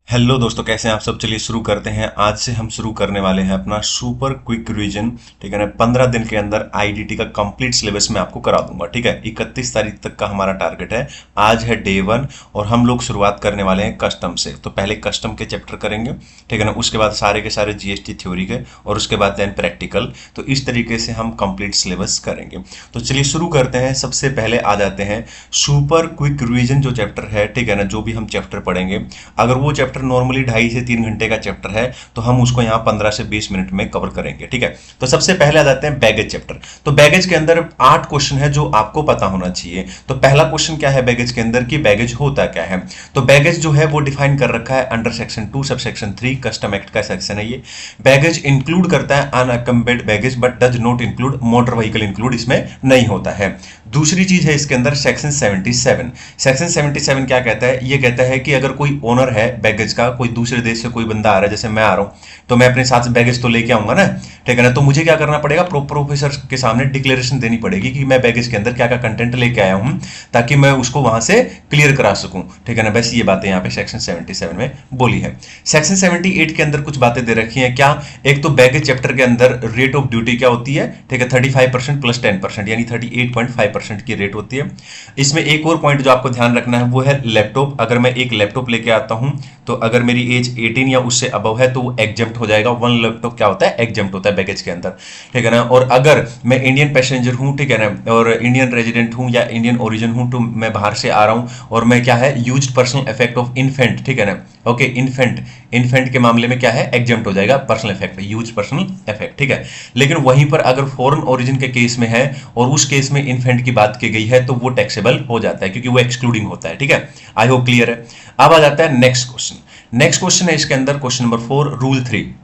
Hello दोस्तों, कैसे हैं आप सब। चलिए शुरू करते हैं। आज से हम शुरू करने वाले हैं अपना सुपर क्विक रिवीजन। ठीक है ना। 15 दिन के अंदर आईडीटी का कंप्लीट सिलेबस मैं आपको करा दूंगा। ठीक है, 31 तारीख तक का हमारा टारगेट है। आज है डे 1 और हम लोग शुरुआत करने वाले हैं कस्टम से। तो पहले कस्टम के चैप्टर करेंगे, ठीक है ना। उसके बाद सारे के सारे जीएसटी थ्योरी के और उसके बाद देन प्रैक्टिकल। तो इस तरीके से हम कंप्लीट सिलेबस करेंगे। तो चलिए शुरू करते हैं। सबसे पहले आ जाते हैं सुपर क्विक रिवीजन जो चैप्टर है, ठीक है ना। जो भी हम चैप्टर पढ़ेंगे, अगर वो चैप्टर नॉर्मली 2.5 से 3 घंटे का चैप्टर है तो हम उसको यहाँ 15 से 20 मिनट में कवर करेंगे। ठीक है, तो सबसे पहले आ जाते हैं बैगेज चैप्टर। तो बैगेज के अंदर 8 क्वेश्चन है जो आपको पता होना चाहिए। तो पहला क्वेश्चन क्या है बैगेज के अंदर कि बैगेज होता क्या है। तो बैगेज जो है वो डिफाइन कर रखा है under section 2 sub section 3 custom act का सेक्शन है ये। बैगेज इंक्लूड करता है unaccompanied baggage but does not include motor vehicle, include इसमें नहीं होता है। दूसरी चीज है इसके अंदर सेक्शन 77। सेक्शन 77 क्या कहता है, ये कहता है कि अगर कोई ओनर है बैगेज का, कोई दूसरे देश से कोई बंदा आ रहा है, जैसे मैं आ रहा हूं तो मैं अपने साथ बैगेज तो लेके आऊंगा ना, ठीक है ना। तो मुझे क्या करना पड़ेगा, प्रॉपर ऑफिसर के सामने डिक्लेरेशन देनी पड़ेगी कि मैं बैगेज के अंदर क्या क्या कंटेंट लेके आया हूं, ताकि मैं उसको वहां से क्लियर करा सकूं। ठीक है ना। बस ये बातें यहाँ पे सेक्शन 77 में बोली है। सेक्शन 78 के अंदर कुछ बातें दे रखी हैं। क्या, एक तो बैगेज चैप्टर के अंदर रेट ऑफ ड्यूटी क्या होती है, ठीक है, 35% प्लस 10% यानी 38.5% की रेट होती है। इसमें एक और पॉइंट जो आपको ध्यान रखना है वो है लैपटॉप। अगर मैं एक लैपटॉप लेके आता हूं तो अगर मेरी एज 18 या उससे अबव है तो वो एग्जेम्प्ट हो जाएगा। 1 लैपटॉप क्या होता है, एग्जेम्प्ट होता है बैगेज के अंदर। ठीक है ना। और अगर मैं इंडियन पैसेंजर हूं, ठीक है ना, और इंडियन रेजिडेंट हूं या इंडियन ओरिजिन हूं, तो मैं बाहर से आ रहा हूं और मैं क्या है used personal effect of infant, ठीक है ना। ओके, इन्फेंट के मामले में क्या है, एग्जेम्प्ट हो जाएगा personal effect, use personal effect. ठीक है। लेकिन वहीं पर अगर फॉरेन ओरिजिन के केस में है और उस केस में इन्फेंट की बात की गई है तो वो टैक्सेबल हो जाता है क्योंकि वो एक्सक्लूडिंग होता है। ठीक है, आई होप क्लियर है। अब आ जाता है नेक्स्ट क्वेश्चन। नेक्स्ट क्वेश्चन है इसके अंदर क्वेश्चन नंबर 4 रूल 3।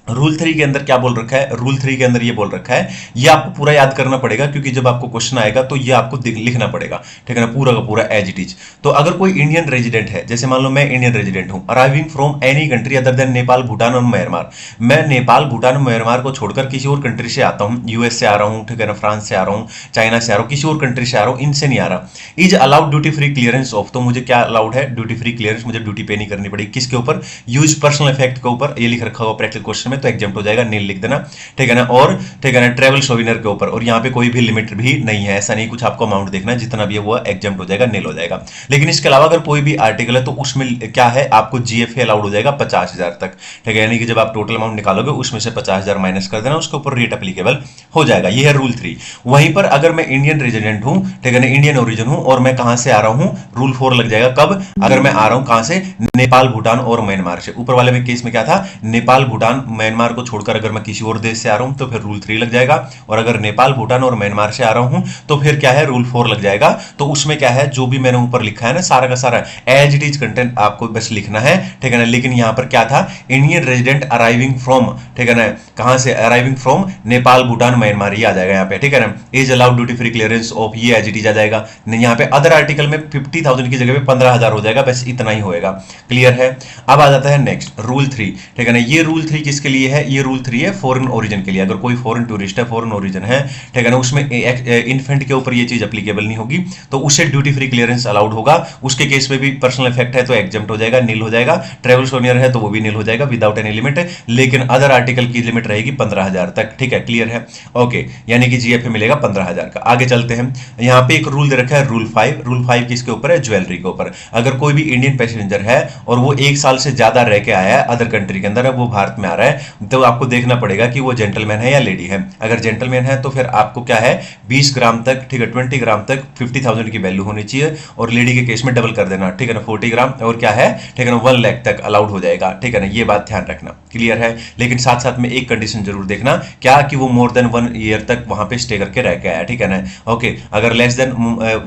रूल 3 के अंदर क्या बोल रखा है, रूल 3 के अंदर ये बोल रखा है, ये आपको पूरा याद करना पड़ेगा क्योंकि जब आपको क्वेश्चन आएगा तो ये आपको लिखना पड़ेगा। ठीक है ना, पूरा का पूरा एज इट इज। तो अगर कोई इंडियन रेजिडेंट है, जैसे मान लो मैं इंडियन रेजिडेंट हूं, arriving from any country other than Nepal Bhutan और म्यांमार, मैं नेपाल भूटान और म्यांमार को छोड़कर किसी और कंट्री से आता हूं, यूएस से आ रहा हूं, ठीक है ना, फ्रांस से आ रहा हूं, चाइना से आ रहा हूं, किसी और कंट्री से आ रहा हूं, इनसे नहीं आ रहा, is allowed duty free clearance of. तो मुझे क्या अलाउड है, ड्यूटी फ्री क्लियरेंस, मुझे ड्यूटी पे नहीं करनी पड़ेगी। किसके ऊपर, यूज पर्सनल इफेक्ट के ऊपर, ये लिख रखा होगा प्रैक्टिकल क्वेश्चन में, तो एग्जाम्प्ट हो जाएगा, लिख देना। ठीक है ना। और ठीक है ना, ट्रेवल सोविनर के ऊपर, और यहां पे कोई भी लिमिट भी नहीं है, ऐसा नहीं कुछ आपको अमाउंट देखना है, जितना भी है वो एग्जाम्प्ट हो जाएगा, नील हो जाएगा। लेकिन इसके अलावा अगर कोई भी आर्टिकल है तो उसमें क्या है, आपको जीएफए अलाउड हो जाएगा 50,000 तक। ठीक है, यानी कि जब आप टोटल अमाउंट निकालोगे उसमें से 50,000 माइनस कर देना, उसके ऊपर रेट एप्लीकेबल हो जाएगा। ये है रूल 3। वहीं पर अगर मैं इंडियन रेजिडेंट हूं, ठीक है ना, इंडियन ओरिजिन हूं, और मैं कहां से आ रहा हूं, रूल 4 लग जाएगा। कब, अगर मैं आ रहा हूं कहां से, नेपाल भूटान और म्यांमार से। ऊपर वाले में केस में क्या था, नेपाल भूटान म्यांमार को छोड़कर अगर मैं किसी और देश से आ रहा हूं तो फिर रूल 3 लग जाएगा, और अगर नेपाल भूटान और म्यांमार से आ रहा हूं तो फिर क्या है, रूल 4 लग जाएगा। तो उसमें क्या है, जो भी मैंने ऊपर लिखा है ना, सारा का सारा एज इट इज कंटेंट आपको बस लिखना है। ठीक है ना। लेकिन यहां पर क्या था, इंडियन रेजिडेंट अराइविंग फ्रॉम, ठीक है ना, कहां से, arriving from Nepal Bhutan Myanmar, ये आ जाएगा यहाँ पे। ठीक है ना। Is allowed duty free clearance of, ये एज इट इज आ जाएगा। यहाँ पे अदर आर्टिकल में 50,000 की जगह पे 15,000 हो जाएगा, बस इतना ही होएगा। क्लियर है। अब आ जाता है नेक्स्ट रूल 3। ठीक है ना। ये रूल 3 किसके लिए है, ये रूल 3 है फॉरेन ओरिजिन के लिए। अगर कोई फॉरेन टूरिस्ट है, फॉरेन ओरिजिन है, ठीक है ना, उसमें इन्फेंट के ऊपर ये चीज एप्लीकेबल नहीं होगी तो उसे ड्यूटी फ्री क्लियरेंस अलाउड होगा। उसके केस में भी पर्सनल इफेक्ट है तो एग्जम्प्ट हो जाएगा, नील हो जाएगा। ट्रेवल सोनियर है तो वो भी नील हो जाएगा विदाउट एनी लिमिट। लेकिन अदर आर्टिकल की लिमिट रहेगी 15,000 तक। ठीक है, क्लियर है। ओके, यानी कि जीएफए मिलेगा 15,000 का। आगे चलते हैं। यहाँ पे एक रूल दे रखा है रूल 5। रूल 5 किसके ऊपर है, ज्वेलरी के ऊपर। अगर कोई भी इंडियन पैसेंजर है और वो 1 साल से ज्यादा रह के आया है अदर कंट्री के अंदर, वो भारत में आ रहा है, तो आपको देखना पड़ेगा कि वो जेंटलमैन है या लेडी है। अगर जेंटलमैन है तो फिर आपको क्या है, 20 ग्राम तक, ठीक है, 20 ग्राम तक 50,000 की वैल्यू होनी चाहिए, और लेडी के केस में डबल कर देना, ठीक है ना, 40 ग्राम, और क्या है, ठीक है ना, 1 लाख तक अलाउड हो जाएगा। ठीक है ना, ये बात ध्यान रखना। क्लियर है। लेकिन साथ साथ में एक कंडीशन जरूर देखना, क्या, कि वो मोर देन 1 ईयर तक वहां पे स्टे करके रह के आया। ठीक है ना। ओके, अगर लेस देन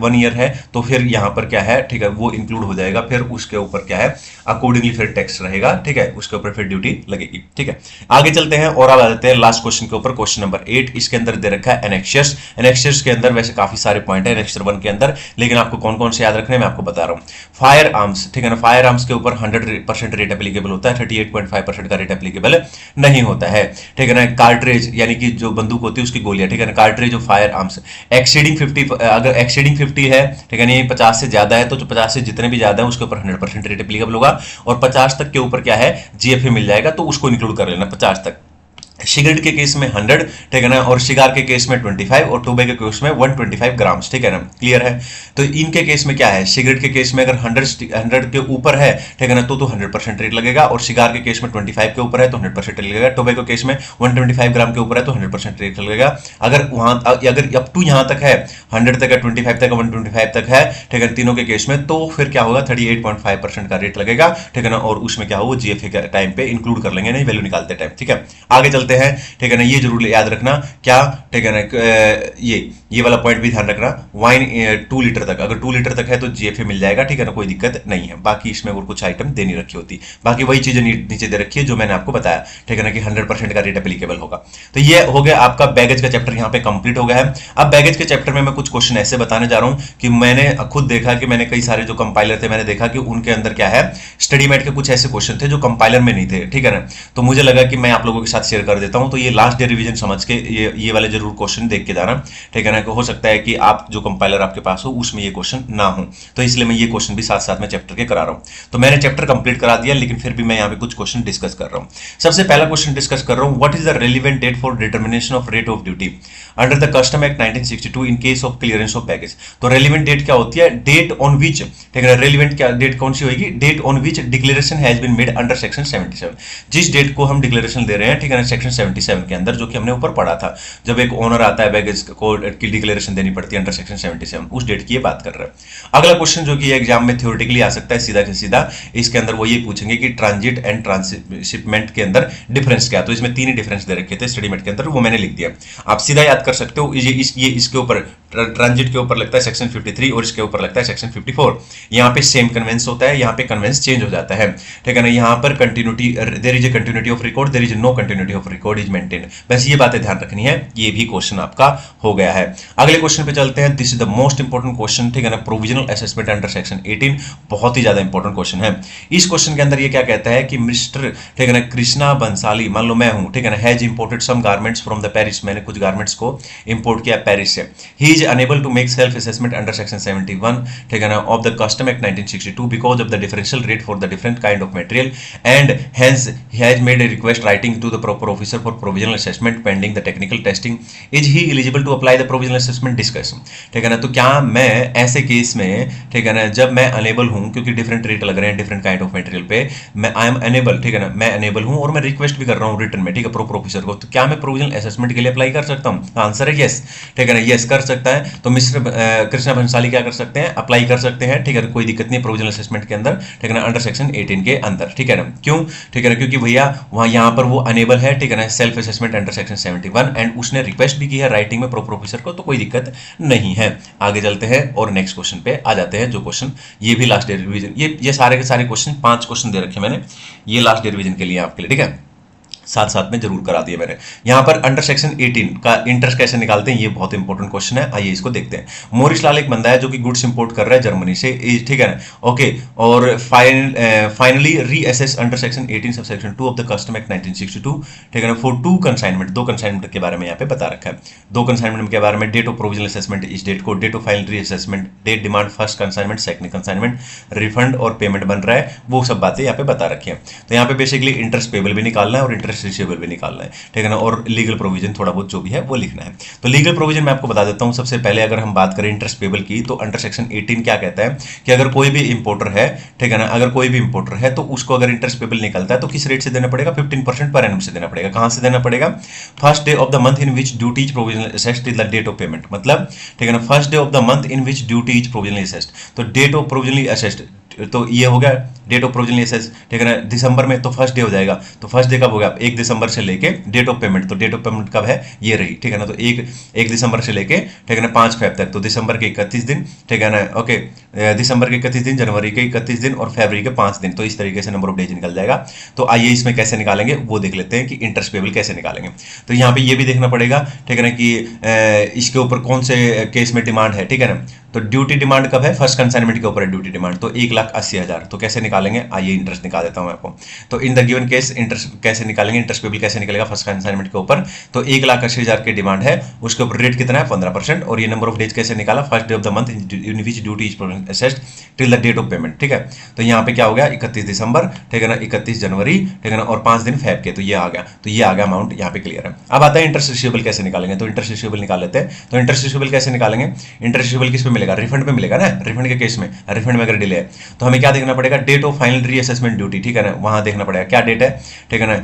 1 ईयर है तो फिर यहां पर क्या है, ठीक है, वो इंक्लूड हो जाएगा, फिर उसके ऊपर क्या है, अकॉर्डिंगली फिर टैक्स रहेगा। ठीक है, उसके ऊपर फिर ड्यूटी लगेगी। ठीक है, आगे चलते हैं और अब आ जाते हैं लास्ट क्वेश्चन के ऊपर, क्वेश्चन नंबर 8। इसके अंदर दे रखा है एनेक्सियर्स। एनेक्सियर्स के अंदर वैसे काफी सारे पॉइंट है एनेक्सियर 1 के अंदर, लेकिन आपको कौन कौन से याद रखने मैं आपको बता रहा हूं। फायर आर्म्स, ठीक है ना, फायर आर्म्स के ऊपर 100% रेट एप्लीकेबल होता है, 38.5% का रेट एप्लीकेबल नहीं होता है, ठीक है ना। कार्ट्रिज यानी कि जो बंदूक होती है उसकी गोलियां, ठीक है ना, cartridge of fire arms exceeding 50, अगर एक्सीडिंग 50 है, ठीक है ना, 50 से ज्यादा है तो जो 50 से जितने भी ज्यादा है उसके ऊपर 100% रेट एप्लीकेबल होगा, और 50 तक के ऊपर क्या है, जीएफए मिल जाएगा, तो उसको इंक्लूड कर लेना 50 तक। सिगरेट के केस में 100, ठीक है ना, और शिगार के केस में 25, और टोबैको के केस में 125 ग्राम्स, ठीक है ना, क्लियर है। तो इनके केस में क्या है, सिगरेट के केस में अगर 100 के ऊपर है, ठीक है ना, तो 100% रेट लगेगा, और शिगार के केस में 25 के ऊपर है तो 100% रेट लगेगा, टोबैको केस में 125 ग्राम के ऊपर है तो 100% रेट लगेगा। अगर वहां अगर अप टू यहां तक है, 100 तक है, 25 तक है, 125 तक है, ठीक है, तीनों के केस में, तो फिर क्या होगा, 38.5% का रेट लगेगा, ठीक है ना, और उसमें क्या होगा, जीएफए के टाइम पे इंक्लूड कर लेंगे, नहीं वैल्यू निकालते टाइम, ठीक है। आगे चलते हैं, ठीक है ना, ये जरूर याद रखना क्या, ठीक है ना, ये वाला पॉइंट भी ध्यान रखना, वाइन 2 लीटर तक, अगर 2 लीटर तक है तो जीएफए मिल जाएगा, ठीक है ना, कोई दिक्कत नहीं है। बाकी इसमें और कुछ आइटम दे नहीं रखी होती, बाकी वही चीजें नीचे दे रखी है जो मैंने आपको बताया, ठीक है ना, कि 100% का रेट एप्लीकेबल होगा। तो ये हो गया आपका बैगेज का चैप्टर, यहाँ पे कंप्लीट हो गया है। अब बैगेज के चैप्टर में मैं कुछ क्वेश्चन ऐसे बताने जा रहा हूं कि मैंने खुद देखा कि मैंने कई सारे जो कंपाइलर थे, मैंने देखा कि उनके अंदर क्या है, स्टडी मेट के कुछ ऐसे क्वेश्चन थे जो कंपाइलर में नहीं थे, ठीक है ना, तो मुझे लगा कि मैं आप लोगों के साथ शेयर कर देता हूं। तो ये लास्ट डे रिवीजन समझ के ये वाले जरूर क्वेश्चन देख के जाना, ठीक है ना, हो सकता है कि आप जो कंपाइलर आपके पास हो उसमें ये क्वेश्चन ना हो, तो इसलिए मैं ये क्वेश्चन भी साथ साथ में चैप्टर के करा रहा हूं। तो मैंने चैप्टर कंप्लीट करा दिया, लेकिन फिर भी मैं यहाँ पे कुछ क्वेश्चन डिस्कस कर रहा हूं। सबसे पहला क्वेश्चन डिस्कस कर रहा हूं, what is the relevant date for determination of rate of duty under the custom act 1962 in case of clearance of baggage. तो रेलिवेंट डेट क्या होती है, डेट ऑन विच, ठीक है, रेलिवेंट क्या डेट कौन सी होगी, date on which declaration has been made under section 77, जिस डेट को हम डिक्लेरेशन दे रहे हैं, ठीक है ना, सेक्शन 77 के अंदर, जो कि हमने ऊपर पढ़ा था, जब एक ओनर आता है बैगेज को की डिक्लेरेशन देनी पड़ती है अंडर सेक्शन 77, उस डेट की ये बात कर रहे हैं। अगला क्वेश्चन जो कि एग्जाम में थ्योरेटिकली आ सकता है सीधा से सीधा, इसके अंदर वो ये पूछेंगे कि ट्रांजिट एंड ट्रांसशिपमेंट के अंदर डिफरेंस क्या, तो इसमें 3 ही डिफरेंस दे रखे थे स्टडीमेट के अंदर, वो मैंने लिख दिया, आप सीधा याद कर सकते हो। ये इसके ऊपर ट्रांजिट के ऊपर लगता है सेक्शन 53 और इसके ऊपर लगता है सेक्शन 54। यहाँ पे सेम कन्वेंस होता है, यहाँ पे कन्वेंस चेंज हो जाता है, ठीक है ना। यहाँ पर continuity, there is a continuity of record, there is no continuity of record is maintained, बस ये बातें ध्यान रखनी है। ये भी क्वेश्चन आपका हो गया है। अगले क्वेश्चन पे चलते हैं, this is the most important question, ठीक है ना, प्रोविजनल असेसमेंट अंडर सेक्शन 18, बहुत ही ज्यादा इंपॉर्टेंट क्वेश्चन है। इस क्वेश्चन के अंदर ये क्या कहता है कि मिस्टर, ठीक है ना, कृष्णा बंसाली, मान लो मैं हूं, ठीक है ना, has imported some garments from the Paris, मैंने कुछ गारमेंट्स को इंपोर्ट किया पेरिस से, he is unable to make self assessment under section 71, ठीक है ना, of the custom act 1962 because of the differential rate for the different kind of material and hence he has made a request writing to the proper officer for provisional assessment pending the technical testing, is he eligible to apply the provisional assessment discuss, ठीक है ना। तो क्या मैं ऐसे case में, ठीक है ना, जब मैं अनेबल हूं, क्योंकि डिफरेंट रेट लग रहे हैं डिफरेंट काइंड ऑफ मटेरियल पे, मैं आई एम अनेबल, ठीक है ना, मैं अनेबल हूं और मैं रिक्वेस्ट भी कर रहा हूं रिटर्न में, ठीक है, प्रॉपर ऑफिसर को, तो क्या मैं प्रोविजनल असेसमेंट के लिए अप्लाई कर सकता हूं, आंसर है यस, ठीक है ना, यस कर सकता है। तो मिस्टर कृष्णा भंसाली क्या कर सकते हैं, अप्लाई कर सकते हैं, ठीक है, कोई दिक्कत नहीं प्रोविजनल असेसमेंट के अंदर, ठीक है ना, अंडर सेक्शन 18 के अंदर, ठीक है ना। क्यों, ठीक है ना, क्योंकि भैया वहां यहां पर वो अनेबल है, ठीक है ना, self assessment under section 71, and उसने रिक्वेस्ट भी की है राइटिंग में प्रॉपर ऑफिसर को, तो कोई दिक्कत नहीं है। आगे चलते हैं और नेक्स्ट क्वेश्चन पे आ जाते हैं, जो क्वेश्चन ये भी लास्ट डे रिवीजन, ये सारे के सारे क्वेश्चन 5 क्वेश्चन दे रखे मैंने, ये लास्ट डे रिवीजन के लिए आपके लिए, ठीक है, साथ साथ में जरूर करा दिया मैंने। यहां पर अंडर सेक्शन 18 का इंटरेस्ट कैसे निकालते हैं, ये बहुत इंपॉर्टेंट क्वेश्चन है, आइए इसको देखते हैं। मोरिस लाल एक बंदा है जो कि गुड्स इंपोर्ट कर रहा है जर्मनी से, ठीक है ना, ओके, और finally reassess under section 18 sub section 2 of the custom act 1962, ठीक है ना, फॉर 2 कंसाइनमेंट, 2 कंसाइनमेंट के बारे में यहाँ पे बता रखा है। 2 कंसाइनमेंट के बारे में, डेट ऑफ प्रोविजनल असेसमेंट इस डेट को, date of final reassessment, date demand first consignment, second consignment, refund और पेमेंट बन रहा है, वो सब बातें यहाँ पे बता रखी है। तो यहाँ पे बेसिकली इंटरेस्ट पेबल भी निकालना है और इंटरेस्ट रिसीवेबल भी निकालना है, ठीक है ना, और लीगल प्रोविजन थोड़ा बहुत जो भी है वो लिखना है। तो लीगल प्रोविजन मैं आपको बता देता हूं। सबसे पहले अगर हम बात करें इंटरेस्ट पेबल की, तो अंडर सेक्शन 18 क्या कहता है कि अगर कोई भी इंपोर्टर है, ठीक है ना, अगर कोई भी इंपोर्टर है तो उसको अगर इंटरेस्ट पेबल निकलता है तो किस रेट से देना पड़ेगा, 15% पर एनम से देना पड़ेगा। कहां से देना पड़ेगा, first day of the month in which duty is provisional assessed till the date of payment, मतलब ठीक है ना, first day of the month in which duty is provisionally assessed, तो डेट ऑफ प्रोविजनली असेस्ड, तो ये हो गया date of provisionally assessed, ठीक है ना, दिसंबर में तो फर्स्ट डे हो जाएगा, तो फर्स्ट डे कब होगा, 1 दिसंबर से लेके डेट ऑफ पेमेंट, तो डेट ऑफ पेमेंट कब है, ये रही, ठीक है ना, तो 1 दिसंबर से लेके, ठीक है ना, 5 फेब तक, तो दिसंबर के 31 दिन, ठीक है ना, ओके, दिसंबर के 31 दिन, जनवरी के 31 दिन और फरवरी के 5 दिन, तो इस तरीके से नंबर ऑफ डेज निकल जाएगा। तो आइए इसमें कैसे निकालेंगे वो देख लेते हैं कि इंटरेस्ट पेबल कैसे निकालेंगे। तो यहाँ पे ये भी देखना पड़ेगा, ठीक है ना, कि इसके ऊपर कौन से केस में डिमांड है, ठीक है ना, तो ड्यूटी डिमांड कब है, फर्स्ट कंसाइनमेंट के ऊपर है ड्यूटी डिमांड, तो 1,80,000, तो कैसे निकाल निकालेंगे, आइए इंटरेस्ट निकाल देता हूं मैं आपको। तो in the given case interest कैसे निकालेंगे, इंटरेस्ट पेबल कैसे निकलेगा फर्स्ट कंसाइनमेंट के ऊपर। तो 1,80,000 की डिमांड है, उसके ऊपर रेट कितना है 15%, और ये नंबर ऑफ डेज कैसे निकाला, first day of the month in which duty is assessed till the date of payment, ठीक है। तो यहाँ पे क्या हो गया 31 दिसंबर, ठीक है ना, 31 जनवरी, ठीक है ना, और 5 दिन फैब के, तो ये आ गया, तो ये आ गया अमाउंट यहाँ पे क्लियर है। अब आता है इंटरेस्ट रिसीवेबल कैसे निकालेंगे, तो इंटरेस्ट रिसीवेबल निकाल लेते हैं। तो इंटरेस्ट रिसीवेबल कैसे निकालेंगे, इंटरेस्ट रिसीवेबल किस पे मिलेगा, रिफंड पे मिलेगा ना, रिफंड के केस में, रिफंड में अगर डिले है तो हमें क्या देखना पड़ेगा, date of final reassessment duty, ठीक है ना, वहां देखना पड़ेगा क्या डेट है, ठीक है ना,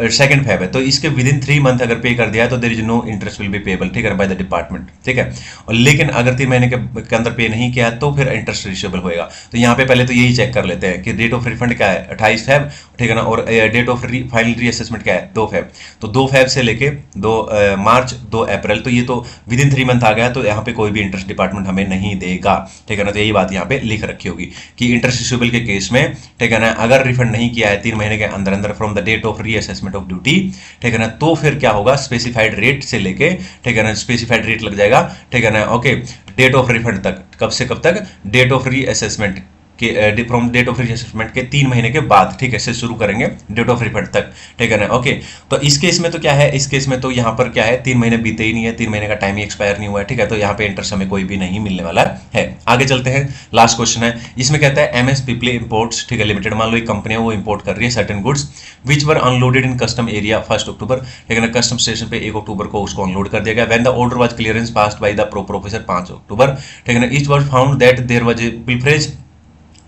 2 फेब है, तो इसके विद इन 3 मंथ अगर पे कर दिया है तो there is no interest will be payable, ठीक है ना, बाय द डिपार्टमेंट, ठीक है। और लेकिन अगर 3 महीने के अंदर पे नहीं किया तो फिर इंटरेस्ट रिसीवेबल होएगा। तो यहाँ पे पहले तो यही चेक कर लेते हैं कि डेट ऑफ रिफंड क्या है 28 फेब, ठीक है ना, और डेट ऑफ फाइनल रीअसेसमेंट क्या है 2 फेब। तो 2 फेब से लेके 2 मार्च 2 अप्रैल, तो ये तो विद इन 3 मंथ आ गया, तो यहाँ पे कोई भी इंटरेस्ट डिपार्टमेंट हमें नहीं देगा, ठीक है ना। तो यही बात यहाँ पे लिख रखी होगी कि इंटरेस्ट रिसीवेबल के केस में, ठीक है ना, अगर रिफंड नहीं किया है 3 महीने के अंदर अंदर from the date of reassessment of duty, ठीक है ना, तो फिर क्या होगा, स्पेसिफाइड रेट से लेके, ठीक है ना, स्पेसिफाइड रेट लग जाएगा, ठीक है ना, ओके, डेट ऑफ रिफंड तक, कब से कब तक, डेट ऑफ रीअसेसमेंट के फ्रॉम डेट ऑफ रीअसेसमेंट के 3 महीने के बाद, ठीक है, से शुरू करेंगे डेट ऑफ रिफंड तक, ठीक है ना, ओके। तो इस केस में तो क्या है, इस केस में तो यहाँ पर क्या है 3 महीने बीते ही नहीं है, 3 महीने का टाइम ही एक्सपायर नहीं हुआ है, ठीक है। तो यहाँ पे इंटरेस्ट हमें कोई भी नहीं मिलने वाला है। आगे चलते हैं, लास्ट क्वेश्चन है, इसमें कहता है एमएस पीपले इंपोर्ट्स, ठीक है, लिमिटेड, मान लो एक कंपनी है वो इंपोर्ट कर रही है certain goods which were unloaded in custom area 1 अक्टूबर, ठीक है ना, कस्टम स्टेशन पे 1 अक्टूबर को उसको अनलोड कर दिया गया। When the order was clearance passed by the professor 5 October, ठीक है ना, it was found that there was a pilferage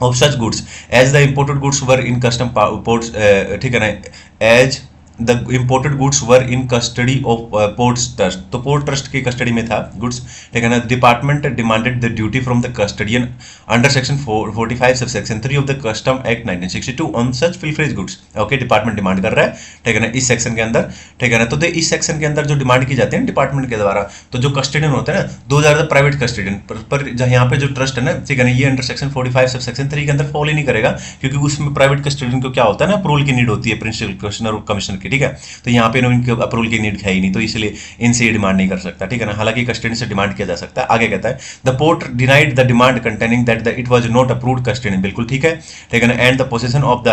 of such goods as the imported goods were in custom ports, ठीक है ना, as the imported goods were in custody of ports trust, तो port trust की custody में था goods, ठीक है ना, department demanded the duty from the custodian under section 45 sub section 3 of the custom act 1962 on such pilferage goods, okay, department demand कर रहा है, ठीक है ना, इस सेक्शन के अंदर, ठीक है ना। तो इस सेक्शन के अंदर जो डिमांड की जाती है डिपार्टमेंट के द्वारा, तो जो कस्टडियन होते हैं ना, दो ज़्यादा प्राइवेट कस्टडियन पर यहाँ पे जो ट्रस्ट है ना, ठीक है ना, ये अंडर सेक्शन 45 सब सेक्शन 3 के अंदर फॉलो ही नहीं करेगा, क्योंकि उसमें प्राइवेट कस्टडियन को क्या होता है ना, अप्रूवल की नीड होती है प्रिंसिपल कमिश्नर और कमिश्नर की, ठीक है। तो यहाँ पे इनके अप्रूवल की नीड है ही नहीं, तो इसलिए इनसे ये डिमांड नहीं कर सकता, ठीक है ना। हालांकि कस्टडी से डिमांड किया जा सकता है। आगे कहता है the port denied the demand containing that it was not approved custody, बिल्कुल ठीक है, ठीक है ना, and the position of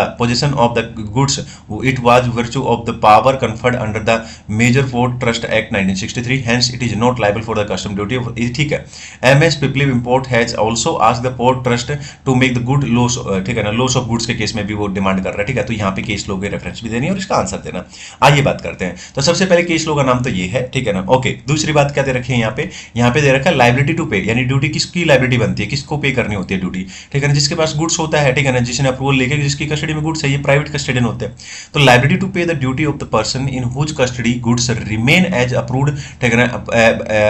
the goods it was virtue of the power conferred under the major port trust act 1963, hence it is not liable for the custom duty, ठीक है। MS Pipli import has also asked the port trust to make the good loss, ठीक है ना, loss of goods के case में भी वो demand कर रहा है, ठीक है। तो यहाँ पे केस लो के रेफरेंस भी देनी है और इसका आंसर देना। आइए बात करते हैं। तो सबसे पहले केस लो का नाम तो ये है, ठीक है ना, ओके। दूसरी बात क्या दे रखी है यहाँ पे दे रखा है लायबिलिटी टू पे, यानी ड्यूटी किसकी लायबिलिटी बनती है, किसको पे करनी होती है ड्यूटी, ठीक है ना, जिसके पास गुड्स होता है, ठीक है ना, जिसने अप्रूवल लेके जिसकी कस्टडी में गुड्स है, ये प्राइवेट कस्टडियन होते हैं। तो liability to pay the duty of the person in whose custody goods remain as approved, ठीक है ना,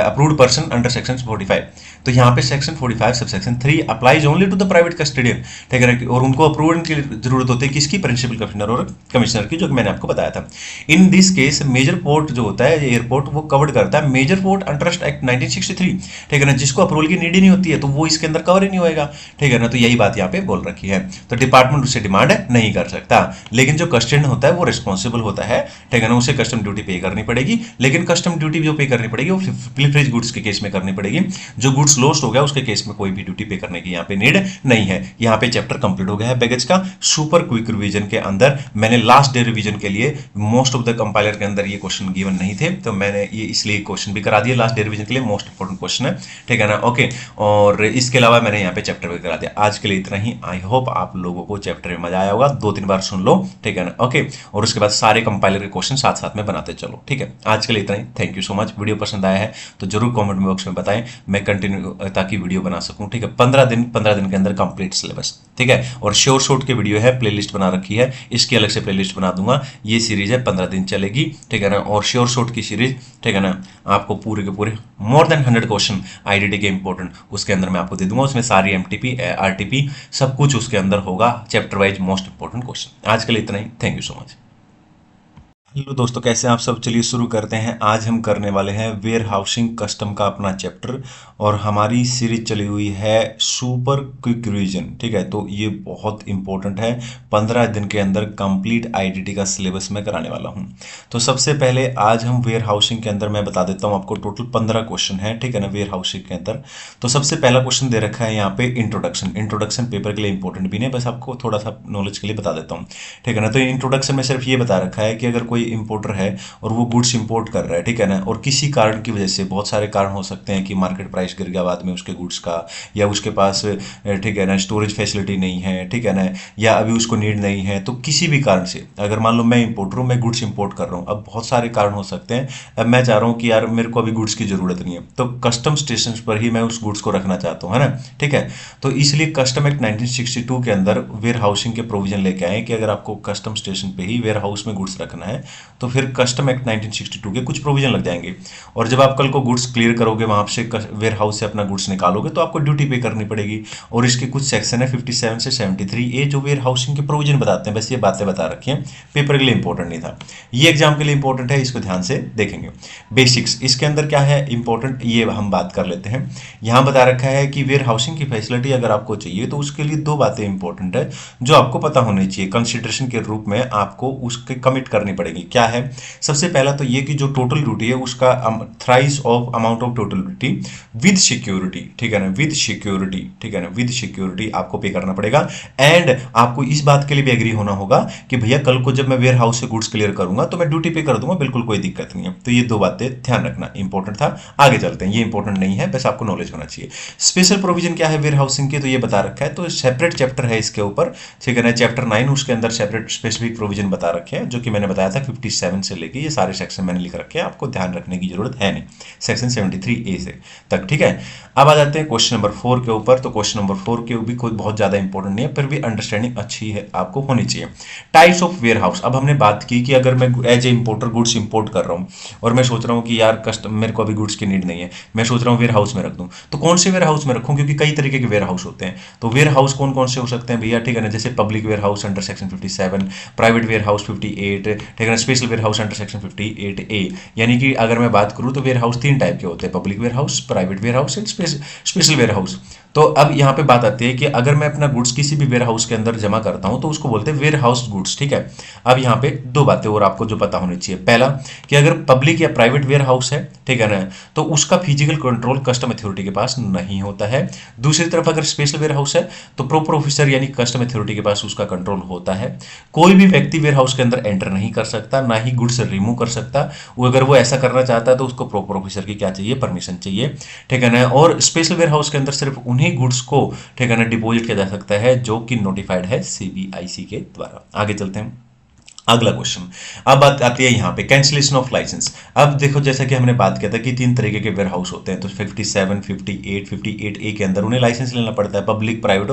अप्रूव्ड पर्सन अंडर सेक्शन 45। तो यहाँ पे section 45 sub section 3 applies only to the private custodian, ठीक है ना, और उनको अप्रूवल की जरूरत होती है किसकी, प्रिंसिपल कमिश्नर और कमिश्नर की, जो मैंने आपको बताया था। In this case major port जो होता है एयरपोर्ट, वो कवर्ड करता है मेजर पोर्ट अंडरस्ट एक्ट 1963, ठीक है ना, जिसको अप्रूवल की नीड ही नहीं होती है, तो वो इसके अंदर कवर ही नहीं होएगा, ठीक है ना। तो यही बात यहाँ पे बोल रखी है। तो डिपार्टमेंट उससे डिमांड नहीं कर सकता, लेकिन जो कस्टडियन होता है वो रिस्पॉन्सिबल होता है, ठीक है ना, उसे कस्टम ड्यूटी पे करनी पड़ेगी, लेकिन कस्टम ड्यूटी जो पे करनी पड़ेगी वो पिलफरेज गुड्स के केस में करनी पड़ेगी। जो गुड्स लॉस्ट हो गया उसके केस में कोई भी ड्यूटी पे करने की यहाँ पे नीड नहीं है। यहाँ पे चैप्टर कंप्लीट हो गया है बैगेज का। सुपर क्विक रिवीजन के अंदर मैंने लास्ट डे रिवीजन के लिए मोस्ट ऑफ द कंपाइलर के अंदर ये क्वेश्चन गिवन नहीं थे, तो मैंने ये इसलिए क्वेश्चन भी करा दिया लास्ट डे रिवीजन के लिए, मोस्ट इंपोर्टेंट क्वेश्चन है, ठीक है ना, ओके। और इसके अलावा मैंने यहाँ पे चैप्टर भी करा दिया। आज के लिए इतना ही। आई होप आप लोगों को चैप्टर में मजा आया होगा, 2-3 बार सुन लो, ठीक है ना, ओके। और उसके बाद सारे कंपाइलर के क्वेश्चन साथ साथ में बनाते चलो, ठीक है। आज के लिए इतना ही। Thank you so much. Video पसंद आया है तो जरूर कमेंट बॉक्स में बताएं, मैं कंटिन्यू ताकि वीडियो बना सकूं, ठीक है। 15 दिन के अंदर कंप्लीट सिलेबस, ठीक है। और श्योर शॉर्ट के वीडियो है, प्लेलिस्ट बना रखी है, इसकी अलग से प्लेलिस्ट बना दूंगा। ये सीरीज है 15 दिन चलेगी, ठीक है ना। और श्योर शॉर्ट की सीरीज, ठीक है ना, आपको पूरे के पूरे मोर देन 100 क्वेश्चन आईडीटी के इंपॉर्टेंट उसके अंदर मैं आपको दे दूंगा। उसमें सारी एमटीपी आरटीपी सब कुछ उसके अंदर होगा, chapter wise most important question. आज के लिए इतना ही। Thank you so much. Hello दोस्तों, कैसे हैं आप सब। चलिए शुरू करते हैं। आज हम करने वाले हैं वेयर हाउसिंग कस्टम का अपना चैप्टर, और हमारी सीरीज चली हुई है सुपर क्विक रिवीजन। ठीक है, तो ये बहुत इंपॉर्टेंट है। 15 दिन के अंदर कंप्लीट आईडीटी का सिलेबस मैं कराने वाला हूं। तो सबसे पहले आज हम वेयर हाउसिंग के अंदर मैं बता देता हूं आपको, टोटल 15 क्वेश्चन है, ठीक है ना, वेयर हाउसिंग के अंदर। तो सबसे पहला क्वेश्चन दे रखा है यहाँ पे इंट्रोडक्शन। इंट्रोडक्शन पेपर के लिए इंपॉर्टेंट भी नहीं, बस आपको थोड़ा सा नॉलेज के लिए बता देता हूँ, ठीक है ना। तो इंट्रोडक्शन में सिर्फ ये बता रखा है कि अगर कोई इंपोर्टर है और वो गुड्स इंपोर्ट कर रहा है, ठीक है ना, और किसी कारण की वजह से, बहुत सारे कारण हो सकते हैं कि मार्केट प्राइस गिर गया बाद में उसके गुड्स का, या उसके पास ठीक है ना स्टोरेज फैसिलिटी नहीं है, ठीक है ना, या अभी उसको नीड नहीं है, तो किसी भी कारण से अगर मान लो मैं इंपोर्टर हूँ, मैं गुड्स इंपोर्ट कर रहा हूँ, अब बहुत सारे कारण हो सकते हैं। अब मैं चाह रहा हूँ कि यार मेरे को अभी गुड्स की जरूरत नहीं है, तो कस्टम स्टेशन पर ही मैं उस गुड्स को रखना चाहता हूँ, है ना, ठीक है। तो इसलिए कस्टम एक्ट 1962 के अंदर वेयर हाउसिंग के प्रोविजन लेके आए कि अगर आपको कस्टम स्टेशन पे ही वेयर हाउस में गुड्स रखना है तो फिर कस्टम एक्ट 1962 के कुछ प्रोविजन लग जाएंगे। और जब आप कल को गुड्स क्लियर करोगे, वहां से वेयर हाउस से अपना गुड्स निकालोगे, तो आपको ड्यूटी पे करनी पड़ेगी। और इसके कुछ सेक्शन है 57 से 73A जो वेयर हाउसिंग के प्रोविजन बताते हैं। बस ये बातें बता रखी हैं, पेपर के लिए इंपॉर्टेंट नहीं था, ये एग्जाम के लिए इंपॉर्टेंट है, इसको ध्यान से देखेंगे। बेसिक्स इसके अंदर क्या है इंपॉर्टेंट, ये हम बात कर लेते हैं। यहां बता रखा है कि वेयर हाउसिंग की फैसिलिटी अगर आपको चाहिए तो उसके लिए दो बातें इंपॉर्टेंट है जो आपको पता होनी चाहिए, कंसिडरेशन के रूप में आपको उसके कमिट करनी पड़ेगी। क्या है? सबसे पहला तो ये कि जो टोटल ड्यूटी है उसका thrice of amount of total duty with security, ठीक है ना, विद सिक्योरिटी, ठीक है ना, विद सिक्योरिटी आपको पे करना पड़ेगा। एंड आपको इस बात के लिए भी एग्री होना होगा कि भैया कल को जब मैं वेयर हाउस से गुड्स क्लियर करूंगा तो मैं ड्यूटी पे कर दूंगा, बिल्कुल कोई दिक्कत नहीं है। तो ये दो बातें ध्यान रखना इंपॉर्टेंट था। आगे चलते हैं, ये इंपॉर्टेंट नहीं है, बस आपको नॉलेज होना चाहिए। स्पेशल प्रोविजन क्या है वेयर हाउसिंग के, तो ये बता रखा है, तो सेपरेट चैप्टर है इसके ऊपर, ठीक है ना, चैप्टर 9 उसके अंदर सेपरेट स्पेसिफिक प्रोविजन बता रखे हैं, जो कि मैंने बताया था 57 से लेके ये सारे सेक्शन मैंने लिख रखे हैं, आपको ध्यान रखने की जरूरत है नहीं, सेक्शन 73A से तक, ठीक है। अब आ जाते हैं क्वेश्चन नंबर 4 के ऊपर। तो क्वेश्चन नंबर 4 के भी कोई बहुत ज्यादा इंपॉर्टेंट नहीं है, फिर भी अंडरस्टैंडिंग अच्छी है आपको होनी चाहिए। Types of warehouse. अब हमने बात की कि अगर मैं as a importer goods import कर रहा हूँ और मैं सोच रहा हूँ कि यार कस्टम मेरे को अभी गुड्स की नीड नहीं है, मैं सोच रहा हूँ वेयर हाउस में रख दूँ, तो कौन से वेयर हाउस में रखूँ, क्योंकि कई तरीके के वेयर हाउस होते हैं। तो वेयर हाउस कौन कौन से हो सकते हैं भैया, ठीक है ना, जैसे public warehouse under section 57, private warehouse 58, ठीक है ना, special warehouse under section 58A। यानी कि अगर मैं बात करूँ तो वेयर हाउस तीन टाइप के होते हैं, public warehouse, private warehouse and special warehouse. तो अब यहाँ पे बात आती है कि अगर मैं अपना गुड्स किसी भी वेयर हाउस के अंदर जमा करता हूं तो उसको बोलते हैं वेयर हाउस गुड्स, ठीक है। अब यहाँ पे दो बातें और आपको जो पता होनी चाहिए। पहला कि अगर पब्लिक या प्राइवेट वेयर हाउस है, ठीक है ना, तो उसका फिजिकल कंट्रोल कस्टम अथॉरिटी के पास नहीं होता है। दूसरी तरफ अगर स्पेशल वेयर हाउस है तो प्रॉपर ऑफिसर यानी कस्टम अथॉरिटी के पास उसका कंट्रोल होता है। कोई भी व्यक्ति वेयर हाउस के अंदर एंटर नहीं कर सकता, ना ही गुड्स रिमूव कर सकता। वो अगर वो ऐसा करना चाहता है तो उसको प्रॉपर ऑफिसर की क्या चाहिए, परमिशन चाहिए, ठीक है ना। और स्पेशल वेयर हाउस के अंदर सिर्फ उन्हीं गुड्स को, ठीक है ना, डिपॉजिट किया जा सकता है जो कि नोटिफाइड है सीबीआईसी के द्वारा। आगे चलते हैं, अगला क्वेश्चन। अब बात आती है यहाँ पे कैंसिलेशन ऑफ लाइसेंस। अब देखो जैसा कि हमने बात किया था कि तीन तरीके के वेयर हाउस होते हैं, तो 57, 58, 58A के अंदर उन्हें लाइसेंस लेना पड़ता है, पब्लिक, प्राइवेट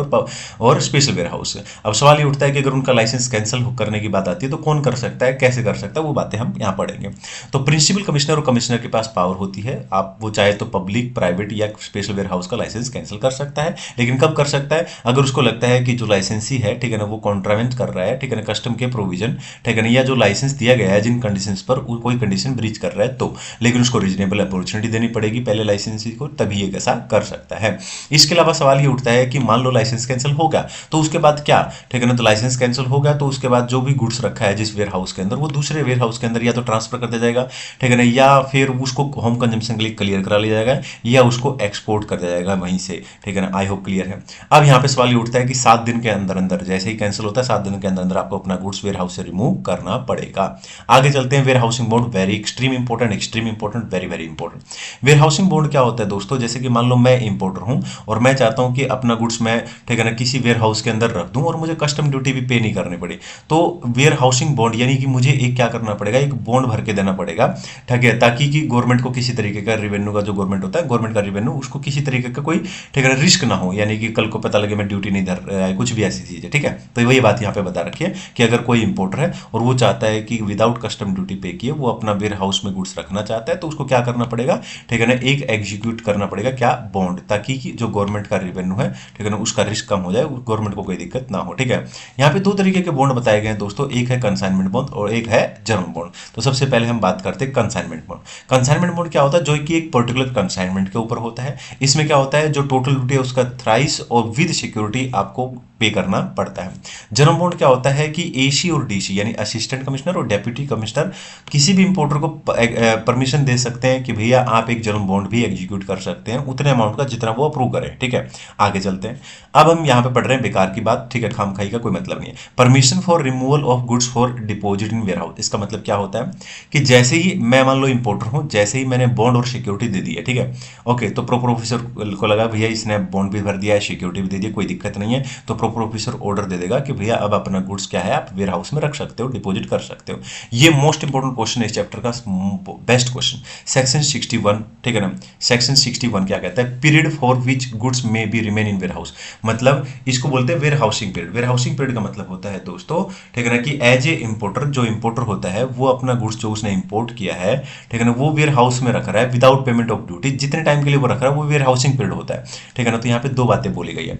और स्पेशल वेयर हाउस। अब सवाल ये उठता है कि अगर उनका लाइसेंस कैंसिल करने की बात आती है तो कौन कर सकता है, कैसे कर सकता है, वो बातें हम यहाँ पढ़ेंगे। तो प्रिंसिपल कमिश्नर और कमिश्नर के पास पावर होती है, आप वो चाहे तो पब्लिक, प्राइवेट या स्पेशल वेयर हाउस का लाइसेंस कैंसिल कर सकता है। लेकिन कब कर सकता है, अगर उसको लगता है कि जो लाइसेंसी है, ठीक है ना, वो कॉन्ट्रावेंट कर रहा है, ठीक है ना, कस्टम के प्रोविजन, ठीक है ना, या जो लाइसेंस दिया गया है जिन कंडीशंस पर कोई कंडीशन ब्रीच कर रहा है तो, लेकिन उसको रीजनेबल अपॉर्चुनिटी देनी पड़ेगी पहले लाइसेंसी को, तभी ये ऐसा कर सकता है। इसके अलावा सवाल ये उठता है कि मान लो लाइसेंस कैंसिल होगा तो उसके बाद क्या, ठीक है ना, तो लाइसेंस कैंसिल होगा तो उसके बाद जो भी गुड्स रखा है जिस वेयर हाउस के अंदर, वो दूसरे वेयर हाउस के अंदर या तो ट्रांसफर कर दिया जाएगा, ठीक है ना, या फिर उसको होम कंजम्पशन के लिए क्लियर करा लिया जाएगा, या उसको एक्सपोर्ट कर दिया जाएगा वहीं से, ठीक है ना। आई होप क्लियर है। अब यहाँ पे सवाल ये उठता है कि 7 दिन के अंदर अंदर, जैसे ही कैंसिल होता है 7 दिन के अंदर अंदर आपको अपना गुड्स वेयर हाउस से रिमूव करना पड़ेगा। आगे चलते हैं, warehousing bond, very extreme important, extreme important, very very important. Warehousing bond क्या होता है दोस्तों, जैसे कि मान लो मैं इंपोर्टर हूं और मैं चाहता हूं कि अपना गुड्स मैं, ठीक है ना, किसी वेयर हाउस के अंदर रख दूं और मुझे कस्टम ड्यूटी भी पे नहीं करनी पड़ी, तो वेयर हाउसिंग बॉन्ड यानी कि मुझे एक क्या करना पड़ेगा, एक बॉन्ड भर के देना पड़ेगा, ठीक है, ताकि कि गवर्नमेंट को किसी तरीके का रिवेन्यू का जो गवर्नमेंट होता है, गवर्नमेंट का रिवेन्यू, उसको किसी तरीके का कोई, ठीक है, रिस्क ना हो, यानी कि कल को पता लगे मैं ड्यूटी नहीं धर रहा है, कुछ भी ऐसी चीज है, ठीक है। तो वही बात यहाँ पे बता रखी है कि अगर कोई इंपोर्टर है और वो चाहता है कि विदाउट कस्टम ड्यूटी पे किए वो अपना वेयर हाउस में गुड्स रखना चाहता है, तो उसको क्या करना पड़ेगा, ठीक है ना, एक एग्जीक्यूट करना पड़ेगा क्या, बॉन्ड, ताकि कि जो गवर्नमेंट का रेवेन्यू है, ठीक है ना, उसका रिस्क कम हो जाए, गवर्नमेंट को कोई दिक्कत ना हो। ठीक है, यहाँ पे दो तरीके के बॉन्ड बताए गए हैं दोस्तों, एक है कंसाइनमेंट बॉन्ड और एक है जर्नल बॉन्ड। तो सबसे पहले हम बात करते हैं कंसाइनमेंट बॉन्ड। कंसाइनमेंट बॉन्ड क्या होता है, जो कि एक पर्टिकुलर कंसाइनमेंट के ऊपर होता है। इसमें क्या होता है, जो टोटल ड्यूटी है उसका थ्राइस और विद सिक्योरिटी आपको पे करना पड़ता है। जर्नल बॉन्ड क्या होता है कि एसी और डीसी यानी असिस्टेंट कमिश्नर और डेप्यूटी कमिश्नर किसी भी इंपोर्टर को परमिशन दे सकते हैं कि भैया आप एक जर्नल बॉन्ड भी एग्जीक्यूट कर सकते हैं उतने अमाउंट का जितना वो अप्रूव करें। ठीक है, आगे चलते हैं। अब हम यहाँ पे पढ़ रहे हैं बेकार की बात, ठीक है, खामखाई का कोई मतलब नहीं है। Permission for removal of goods for deposit in warehouse, इसका मतलब क्या होता है कि जैसे ही मैं मान लो इंपोर्टर हूं, जैसे ही मैंने बॉन्ड और सिक्योरिटी दे दी है, ठीक है, ओके, तो प्रोपर ऑफिसर को लगा भैया इसने बॉन्ड भी भर दिया है, सिक्योरिटी भी दे दी, कोई दिक्कत नहीं है, तो प्रोपर ऑफिसर ऑर्डर दे देगा कि भैया अब अपना गुड्स क्या है आप वेयर हाउस में रख सकते हो, डिपॉजिट कर सकते हो। ये मोस्ट इंपोर्टेंट क्वेश्चन है इस चैप्टर का, बेस्ट क्वेश्चन, सेक्शन 61, ठीक है ना। सेक्शन 61 क्या कहता है, period for which goods may be remain in warehouse, मतलब इसको बोलते हैं warehousing period. Warehousing period का मतलब होता है दोस्तों, ठीक है ना, कि एज ए इंपोर्टर, जो इंपोर्टर होता है वो अपना गुड्स जो उसने इंपोर्ट किया है, ठीक है ना, वो वेयर हाउस में रख रहा है विदाउट पेमेंट ऑफ ड्यूटी, जितने टाइम के लिए वो रख रहा है वो वेयर हाउसिंग पीरियड होता है। ठीक है ना, तो यहाँ पे दो बातें बोली गई है।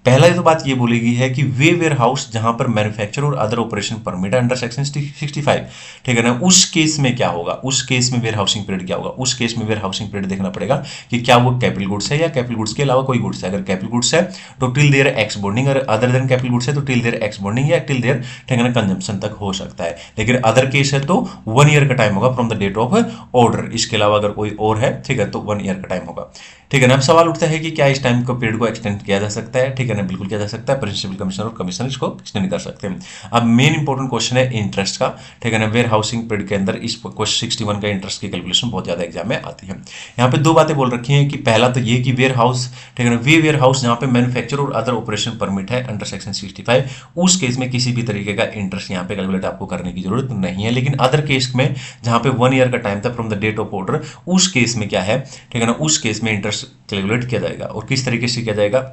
पहला तो बात ये बोली गई है कि वे वेयर हाउस जहां पर मैन्युफैक्चर और अदर ऑपरेशन परमिट है अंडर सेक्शन 65, ठीक है ना, उस केस में क्या होगा, उस केस में वेयर हाउसिंग पीरियड क्या होगा, उस केस में वेयर हाउसिंग पीरियड देखना पड़ेगा कि क्या वो कैपिटल गुड्स है या कैपिटल गुड्स के अलावा कोई गुड्स है। अगर कैपिटल गुड्स है तो टिल देयर एक्स बॉन्डिंग, अगर अदर देन कैपिटल गुड्स है तो टिल देयर एक्स बॉन्डिंग या टिल देयर, ठीक है ना, कंजम्पशन तक हो सकता है। लेकिन अदर केस है तो 1 ईयर का टाइम होगा from the date of order, इसके अलावा अगर कोई और है, ठीक है, तो 1 ईयर का टाइम होगा। ठीक है ना, अब सवाल उठता है कि क्या इस टाइम को पीरियड को एक्सटेंड किया जा सकता है, ठीक है ना, बिल्कुल किया जा सकता है, प्रिंसिपल कमिश्नर और कमिश्नर इसको एक्सटेंड कर सकते हैं। अब मेन इंपॉर्टेंट क्वेश्चन है इंटरेस्ट का, ठीक है ना, वेयर हाउसिंग पीरियड के अंदर इस क्वेश्चन 61 का इंटरेस्ट की कैलकुलेशन बहुत ज्यादा एग्जाम में आती है। यहाँ पे दो बातें बोल रखी हैं कि पहला तो ये कि वेयर हाउस, ठीक है ना, वे वेयर हाउस जहां पे मैन्युफैक्चर और अदर ऑपरेशन परमिट है अंडर सेक्शन 65, उस केस में किसी भी तरीके का इंटरेस्ट यहाँ पे कैलकुलेट आपको करने की जरूरत नहीं है। लेकिन अदर केस में जहां पे 1 ईयर का टाइम था from the date of order, उस केस में क्या है, ठीक है ना, उस केस में इंटरेस्ट कैलकुलेट किया जाएगा। और किस तरीके से किया जाएगा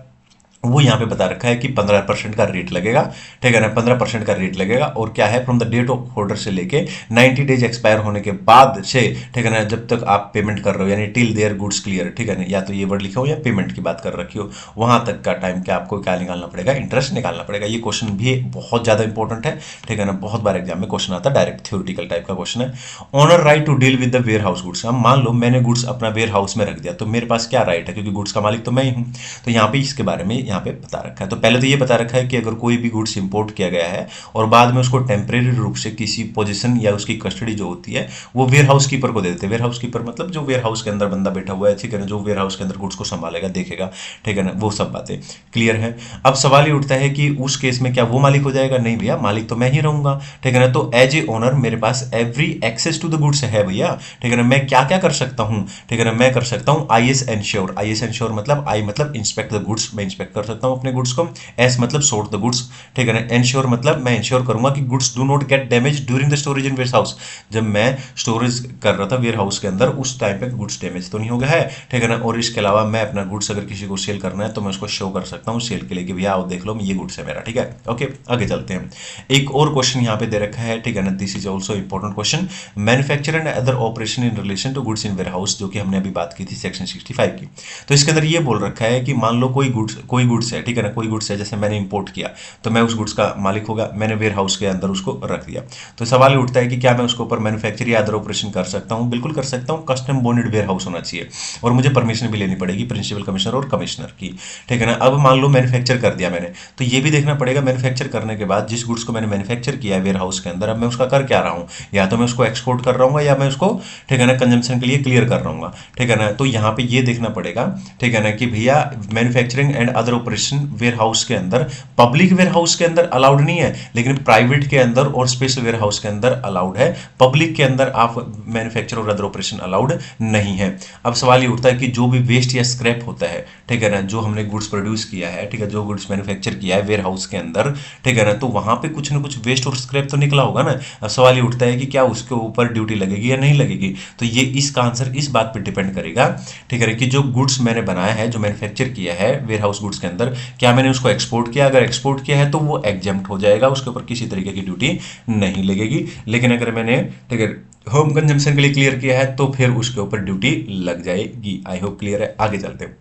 वो यहाँ पे बता रखा है कि 15% का रेट लगेगा, ठीक है ना, 15% का रेट लगेगा। और क्या है, from the date of order से लेके 90 डेज एक्सपायर होने के बाद से, ठीक है ना, जब तक आप पेमेंट कर रहे हो, यानी टिल देयर गुड्स क्लियर, ठीक है ना, या तो ये वर्ड लिखा हो या पेमेंट की बात कर रखी हो, वहां तक का टाइम क्या आपको क्या निकालना पड़ेगा, इंटरेस्ट निकालना पड़ेगा। ये क्वेश्चन भी बहुत ज्यादा इंपॉर्टेंट है, ठीक है ना, बहुत बार एग्जाम में क्वेश्चन आता है, डायरेक्ट थ्योरेटिकल टाइप का क्वेश्चन है। Owner right to deal with the warehouse goods, अब मान लो मैंने गुड्स अपना वेयर हाउस में रख दिया, तो मेरे पास क्या राइट है, क्योंकि गुड्स का मालिक तो मैं ही हूं। तो यहाँ पे इसके बारे में यहाँ पे बता रखा है। तो पहले तो ये बता रखा है कि अगर कोई भी गुड्स इंपोर्ट किया गया है और बाद में उसको टेम्परेरी रूप से किसी पोजीशन या उसकी कस्टडी जो होती है वो वेयर हाउस कीपर को दे देते हैं। वेयर हाउस कीपर मतलब जो वेयर हाउस के अंदर बंदा बैठा हुआ है, ठीक है ना, जो वेयर हाउस के अंदर गुड्स को संभालेगा, देखेगा, ठीक है ना, वो सब बातें क्लियर है। अब सवाल ये उठता है कि उस केस में क्या वो मालिक हो जाएगा, नहीं भैया, मालिक तो मैं ही रहूंगा, ठीक है ना। तो एज ए ओनर मेरे पास every access to the goods है भैया, ठीक है ना। मैं क्या क्या कर सकता हूं, ठीक है ना, मैं कर सकता हूं आईएस एंश्योर। आईएस एंश्योर मतलब आई मतलब इंस्पेक्ट द गुड्स, मैं इंस्पेक्ट कर सकता हूं अपने गुड्स को। एस मतलब सोर्ट द गुड्स, ठीक है ना। एंश्योर मतलब मैं इंश्योर करूंगा कि goods do not get damage during the storage in warehouse, जब मैं स्टोरेज कर रहा था वेयर हाउस के अंदर उस टाइम पे गुड्स डैमेज तो नहीं हो गया है, ठीक है ना। और इसके अलावा मैं अपना गुड्स अगर किसी को सेल करना है तो मैं उसको शो कर सकता हूं सेल के लिए कि भैया आओ देख लो ये गुड्स है मेरा, ठीक है। ओके, आगे चलते हैं। एक और क्वेश्चन यहाँ पे दे रखा है, ठीक है ना, this is also important question, manufacture and other operation in relation to goods in warehouse, जो कि हमने अभी बात की थी सेक्शन 65 की। तो इसके अंदर ये बोल रखा है कि मान लो कोई गुड्स है, ठीक है ना, कोई गुड्स है, जैसे मैंने इंपोर्ट किया तो मैं उस गुड्स का मालिक होगा, मैंने वेयर हाउस के अंदर उसको रख दिया। तो सवाल उठता है कि क्या मैं उसके ऊपर मैन्युफैक्चर या अदर ऑपरेशन कर सकता हूं? बिल्कुल कर सकता हूं। कस्टम बॉन्डेड वेयर हाउस होना चाहिए और मुझे परमिशन भी लेनी पड़ेगी प्रिंसिपल कमिश्नर और कमिश्नर की, ठीक है ना। अब मान लो मैन्युफैक्चर कर दिया मैंने, तो ये भी देखना पड़ेगा मैन्युफैक्चर करने के बाद जिस गुड्स को मैंने मैन्युफैक्चर किया है वेयर हाउस के अंदर, अब मैं उसका कर क्या रहा हूं, या तो मैं उसको एक्सपोर्ट कर रहा हूं या मैं उसको, ठीक है ना, कंजम्पशन के लिए क्लियर कर रहा हूं, ठीक है ना। तो यहाँ पे ये देखना पड़ेगा, ठीक है ना, कि भैया manufacturing and other operation warehouse के अंदर, पब्लिक वेयर हाउस के अंदर अलाउड नहीं है, लेकिन प्राइवेट के अंदर और स्पेशल वेयर हाउस के अंदर अलाउड है। पब्लिक के अंदर आप मैन्युफैक्चर और अदर ऑपरेशन अलाउड नहीं है। अब सवाल ये उठता है कि जो भी वेस्ट या स्क्रैप होता है, ठीक है ना, जो हमने गुड्स प्रोड्यूस किया है, ठीक है, जो गुड्स मैन्युफैक्चर किया है वेयर हाउस के अंदर, ठीक है ना, तो वहां पे कुछ ना कुछ वेस्ट और स्क्रैप तो निकला होगा ना। अब सवाल ये उठता है कि क्या उसके ऊपर ड्यूटी लगेगी या नहीं लगेगी। तो ये इसका आंसर इस बात पर डिपेंड करेगा, ठीक है, कि जो गुड्स मैंने बनाया है, जो मैन्युफैक्चर किया है वेयर हाउस गुड्स के अंदर, क्या मैंने उसको एक्सपोर्ट किया? अगर एक्सपोर्ट किया है तो वो एग्जेम्प्ट हो जाएगा, उसके ऊपर किसी तरीके की ड्यूटी नहीं लगेगी। लेकिन अगर मैंने, ठीक है, होम कंजम्पशन के लिए क्लियर किया है तो फिर उसके ऊपर ड्यूटी लग जाएगी। आई होप क्लियर है। आगे चलते हैं।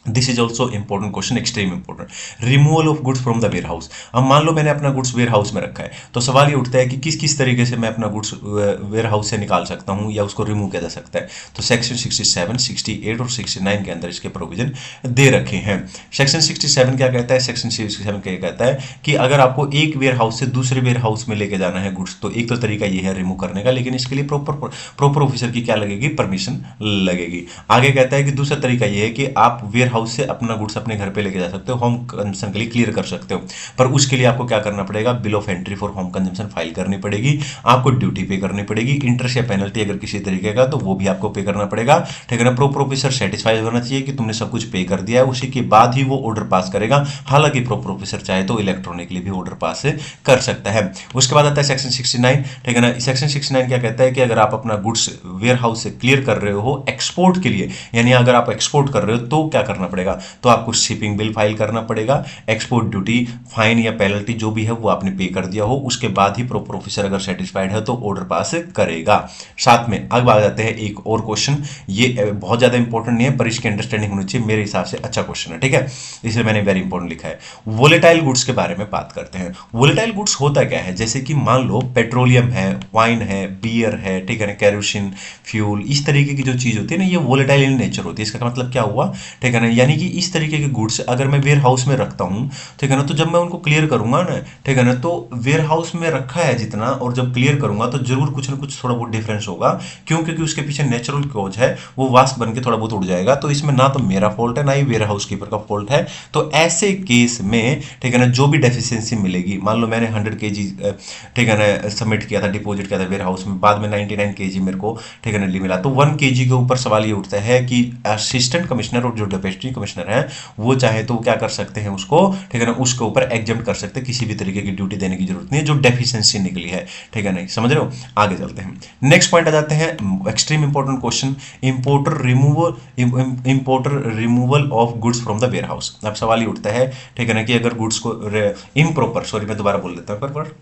This is also important question, extreme important. Removal of goods from the warehouse. अब मान लो मैंने अपना गुड्स वेयर हाउस में रखा है, तो सवाल ये उठता है कि किस किस तरीके से मैं अपना गुड्स वेयर हाउस से निकाल सकता हूं या उसको रिमूव किया जा सकता है। तो सेक्शन 67, 68 और 69 के अंदर इसके प्रोविजन दे रखे हैं। सेक्शन 67 क्या कहता है? सेक्शन 67 क्या कहता है कि अगर आपको एक वेयर हाउस से दूसरे वेयर हाउस में लेके जाना है गुड्स, तो एक तो तरीका ये है रिमूव करने का, लेकिन इसके लिए प्रॉपर ऑफिसर की क्या लगेगी? परमिशन लगेगी। आगे कहता है कि दूसरा तरीका ये है कि आप वेयर हाउस से अपना गुड्स अपने घर पे लेके जा सकते हो, होम कंजम्पशन के लिए क्लियर कर सकते हो, पर उसके लिए आपको क्या करना पड़ेगा? Bill of entry for home consumption file करनी पड़ेगी, आपको ड्यूटी पे करनी पड़ेगी, इंटरेस्ट या पेनल्टी अगर किसी तरीके का तो वो भी आपको पे करना पड़ेगा, ठीक है ना। प्रॉपर ऑफिसर सेटिस्फाइड होना चाहिए कि तुमने सब कुछ पे कर दिया है, उसी के बाद ही वो ऑर्डर पास करेगा। हालांकि प्रॉपर ऑफिसर चाहे तो इलेक्ट्रॉनिकली भी ऑर्डर पास कर सकता है। उसके बाद आता है सेक्शन 69, ठीक है ना। सेक्शन 69 क्या कहता है कि अगर आप अपना गुड्स वेयर हाउस से क्लियर कर रहे हो एक्सपोर्ट के लिए, यानी अगर आप एक्सपोर्ट कर रहे हो तो क्या करना पड़ेगा? तो आपको शिपिंग बिल फाइल करना पड़ेगा, एक्सपोर्ट ड्यूटी, फाइन या पेनल्टी जो भी है वो आपने पे कर दिया हो, उसके बाद ही प्रॉपर ऑफिसर अगर सेटिस्फाइड है तो ऑर्डर पास करेगा। साथ में अब आ जाते हैं एक और क्वेश्चन, ये बहुत ज्यादा इंपॉर्टेंट नहीं है पर इसकी अंडरस्टैंडिंग होनी चाहिए, मेरे हिसाब से अच्छा क्वेश्चन है, ठीक है, इसलिए मैंने वेरी इंपॉर्टेंट लिखा है। वोलेटाइल गुड्स के बारे में बात करते हैं। वोलेटाइल गुड्स होता क्या है? जैसे कि मान लो पेट्रोलियम है, वाइन है, बियर है, ठीक है ना, कैरोसिन, फ्यूल, इस तरीके की जो चीज होती है ना, ये वोलेटाइल इन नेचर होती है। इसका मतलब क्या हुआ? ठीक है ना, यानी कि इस तरीके के गुड्स अगर मैं वेयर हाउस में रखता हूं, ठीक है ना, तो जब मैं उनको क्लियर करूंगा ना, ठीक है ना, तो वेयर हाउस में रखा है जितना, और जब क्लियर करूंगा तो जरूर कुछ ना कुछ थोड़ा बहुत डिफरेंस होगा, क्यों? क्योंकि उसके पीछे नेचुरल कॉज है, वो वास्ट बन के थोड़ा बहुत उड़ जाएगा। तो इसमें ना तो मेरा फॉल्ट है ना ही वेयर हाउस कीपर का फॉल्ट है। तो ऐसे केस में, ठीक है ना, जो भी डेफिशिएंसी मिलेगी, मान लो मैंने 100 kg, ठीक है ना, सबमिट किया था, डिपॉजिट किया था वेयर हाउस में, बाद में 99 kg मेरे को, ठीक है ना, मिला, तो 1 kg के ऊपर सवाल ये उठता है कि असिस्टेंट कमिश्नर और जो डिप्टी कमिश्नर है वो चाहे तो क्या कर सकते हैं उसको, ठीक है ना, उसके ऊपर एग्जेम्प्ट कर सकते हैं, किसी भी तरीके की ड्यूटी देने की जरूरत नहीं है, जो डेफिशिएंसी निकली है, ठीक है ना, समझ रहे हो। आगे चलते हैं, नेक्स्ट पॉइंट आ जाते हैं, extreme important question, importer removal of goods from the warehouse. अब सवाल ये उठता है, ठीक है ना, कि अगर गुड्स को इम्प्रॉपर, सॉरी मैं दोबारा बोल देता हूं, पर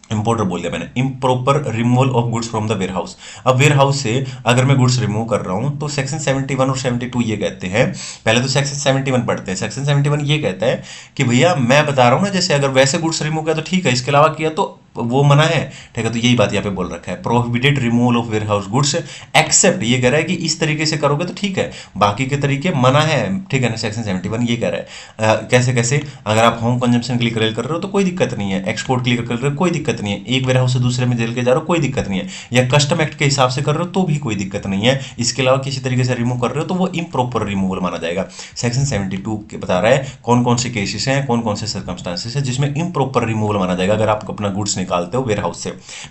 इंपोर्टर बोल दिया मैंने, improper removal of goods from the warehouse. अब वेयर हाउस से अगर मैं गुड्स रिमूव कर रहा हूं तो सेक्शन 71 और 72 ये कहते हैं, पहले तो सेक्शन 71 पढ़ते हैं। सेक्शन 71 ये कहता है कि भैया मैं बता रहा हूं ना, जैसे अगर वैसे गुड्स रिमूव किया तो ठीक है, इसके अलावा किया तो वो मना है, ठीक है। तो यही बात यहाँ पे बोल रखा है, prohibited removal of warehouse goods except, ये कह रहा है कि इस तरीके से करोगे तो ठीक है, बाकी के तरीके मना है, ठीक है ना। सेक्शन 71 ये कह रहा है कैसे कैसे, अगर आप होम कंजम्पशन के लिए क्लियर कर रहे हो तो कोई दिक्कत नहीं है, एक्सपोर्ट क्लियर कर रहे हो कोई दिक्कत नहीं है, एक वेयर हाउस से दूसरे में जेल के जा रहे हो कोई दिक्कत नहीं है, या कस्टम एक्ट के हिसाब से कर रहे हो तो भी कोई दिक्कत नहीं है, इसके अलावा किसी तरीके से रिमूव कर रहे हो तो वो इम्प्रॉपर रिमूवल माना जाएगा। सेक्शन 72 के बता रहा है कौन कौन से केसेस हैं, कौन कौन से सर्कमस्टांसेस है जिसमें इम्प्रॉपर रिमूवल माना जाएगा अगर आप अपना गुड्स निकालते हो वेयर हाउस से।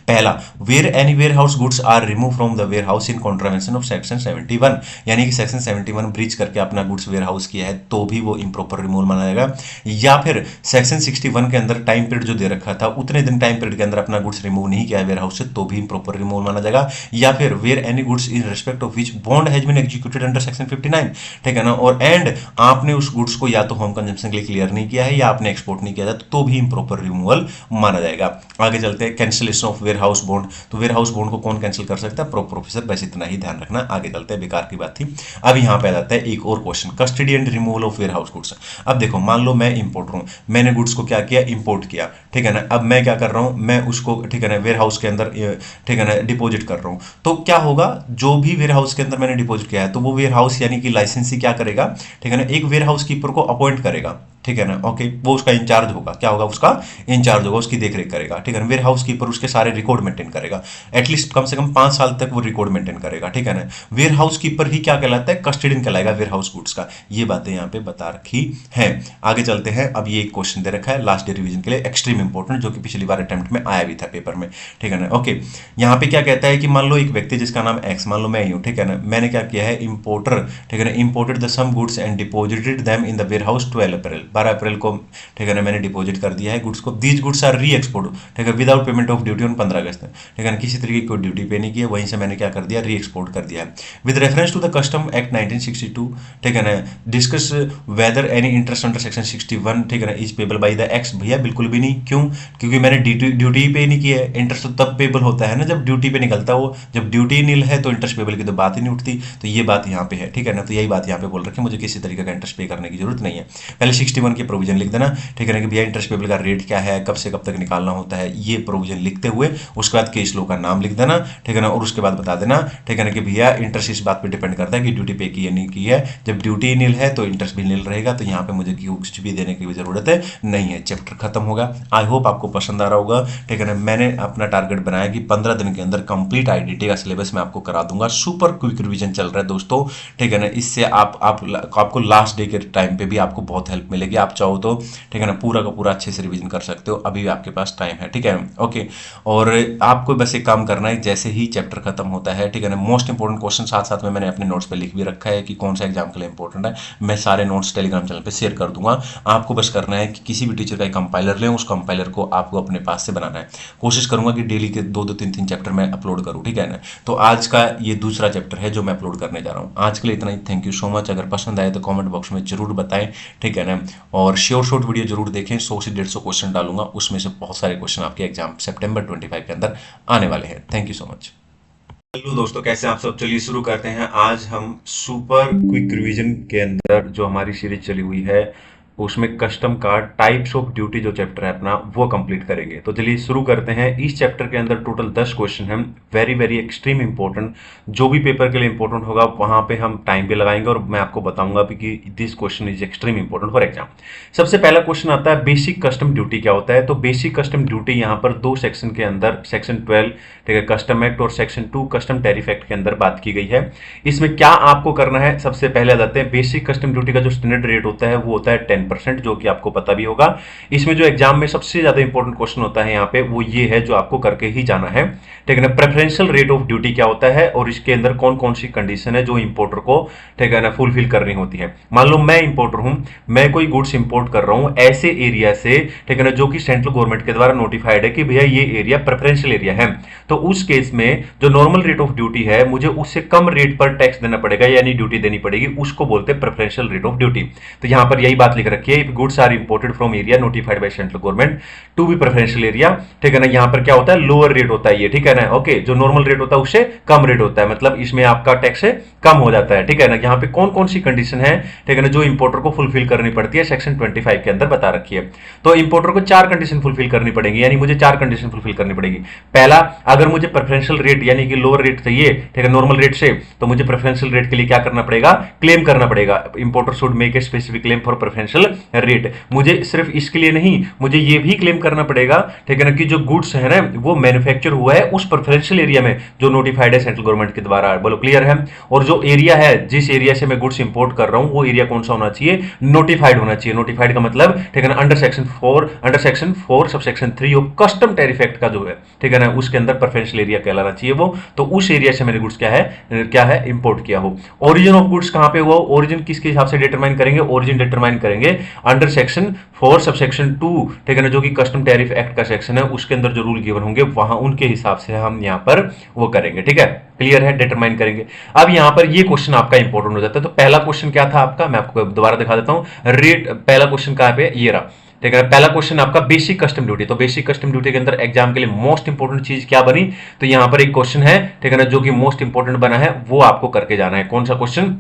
पहला, where any warehouse goods are remove from the warehouse in contravention of section 71, यानी कि सेक्शन 71 ब्रीच करके अपना गुड्स वेयर हाउस किया है तो भी वो इम्प्रॉपर रिमूवल माना जाएगा। या फिर सेक्शन 61 के अंदर टाइम पीरियड जो दे रखा था उतने दिन टाइम पीरियड के अंदर अपना गुड्स रिमूव नहीं किया है वेयर हाउस से तो भी इम्प्रॉपर रिमूवल माना जाएगा। या फिर where any goods in respect of which bond has been executed under section 59, ठीक है ना, और एंड आपने उस गुड्स को या तो होम कंजम्पशन के लिए क्लियर नहीं किया है या आपने एक्सपोर्ट नहीं किया था तो भी इम्प्रॉपर रिमूवल माना जाएगा। आगे चलते हैं, cancellation of warehouse bond, तो वेयर हाउस बॉन्ड को कौन कैंसिल कर सकता है? प्रॉपर ऑफिसर, बस इतना ही ध्यान रखना। आगे चलते हैं, बेकार की बात थी। अब यहाँ पे आ जाता है एक और question, custody and removal of warehouse goods. अब देखो मान लो मैं इंपोर्टर हूँ, मैंने गुड्स को क्या किया? इंपोर्ट किया, ठीक है ना। अब मैं क्या कर रहा हूँ, मैं उसको, ठीक है ना, वेयर हाउस के अंदर, ठीक है ना, डिपॉजिट कर रहा हूँ। तो क्या होगा, जो भी वेयर हाउस के अंदर मैंने डिपॉजिट किया है तो वो वेयर हाउस यानी कि लाइसेंसी क्या करेगा, ठीक है ना, एक वेयर हाउस कीपर को अपॉइंट करेगा, ठीक है ना, ओके, वो उसका इंचार्ज होगा, क्या होगा, उसका इंचार्ज होगा, उसकी देखरेख करेगा, ठीक है ना। वेयर हाउस कीपर उसके सारे रिकॉर्ड मेंटेन करेगा, एटलीस्ट कम से कम 5 साल तक वो रिकॉर्ड मेंटेन करेगा, ठीक है ना। वेयर हाउस कीपर ही क्या कहलाता है? कस्टोडियन कहलाएगा वेयर हाउस गुड्स का। ये बातें यहाँ पे बता रखी है। आगे चलते हैं, अब ये एक क्वेश्चन दे रखा है लास्ट डे रिवीजन के लिए, एक्सट्रीम इंपॉर्टेंट, जो कि पिछली बार अटेम्प्ट में आया भी था पेपर में, ठीक है ना। ओके, यहाँ पे क्या कहता है कि मान लो एक व्यक्ति जिसका नाम एक्स, मान लो मैं ही हूँ, ठीक है ना, मैंने क्या किया है, इंपोर्टर, ठीक है ना, imported the same goods and deposited them in the warehouse 12 April, 12 April को, ठीक है ना, मैंने डिपॉजिट कर दिया है गुड्स को। These goods are re export, ठीक है, without payment of duty on 15 August, ठीक है ना, किसी तरीके की कोई ड्यूटी पे नहीं की है, वहीं से मैंने क्या कर दिया, री एक्सपोर्ट कर दिया है। With reference to the custom act 1962, ठीक है ना, discuss whether any interest under section 61, ठीक है ना, is payable by the X. भैया बिल्कुल भी नहीं, क्यों? क्योंकि मैंने ड्यूटी पे नहीं की है। इंटरेस्ट तो तब पेबल होता है ना जब ड्यूटी पे निकलता हो, जब ड्यूटी नील है तो इंटरेस्ट पेबल की तो बात ही नहीं उठती। तो ये बात यहाँ पे है, ठीक है ना, तो यही बात यहाँ पे बोल रखी है, मुझे किसी तरीके का इंटरेस्ट पे करने की जरूरत नहीं है। पहले 61 की प्रोविजन लिख देना, ठीक है ना, कि भैया इंटरेस्ट पेबल का रेट क्या है, कब से कब तक निकालना होता है, ये प्रोविजन लिखते हुए उसके बाद केस लॉ का नाम लिख देना, ठीक है ना, और उसके बाद बता देना, ठीक है ना, कि भैया इंटरेस्ट इस बात पे डिपेंड करता है कि ड्यूटी पे की या नहीं की है। जब ड्यूटी नील है तो इंटरेस्ट भी नील रहेगा, तो यहाँ पे मुझे कुछ भी देने की जरूरत है नहीं है। चैप्टर खत्म होगा। आई होप आपको पसंद आ रहा होगा, ठीक है ना। मैंने अपना टारगेट बनाया कि 15 दिन के अंदर कंप्लीट आईडीटी का सिलेबस मैं आपको करा दूंगा। सुपर क्विक रिवीजन चल रहा है दोस्तों, ठीक है ना। इससे आपको लास्ट डे के टाइम पे भी आपको बहुत हेल्प मिलेगी। आप चाहो तो, ठीक है ना, पूरा का पूरा अच्छे से रिवीजन कर सकते हो, अभी आपके पास टाइम है, ठीक है, ओके। और आपको बस एक काम करना है, जैसे ही चैप्टर खत्म होता है, ठीक है ना, मोस्ट इंपोर्टेंट क्वेश्चन साथ साथ में मैंने अपने नोट्स पे लिख भी रखा है कि कौन सा एग्जाम के लिए इंपॉर्टेंट है। मैं सारे नोट्स टेलीग्राम चैनल पे शेयर कर दूंगा। आपको बस करना है कि किसी भी टीचर का एक कंपाइलर लें, उस कंपाइलर को आपको अपने पास से बनाना है। कोशिश करूंगा कि डेली के 2-2, 3-3 चैप्टर मैं अपलोड करूं, ठीक है ना। तो आज का ये दूसरा चैप्टर है जो मैं अपलोड करने जा रहा हूं। आज के लिए इतना ही, थैंक यू सो मच। अगर पसंद आए तो कमेंट बॉक्स में जरूर बताएं, ठीक है ना। और शॉर्ट वीडियो जरूर देखें, 100 से 150 क्वेश्चन डालूंगा, उसमें से बहुत सारे क्वेश्चन आपके एग्जाम सितंबर 25 के अंदर आने वाले हैं। Thank you so much. Hello दोस्तों, कैसे आप सब? चलिए शुरू करते हैं। आज हम सुपर क्विक रिवीजन के अंदर जो हमारी सीरीज चली हुई है उसमें कस्टम का टाइप्स ऑफ ड्यूटी जो चैप्टर है अपना वो कंप्लीट करेंगे। तो चलिए शुरू करते हैं। इस चैप्टर के अंदर टोटल 10 क्वेश्चन हैं, वेरी वेरी एक्सट्रीम इंपॉर्टेंट। जो भी पेपर के लिए इंपॉर्टेंट होगा वहां पे हम टाइम पे लगाएंगे और मैं आपको बताऊंगा भी कि this question is extreme important for exam. सबसे पहला क्वेश्चन आता है बेसिक कस्टम ड्यूटी क्या होता है। तो बेसिक कस्टम ड्यूटी यहाँ पर 2 सेक्शन के अंदर, सेक्शन 12, ठीक है, कस्टम एक्ट, और सेक्शन 2 कस्टम टैरिफ एक्ट के अंदर बात की गई है। इसमें क्या आपको करना है, सबसे पहले आ जाते हैं बेसिक कस्टम ड्यूटी का जो स्टैंडर्ड रेट होता है वो होता है 10%, जो कि आपको पता भी होगा। इसमें जो एग्जाम में सबसे ज्यादा इंपॉर्टेंट क्वेश्चन होता है यहाँ पे वो ये है जो आपको करके ही जाना है, ठीक है ना। प्रेफरेंशियल रेट ऑफ ड्यूटी क्या होता है और इसके अंदर कौन कौन सी कंडीशन है जो इंपोर्टर को, ठीक है ना, फुलफिल करनी होती है। मान लो मैं इंपोर्टर हूं, मैं कोई गुड्स इंपोर्ट कर रहा हूं ऐसे एरिया से, ठीक है ना, जो कि सेंट्रल गवर्नमेंट के द्वारा नोटिफाइड है कि भैया ये एरिया प्रेफरेंशियल एरिया है। तो उस केस में जो नॉर्मल रेट ऑफ ड्यूटी है मुझे उससे कम रेट पर टैक्स देना पड़ेगा, यानी ड्यूटी देनी पड़ेगी, उसको बोलते हैं प्रेफरेंशियल रेट ऑफ ड्यूटी। तो यहां पर यही बात लिख रखी है, if goods are imported from area notified by central government to be preferential area, ठीक है ना। यहां पर क्या होता है, लोअर रेट होता है ये, ठीक है ना, ओके। जो नॉर्मल रेट होता है उससे कम रेट होता है, मतलब इसमें आपका टैक्स कम हो जाता है, ठीक है ना। यहां पे कौन कौन सी कंडीशन है, ठीक है ना, जो इंपोर्टर को फुलफिल करनी पड़ती है, सेक्शन 25 के अंदर बता रखी है। तो इंपोर्टर को 4 कंडीशन फुलफिल करनी पड़ेगी, यानी मुझे 4 कंडीशन फुलफिल करनी पड़ेगी। पहला, अगर मुझे प्रेफरेंशियल रेट यानी कि लोअर रेट चाहिए, ठीक है, नॉर्मल रेट से, तो मुझे प्रेफरेंशियल रेट के लिए क्या करना पड़ेगा, क्लेम करना पड़ेगा। Importer should make a specific claim for preferential rate. मुझे सिर्फ इसके लिए नहीं, मुझे ये भी क्लेम करना पड़ेगा, ठीक है ना, कि जो गुड्स है ना वो मैन्युफैक्चर हुआ है उस प्रेफरेंशियल एरिया में जो नोटिफाइड है सेंट्रल गवर्नमेंट के द्वारा। बोलो क्लियर है। और जो एरिया है, जिस एरिया से मैं गुड्स इंपोर्ट कर रहा हूं, वो एरिया कौन सा होना चाहिए, नोटिफाइड होना चाहिए। नोटिफाइड का मतलब, ठीक है ना, under section 4 subsection 3 of custom tariff act का जो है, ठीक है ना, उसके अंदर प्रेफरेंशियल एरिया कहलाना चाहिए वो। तो उस एरिया से मैंने गुड्स क्या है इंपोर्ट किया हो। ओरिजिन ऑफ गुड्स कहां पे हुआ, ओरिजिन किसके हिसाब से डिटरमाइन करेंगे, ओरिजिन डिटरमाइन करेंगे अंडर सेक्शन 4 सबसेक्शन 2, ठीक है ना, जो कि कस्टम टैरिफ एक्ट का सेक्शन है, उसके अंदर जो रूल गिवन होंगे वहां उनके हिसाब से हम यहां पर वो करेंगे, ठीक है, क्लियर है, डिटरमाइन करेंगे। अब यहां पर ये क्वेश्चन आपका इंपॉर्टेंट हो जाता है। तो पहला क्वेश्चन क्या था आपका, मैं आपको दोबारा दिखा देता हूं। रेट, पहला क्वेश्चन कहां पे, ये रहा, ठीक है। पहला क्वेश्चन आपका बेसिक कस्टम ड्यूटी। तो बेसिक कस्टम ड्यूटी के अंदर एग्जाम के लिए मोस्ट इंपोर्टेंट चीज क्या बनी, तो यहां पर एक क्वेश्चन है, ठीक है ना, जो कि मोस्ट इंपोर्टेंट बना है, वो आपको करके जाना है। कौन सा क्वेश्चन,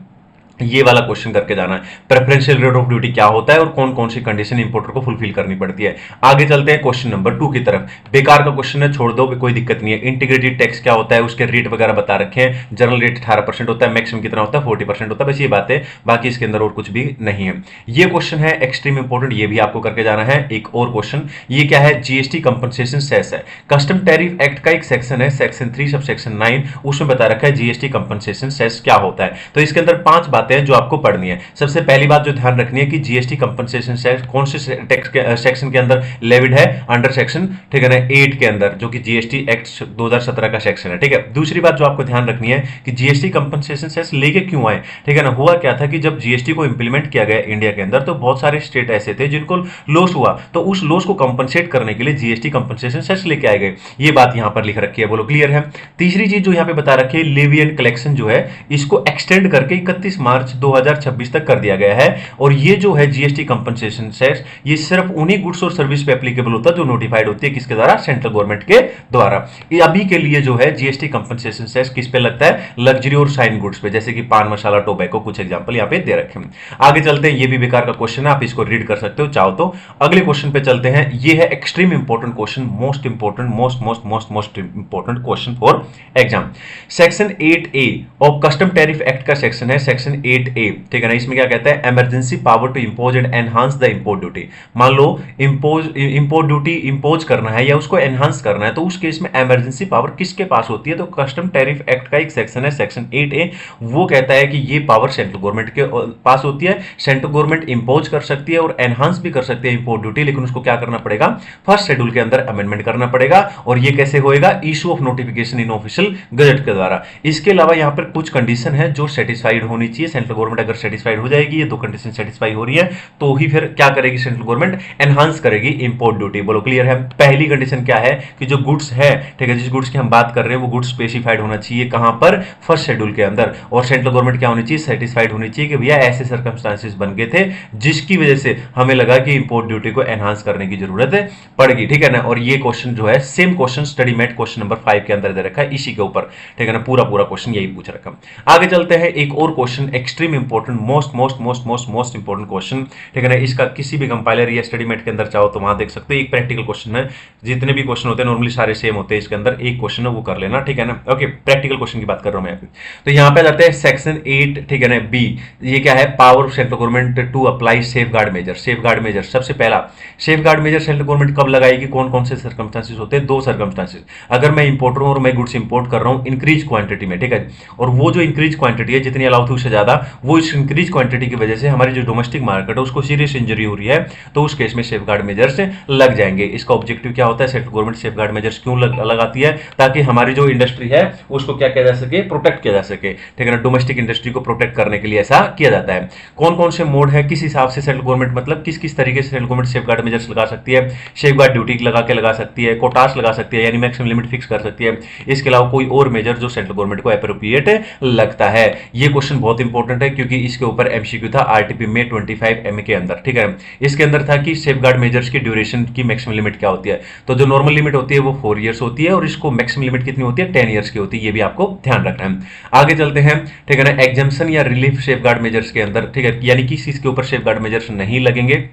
ये वाला क्वेश्चन करके जाना है। प्रेफरेंशियल रेट ऑफ ड्यूटी क्या होता है और कौन कौन सी कंडीशन इंपोर्टर को फुलफिल करनी पड़ती है। आगे चलते हैं क्वेश्चन नंबर 2 की तरफ। बेकार का क्वेश्चन है, छोड़ दो, कोई दिक्कत नहीं है। इंटीग्रेटेड टैक्स क्या होता है, उसके रेट वगैरह बता रखे हैं। जनरल रेट 18% होता है, मैक्सिमम कितना होता है, 40% होता है, बस ये बात है, बाकी इसके अंदर और कुछ भी नहीं है। ये क्वेश्चन है एक्सट्रीम इंपोर्टेंट, ये भी आपको करके जाना है। एक और क्वेश्चन, ये क्या है, जीएसटी कंपनसेशन सेस है। कस्टम टैरिफ एक्ट का एक सेक्शन है, सेक्शन 3 सबसेक्शन 9, उसमें बता रखा है जीएसटी कंपनसेशन सेस क्या होता है। तो इसके अंदर 5 आते हैं जो आपको पढ़नी है। सबसे पहली बात जो ध्यान रखनी है कि जीएसटी कंपनसेशन टैक्स कौन से टैक्स के सेक्शन के अंदर लेविड है, अंडर सेक्शन, ठीक है ना, 8 के अंदर, जो कि जीएसटी एक्ट 2017 का सेक्शन है, ठीक है। दूसरी बात जो आपको ध्यान रखनी है कि जीएसटी कंपनसेशन सेस लेके क्यों आए, ठीक है ना। हुआ क्या था कि जब जीएसटी को इंप्लीमेंट किया गया इंडिया के अंदर तो बहुत सारे स्टेट ऐसे थे जिनको लॉस हुआ, तो उस लॉस को कंपनसेट करने के लिए जीएसटी कंपनसेशन सेस लेके आए गए। ये बात यहां पर लिख रखी है, बोलो क्लियर है। तीसरी चीज जो यहां पे बता रखी है, लेवी एंड कलेक्शन जो है इसको एक्सटेंड करके 31 मार्च 2026 तक कर दिया गया है। और ये जो है जीएसटी कंपनसेशन सेस ये सिर्फ उन्हीं गुड्स और सर्विस पे एप्लीकेबल होता है जो नोटिफाइड होती है किसके द्वारा, सेंट्रल गवर्नमेंट के द्वारा। ये अभी के लिए जो है जीएसटी कंपनसेशन सेस किस पे लगता है, लग्जरी और शाइन गुड्स पे, जैसे कि पान मसाला, टोबैको, कुछ एग्जांपल यहां पे दे रखे हैं। आगे चलते हैं, ये भी बेकार का क्वेश्चन है, आप इसको रीड कर सकते हो चाहो तो। अगले क्वेश्चन पे चलते हैं, ये है extreme important question, most important, most important question for exam. Section 8A of custom tariff act का सेक्शन है, सेक्शन 8A, ठीक है ना। इसमें क्या कहता है, emergency power to impose and enhance the import duty. मान लो इंपोर्ट ड्यूटी इंपोज करना है या उसको एनहांस करना है, तो उस केस में इमरजेंसी पावर किसके पास होती है, तो कस्टम टैरिफ एक्ट का एक सेक्शन है, सेक्शन 8A, वो कहता है कि ये पावर सेंट्रल गवर्नमेंट के पास होती है। सेंट्रल गवर्नमेंट इंपोज कर सकती है और एनहांस भी कर सकती है इंपोर्ट ड्यूटी, लेकिन उसको क्या करना पड़ेगा, फर्स्ट शेड्यूल के अंदर अमेंडमेंट करना पड़ेगा। और ये कैसे होएगा, issue of notification in official gazette के द्वारा। इसके अलावा यहां पर कुछ कंडीशन है जो सेटिस्फाइड होनी चाहिए। सेंट्रल गवर्नमेंट अगर सेटिस्फाइड हो जाएगी, ये दो कंडीशन सेटिस्फाई हो रही है, तो ही फिर क्या करेगी सेंट्रल गवर्नमेंट, एनहांस करेगी इंपोर्ट ड्यूटी। बोलो क्लियर है। पहली कंडीशन क्या है कि जो गुड्स है, ठीक है, जिस गुड्स की हम बात कर रहे हैं वो गुड्स स्पेसिफाइड होना चाहिए कहां पर, फर्स्ट शेड्यूल के अंदर। और सेंट्रल गवर्नमेंट क्या होनी चाहिए, सेटिस्फाइड होनी चाहिए कि भैया ऐसे सर्कमस्टांसेस बन गए थे जिसकी वजह से हमें लगा कि इंपोर्ट ड्यूटी को एनहांस करने की जरूरत पड़ेगी, ठीक है ना। और ये क्वेश्चन जो है same question study mate question number 5 के अंदर दे रखा है, इसी के ऊपर, ठीक है ना, पूरा क्वेश्चन यही पूछ रखा। आगे चलते हैं, एक और question extreme important, most important question, ठीक है ना। इसका किसी भी कंपाइलर या स्टडी मेट के अंदर चाहो तो वहां देख सकते हो, एक प्रैक्टिकल क्वेश्चन है। जितने भी क्वेश्चन होते हैं नॉर्मली सारे सेम होते हैं, इसके अंदर एक क्वेश्चन है वो कर लेना, ठीक है ना। ओके, प्रैक्टिकल क्वेश्चन की बात कर रहा हूं मैं यहाँ पे। तो यहाँ पे जाते हैं सेक्शन 8, ठीक है ना, बी। ये क्या है, power of central government to apply safeguard measure. Safeguard measure, सबसे पहला सेफगार्ड मेजर सेंट्रल गवर्नमेंट कब लगाएगी, कौन कौन से सर्कमस्टांसेस होते हैं, दो सर्कमस्टांसेस। अगर मैं इंपोर्टर हूं और मैं गुड्स इंपोर्ट कर रहा हूं इंक्रीज क्वांटिटी में, ठीक है, और वो जो इंक्रीज क्वांटिटी है जितनी अलाउ थी उससे ज्यादा, वो इस इंक्रीज क्वांटिटी की वजह से हमारी जो डोमेस्टिक मार्केट है उसको सीरियस इंजरी हो रही है, तो उस केस में सेफगार्ड मेजर्स लग जाएंगे। इसका ऑब्जेक्टिव क्या होता है, सेंट्रल गवर्नमेंट सेफगार्ड मेजर्स क्यों लगाती है, ताकि हमारी जो इंडस्ट्री है उसको क्या किया जा सके, प्रोटेक्ट किया जा सके, ठीक है ना। डोमेस्टिक इंडस्ट्री को प्रोटेक्ट करने के लिए ऐसा किया जाता है। कौन कौन से मोड है, किस हिसाब से सेंट्रल गवर्नमेंट, मतलब किस किस तरीके से सेंट्रल गवर्नमेंट सेफगार्ड मेजर्स लगा सकती है, सेफगार्ड ड्यूटी लगा सकती है, कोटास लगा सकती है, यानी मैक्सिमम लिमिट फिक्स कर सकती है। इसके अलावा कोई और मेजर जो सेंट्रल गवर्नमेंट को एप्रोप्रिएट लगता है। ये क्वेश्चन बहुत इंपॉर्टेंट है क्योंकि इसके ऊपर एमसीक्यू था आरटीपी में 25M के अंदर, ठीक है। इसके अंदर था कि सेफगार्ड मेजर्स की ड्यूरेशन की मैक्सिमम लिमिट क्या होती है, तो जो नॉर्मल लिमिट होती है वो 4 इयर्स होती है और इसको मैक्सिमम लिमिट कितनी होती है, 10 इयर्स की होती है। ये भी आपको ध्यान रखना है। आगे चलते हैं, ठीक है ना, एग्जम्पशन या रिलीफ सेफगार्ड मेजर्स के अंदर, ठीक है, यानी कि इसके ऊपर सेफगार्ड मेजर्स नहीं लगेंगे,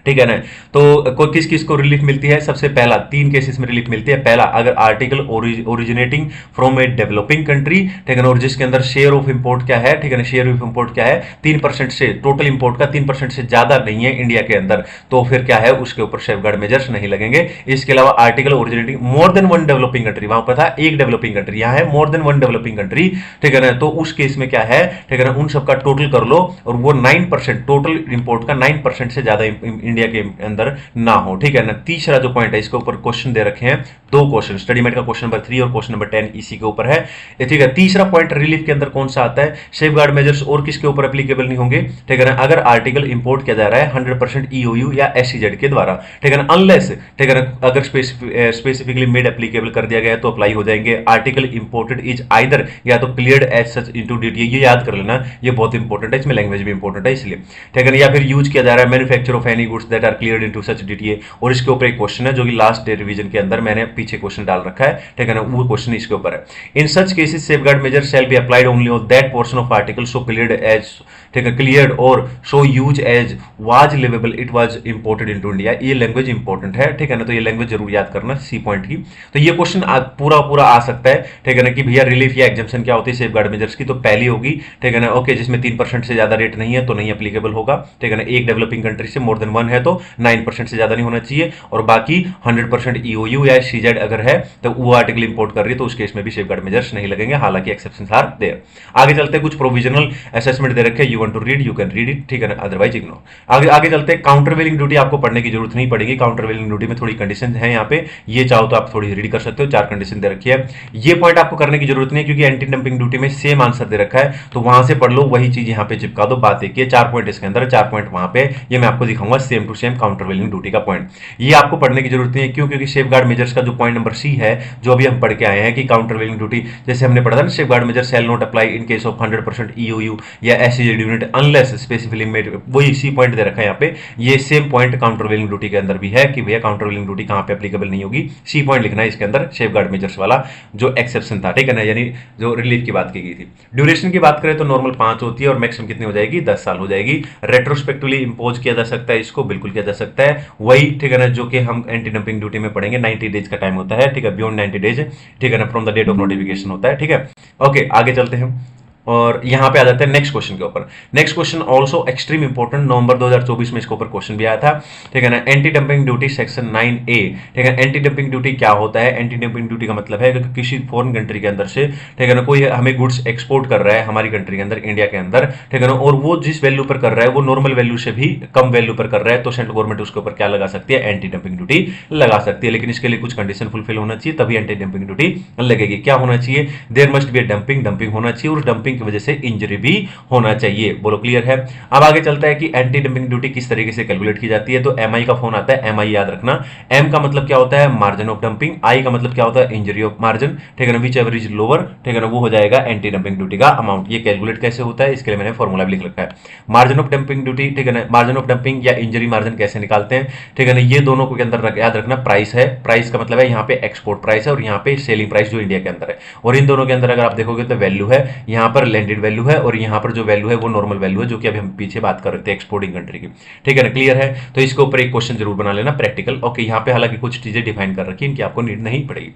ठीक है ना। तो कोई किस किस को रिलीफ मिलती है, सबसे पहला 3 केसेस में रिलीफ मिलती है। पहला, अगर article originating from a developing country, ठीक है ना, और जिसके अंदर शेयर ऑफ इंपोर्ट क्या है, ठीक है ना, शेयर ऑफ इंपोर्ट क्या है, 3% से, टोटल इंपोर्ट का 3% से ज्यादा नहीं है इंडिया के अंदर, तो फिर क्या है, उसके ऊपर सेफगार्ड मेजर्स नहीं लगेंगे। इसके अलावा article originating more than 1 developing country, वहां पर था एक डेवलपिंग कंट्री, यहाँ है मोर देन 1 डेवलपिंग कंट्री, ठीक है ना, तो उस केस में क्या है, ठीक है ना, उन सबका टोटल कर लो और वो 9%, टोटल इंपोर्ट का 9% से ज्यादा इंडिया के अंदर ना हो, ठीक है ना। तीसरा जो पॉइंट है, इसके ऊपर क्वेश्चन दे रखे हैं, 2 क्वेश्चन, स्टडी मेट का क्वेश्चन नंबर 3 और क्वेश्चन नंबर 10 इसी के ऊपर है, ठीक है। तीसरा पॉइंट रिलीफ के अंदर कौन सा आता है, सेफगार्ड मेजर्स और किसके ऊपर एप्लीकेबल नहीं होंगे, ठीक है ना, अगर आर्टिकल इंपोर्ट किया जा रहा है 100% ईओयू या एससीजेड के द्वारा, ठीक है ना, अनलेस, ठीक है ना, अगर स्पेसिफिकली मेड एप्लीकेबल कर दिया गया तो अप्लाई हो जाएंगे। आर्टिकल इंपोर्टेड इज आइदर, या तो cleared as such into duty, ये याद कर लेना, ये बहुत इंपॉर्टेंट है, इसमें लैंग्वेज भी इंपॉर्टेंट है इसलिए, ठीक है ना, या फिर यूज किया जा रहा है manufacture of any goods that are cleared into such DTA. और इसके ऊपर एक क्वेश्चन है जो कि लास्ट डे रिवीजन के अंदर मैंने पीछे क्वेश्चन डाल रखा है, ठीक है ना, वो क्वेश्चन इसके ऊपर है। In such cases safeguard measure shall be applied only on that portion of article so cleared as, ठीक है, क्लियर्ड और so use as was leviable it was imported into India. ये लैंग्वेज इंपॉर्टेंट है, ठीक है ना, तो ये लैंग्वेज जरूर याद करना सी पॉइंट की। तो ये क्वेश्चन पूरा पूरा आ सकता है, ठीक है ना, कि भैया रिलीफ या एग्जाम्पशन क्या होती है सेफ गार्ड मेजर्स की, तो पहली होगी, ठीक है ना, ओके, जिसमें 3% से ज्यादा रेट नहीं है तो नहीं एप्लीकेबल होगा, ठीक है ना, एक डेवलपिंग कंट्री से मोर देन 1 है तो 9% से ज्यादा नहीं होना चाहिए, और बाकी 100% ईओयू या सीजेड अगर है तो वो आर्टिकल इंपोर्ट कर रही है तो उस केस में भी सेफ गार्ड मेजर्स नहीं लगेंगे, हालांकि एक्सेप्शंस आर देयर। आगे चलते हैं, कुछ प्रोविजनल असेसमेंट दे रखे, you want to read you can read it, ठीक है ना, अदरवाइज इग्नोर। आगे आगे चलते हैं, काउंटरवेलिंग ड्यूटी आपको पढ़ने की जरूरत नहीं पड़ेगी, काउंटरवेलिंग ड्यूटी में थोड़ी कंडीशन है यहाँ पे, ये चाहो तो आप थोड़ी रीड कर सकते हो, 4 कंडीशन दे रखी है। ये पॉइंट आपको करने की जरूरत नहीं है क्योंकि एंटी डंपिंग ड्यूटी में सेम आंसर दे रखा है, तो वहां से पढ़ लो, वही चीज यहाँ पे चिपका दो, बात एक ही है, 4 पॉइंट इसके अंदर, 4 पॉइंट वहां पे, ये मैं आपको दिखाऊंगा same to same countervailing duty का पॉइंट। ये आपको पढ़ने की जरूरत नहीं है, क्यों? क्योंकि सेफ गार्ड मेजर्स का जो पॉइंट नंबर सी है, जो अभी हम पढ़ के आए हैं कि काउंटरवेलिंग ड्यूटी, जैसे हमने पढ़ा था ना, safeguard measure shall not apply in case of 100% EOU या SEZ unit unless specifically made, वही सी पॉइंट दे रखा है यहाँ पे, ये सेम पॉइंट काउंटरवेलिंग ड्यूटी के अंदर भी है कि भैया काउंटरवेलिंग ड्यूटी कहां पे एप्लीकेबल नहीं होगी, सी पॉइंट लिखना है इसके अंदर, सेफ गार्ड मेजर्स वाला जो एक्सेप्शन था, ठीक है ना, यानी जो रिलीफ की बात की गई थी। ड्यूरेशन की बात करें तो नॉर्मल 5 होती है और मैक्सिमम कितनी हो जाएगी, 10 साल हो जाएगी। रेट्रोस्पेक्टिवली इंपोज किया जा सकता है, इसको बिल्कुल किया जा सकता है, वही, ठीक है ना, जो कि हम एंटी डंपिंग ड्यूटी में पढ़ेंगे, 90 डेज का टाइम होता है, ठीक है, बियॉन्ड 90 डेज, ठीक है ना, from the date of notification होता है, ठीक है। ओके, आगे चलते हैं और यहां पे आ जाते हैं नेक्स्ट क्वेश्चन के ऊपर। Next question also extreme important, नवंबर 2024 में इसके ऊपर क्वेश्चन भी आया था, ठीक है ना, anti dumping duty section 9A, ठीक है। एंटी डंपिंग ड्यूटी क्या होता है? एंटी डंपिंग ड्यूटी का मतलब है कि किसी फॉरेन कंट्री के अंदर से, ठीक है ना, कोई हमें गुड्स एक्सपोर्ट कर रहा है हमारी कंट्री के अंदर, इंडिया के अंदर, ठीक है ना, और वो जिस वैल्यू पर कर रहा है वो नॉर्मल वैल्यू से भी कम वैल्यू पर कर रहा है, तो सेंट्रल गवर्नमेंट उसके ऊपर क्या लगा सकती है? एंटी डंपिंग ड्यूटी लगा सकती है, लेकिन इसके लिए कुछ कंडीशन फुलफिल होना चाहिए, तभी एंटी डंपिंग ड्यूटी लगेगी। क्या होना चाहिए? There must be dumping, dumping होना चाहिए, और डंपिंग की वजह से इंजरी भी होना चाहिए। बोलो क्लियर है? अब आगे चलता है कि एंटी डंपिंग ड्यूटी किस तरीके से कैलकुलेट की जाती है, तो एमआई का फोन आता है, एमआई याद रखना, एम का मतलब क्या होता है? मार्जिन ऑफ डंपिंग, आई का मतलब क्या होता है? इंजरी ऑफ मार्जिन, ठीक है ना, विच एवर इज लोअर, ठीक है ना, वो हो जाएगा एंटी डंपिंग ड्यूटी का अमाउंट। ये कैलकुलेट कैसे होता है इसके लिए मैंने फॉर्मूला भी लिख रखा है। मार्जिन ऑफ डंपिंग ड्यूटी, ठीक है ना, मार्जिन ऑफ डंपिंग या इंजरी मार्जिन कैसे निकालते हैं, ठीक है ना, ये दोनों को के अंदर याद रखना, प्राइस है, प्राइस का मतलब है यहाँ पे एक्सपोर्ट प्राइस है और यहाँ पे सेलिंग प्राइस जो इंडिया के अंदर है, और इन दोनों के अंदर अगर आप देखोगे तो वैल्यू है, यहाँ पर लैंडेड वैल्यू है और यहाँ पर जो वैल्यू है वो नॉर्मल वैल्यू है, जो कि अभी हम पीछे बात कर रहे थे एक्सपोर्टिंग कंट्री की, ठीक है ना, क्लियर है? तो इसके ऊपर एक क्वेश्चन जरूर बना लेना प्रैक्टिकल। ओके, यहाँ पे हालांकि कुछ चीजें डिफाइन कर रखी है, इनकी आपको नीड नहीं पड़ेगी।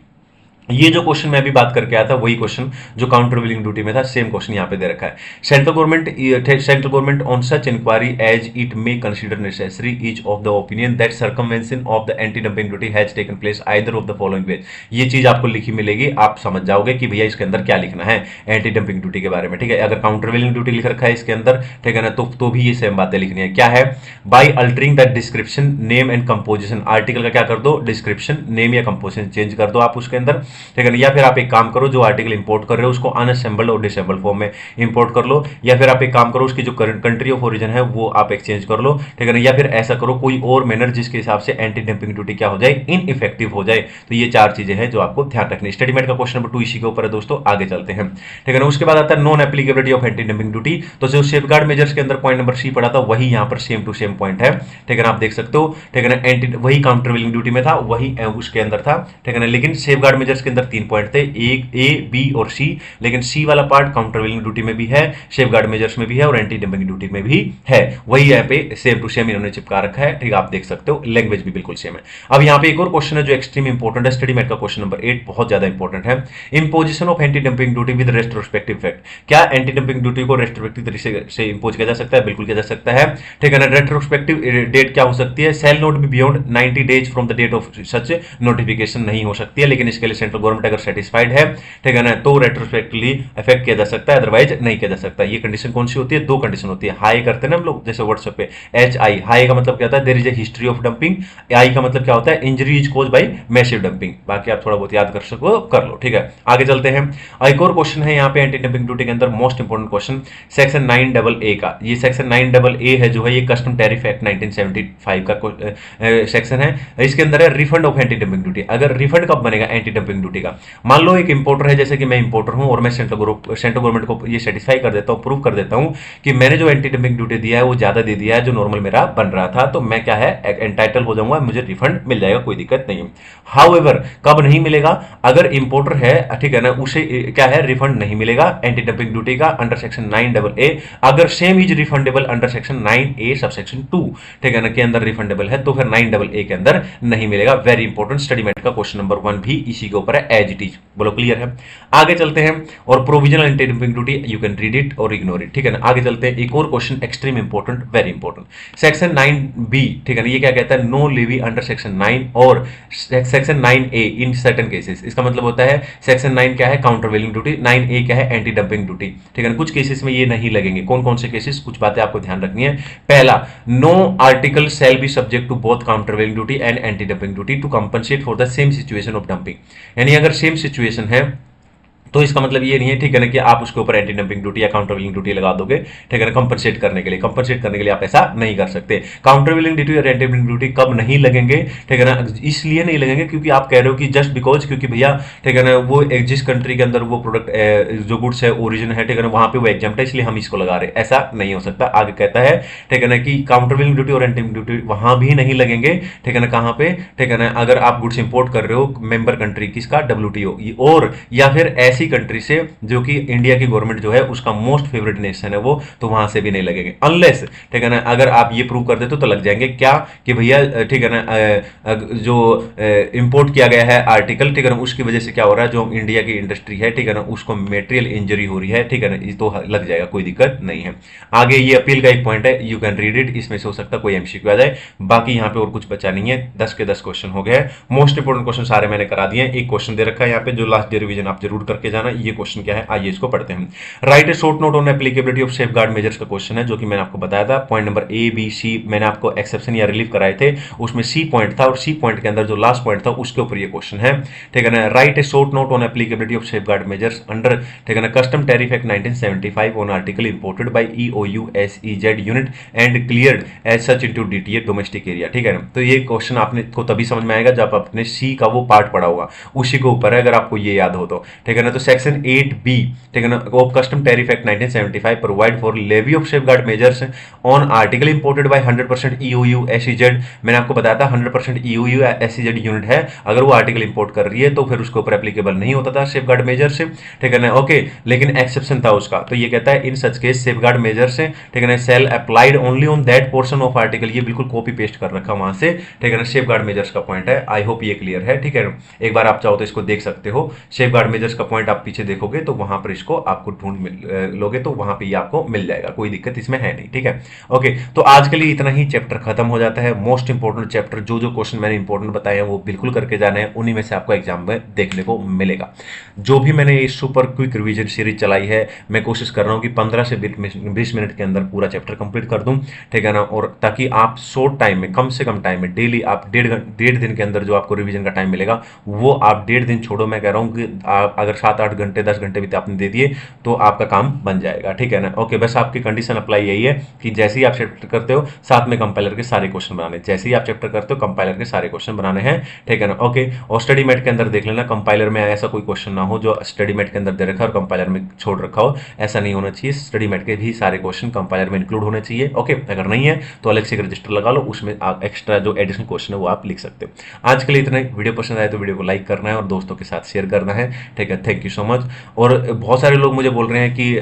ये जो क्वेश्चन मैं अभी बात करके आया था वही क्वेश्चन जो काउंटरवेलिंग ड्यूटी में था, सेम क्वेश्चन यहाँ पे दे रखा है। Central government on such inquiry as it may consider necessary is of the opinion that circumvention of the anti dumping duty has taken place either of the following ways. ये चीज आपको लिखी मिलेगी, आप समझ जाओगे कि भैया इसके अंदर क्या लिखना है एंटी डंपिंग ड्यूटी के बारे में, ठीक है। अगर काउंटरवेलिंग ड्यूटी लिख रखा है इसके अंदर, ठीक है ना, तो भी ये सेम बातें लिखनी है। क्या है? By altering the description name and composition, article का क्या कर दो? डिस्क्रिप्शन नेम या कंपोजिशन चेंज कर दो आप उसके अंदर, ठीक है ना, या फिर एक काम करो, जो आर्टिकल इंपोर्ट कर रहे हो उसको अनअसेंबल्ड और डिसेंबल्ड फॉर्म में इंपोर्ट कर लो, या फिर आप एक काम करो उसकी जो कंट्री ऑफ ओरिजिन है वो आप एक्सचेंज कर लो, ठीक है ना, या फिर ऐसा करो कोई और मैनर जिसके हिसाब से एंटी डंपिंग ड्यूटी क्या हो जाए? इनइफेक्टिव हो जाए। तो ये 4 चीजें हैं जो आपको ध्यान रखनी है। स्टडीमेट का क्वेश्चन नंबर 2 इसी के ऊपर है दोस्तों। आगे चलते हैं, ठीक है ना। उसके बाद आता है non applicability of anti dumping duty. तो जो सेफगार्ड मेजर्स के अंदर पॉइंट नंबर सी पड़ा था वही यहाँ पर सेम टू सेम पॉइंट है, ठीक है ना, आप देख सकते हो, ठीक है ना, एंटी वही काउंटरवेलिंग ड्यूटी में था वही उसके अंदर था, ठीक है ना, लेकिन सेफगार्ड मेजर्स के अंदर 3 पॉइंट थे, एक ए, बी और सी, लेकिन सी वाला पार्ट काउंटरवेलिंग ड्यूटी में भी है, सेफगार्ड मेजर्स में भी है और एंटी डंपिंग ड्यूटी में भी है। वही यहाँ पे सेम टू सेम इन्होंने चिपका रखा है, ठीक है, आप देख सकते हो, लैंग्वेज भी बिल्कुल सेम है। अब यहाँ पे एक और क्वेश्चन है जो एक्सट्रीम इंपॉर्टेंट है, स्टडी मेट का क्वेश्चन नंबर 8 बहुत ज्यादा इंपॉर्टेंट है। Imposition of anti dumping duty with retrospective effect. क्या एंटी डंपिंग ड्यूटी को रेट्रोस्पेक्टिव तरीके से इंपोज किया जा सकता है? बिल्कुल किया जा सकता है, ठीक है ना। रेट्रोस्पेक्टिव डेट क्या हो सकती है? Shall not be beyond 90 days from the date of such notification नहीं हो सकती है, लेकिन इसके लिए सेंट्रल गवर्नमेंट अगर सेटिस्फाइड है, ठीक है ना, तो रेट्रोस्पेक्टिवली इफेक्ट किया जा सकता है, अदरवाइज नहीं किया जा सकता। ये कंडीशन कौन सी होती है? 2 कंडीशन होती है। हाई करते हैं ना हम लोग जैसे व्हाट्सएप पे एच आई, हाई का मतलब क्या होता है? There is a history of dumping. I का मतलब क्या होता है? Injury is caused by massive dumping. बाकी आप थोड़ा बहुत याद कर सको कर लो, ठीक है। आगे चलते हैं, एक और क्वेश्चन है यहाँ पे एंटी डंपिंग ड्यूटी के अंदर most important question, section 9AA का। ये सेक्शन 9AA है जो है, ये कस्टम टैरिफ एक्ट 1975 का सेक्शन है। इसके अंदर है refund of anti dumping duty. अगर रिफंड कब बनेगा एंटी डंपिंग ड्यूटी का। मान लो एक इंपोर्टर है, जैसे कि मैं इंपोर्टर हूं और मैं सेंट्रल गवर्नमेंट को ये सेटिस्फाई कर देता हूं, प्रूव कर देता हूं कि मैंने जो एंटी डंपिंग ड्यूटी दिया है वो ज्यादा दे दिया है जो नॉर्मल मेरा बन रहा था, तो मैं क्या है एंटाइटल हो जाऊंगा, मुझे रिफंड मिल जाएगा, कोई दिक्कत नहीं है। हाउएवर कब नहीं मिलेगा, अगर इंपोर्टर है, ठीक है ना, उसे क्या है रिफंड नहीं मिलेगा एंटी डंपिंग ड्यूटी का अंडर सेक्शन 9AA, अगर same is refundable under section 9A subsection 2, ठीक है ना, के अंदर रिफंडेबल है, तो फिर 9AA के अंदर नहीं मिलेगा। वेरी इंपॉर्टेंट स्टडीमेट का क्वेश्चन नंबर 1 भी इसी के ऊपर है, एज इट इज। बोलो क्लियर है? आगे चलते हैं, और provisional anti dumping duty you can read it और इग्नोर इट, ठीक है ना। आगे चलते हैं, एक और question extreme important, very important, section 9B, ठीक है ना, ये क्या कहता है, नो लेवी अंडर सेक्शन 9 और section 9A in certain cases. इसका मतलब होता है सेक्शन 9 क्या है, काउंटरवेलिंग ड्यूटी, 9A क्या है, एंटी डंपिंग ड्यूटी, ठीक है ना। कुछ केसेस में ये नहीं लगेंगे, कौन कौन से केसेस, कुछ बातें आपको ध्यान रखनी है। पहला, no article shall be subject to both countervailing duty and anti dumping duty to compensate for the same situation of dumping. यानी अगर सेम सिचुएशन है तो इसका मतलब ये नहीं है, ठीक है ना, कि आप उसके ऊपर एंटी डंपिंग ड्यूटी या काउंटरवेलिंग ड्यूटी लगा दोगे, ठीक है ना, कंपनसेट करने के लिए आप ऐसा नहीं कर सकते। काउंटरवेलिंग ड्यूटी और एंटी डंपिंग ड्यूटी कब नहीं लगेंगे, ठीक है ना, इसलिए नहीं लगेंगे क्योंकि आप कह रहे हो कि जस्ट बिकॉज, क्योंकि भैया, ठीक है ना, वो जिस कंट्री के अंदर वो प्रोडक्ट जो गुड्स है ओरिजिन है, ठीक है ना, वहां पे वो एग्जाम्प्ट है, इसलिए हम इसको लगा रहे हैं, ऐसा नहीं हो सकता। आगे कहता है, ठीक है ना, कि काउंटरवेलिंग ड्यूटी और एंटी ड्यूटी वहां भी नहीं लगेंगे, ठीक है ना, कहां पे, ठीक है ना, अगर आप गुड्स इंपोर्ट कर रहे हो मेंबर कंट्री किसका, WTO, और या फिर ऐसी कंट्री से जो कि इंडिया की गवर्नमेंट जो है उसका मोस्ट फेवरेट नेशन है वो, तो वहां से भी नहीं लगेंगे अनलेस, ठीक है ना, अगर आप ये प्रूव कर देते तो लग जाएंगे। क्या कि भैया, ठीक है ना, जो इंपोर्ट किया गया है आर्टिकल, ठीक है ना, उसकी वजह से क्या हो रहा है, जो इंडिया की इंडस्ट्री है, ठीक है ना, उसको मेटेरियल इंजरी हो रही है, ठीक है ना, तो लग जाएगा, कोई दिक्कत नहीं है। आगे ये अपील का एक पॉइंट है, यू कैन रीड इट, इसमें से हो सकता है कोई MCQ आ जाए, बाकी यहाँ पे और कुछ बचा नहीं है। 10 के 10 क्वेश्चन हो गए, मोस्ट इंपोर्टेंट क्वेश्चन सारे मैंने करा दिए। एक क्वेश्चन दे रखा है यहाँ पे जो लास्ट डे रिवीजन आप जरूर करके जाना, ये क्वेश्चन क्या है, आइए इसको पढ़ते हैं। Right a short note on applicability of safeguard measures का क्वेश्चन है, जो कि मैंने आपको बताया था। Point number A, B, C मैंने आपको एक्सेप्शन या रिलीफ कराए थे, उसमें C पॉइंट था, और C पॉइंट के अंदर जो लास्ट पॉइंट था उसके ऊपर ये क्वेश्चन है, ठीक है ना। Write a short note on applicability of safeguard measures under, ठीक है ना, custom tariff act 1975 on article imported by EOU SEZ unit and cleared as such into DTA domestic area, ठीक है ना। तो ये क्वेश्चन आपने को तभी समझ में आएगा जब आपने C का वो पार्ट पढ़ा होगा, उसी के ऊपर है, अगर आपको ये याद हो तो, ठीक है ना। तो सेक्शन 8B, ठीक है ना, of custom tariff act 1975 provide for levy of safeguard measures on article imported by 100% EOU SEZ। मैंने आपको बताया था 100% EOU SEZ यूनिट है, अगर वो आर्टिकल इंपोर्ट कर रही है तो फिर उसके ऊपर एप्लीकेबल नहीं होता था सेफगार्ड मेजर्स, ठीक है ना, ओके। लेकिन एक्सेप्शन था उसका, तो ये कहता है in such case safeguard measures, ठीक है ना, shall applied only on that portion of article. ये बिल्कुल कॉपी पेस्ट कर रखा वहां से, ठीक है ना, सेफगार्ड मेजर्स का पॉइंट है। आई होप ये क्लियर है, ठीक है ना। एक बार आप चाहो तो इसको देख सकते हो, सेफगार्ड मेजर्स का पॉइंट आप पीछे देखोगे तो वहां पर इसको आपको ढूंढ लोगे तो वहां पे ये आपको मिल जाएगा, कोई दिक्कत इसमें है नहीं, ठीक है, ओके। तो आज के लिए इतना ही, चैप्टर खत्म हो जाता है। मोस्ट इंपोर्टेंट चैप्टर, जो क्वेश्चन मैंने इंपोर्टेंट बताए हैं वो बिल्कुल करके जाने हैं, उन्हीं में से आपको एग्जाम में देखने को मिलेगा। जो भी मैंने इस सुपर क्विक रिवीजन सीरीज चलाई है, मैं कोशिश कर रहा हूं कि 15 से 20 मिनट के अंदर पूरा चैप्टर कंप्लीट कर दूं, ठीक है ना, और ताकि आप शॉर्ट टाइम में, कम से कम टाइम में, डेली आप डेढ़ दिन के अंदर जो आपको रिवीजन का टाइम मिलेगा वो आप 1.5 दिन छोड़ो, मैं कह रहा हूं कि आप अगर 7-8 घंटे 10 घंटे भी आपने दे दिए तो आपका काम बन जाएगा, ठीक है ना, ओके। बस आपकी कंडीशन अप्लाई यही है कि जैसे ही आप चैप्टर करते हो साथ में कंपाइलर के सारे क्वेश्चन बनाने, जैसे ही आप चैप्टर करते हो कंपाइलर के सारे क्वेश्चन बनाने हैं, ठीक है ना, ओके। और स्टडी मेट के अंदर देख लेना, कंपाइलर में ऐसा कोई क्वेश्चन ना हो जो स्टडी मेट के अंदर दे रखा है और कंपाइलर में छोड़ रखा हो, ऐसा नहीं होना चाहिए। स्टडी मेट के भी सारे क्वेश्चन कंपाइलर में इंक्लूड होने चाहिए, ओके। अगर नहीं है तो अलग से रजिस्टर लगा लो, उसमें आप एक्स्ट्रा जो एडिशनल क्वेश्चन है वो आप लिख सकते हो। आज के लिए इतना ही। वीडियो पसंद आए तो वीडियो को लाइक करना है और दोस्तों के साथ शेयर करना है, ठीक है। Thank you so much. और बहुत सारे लोग मुझे बोल रहे हैं कि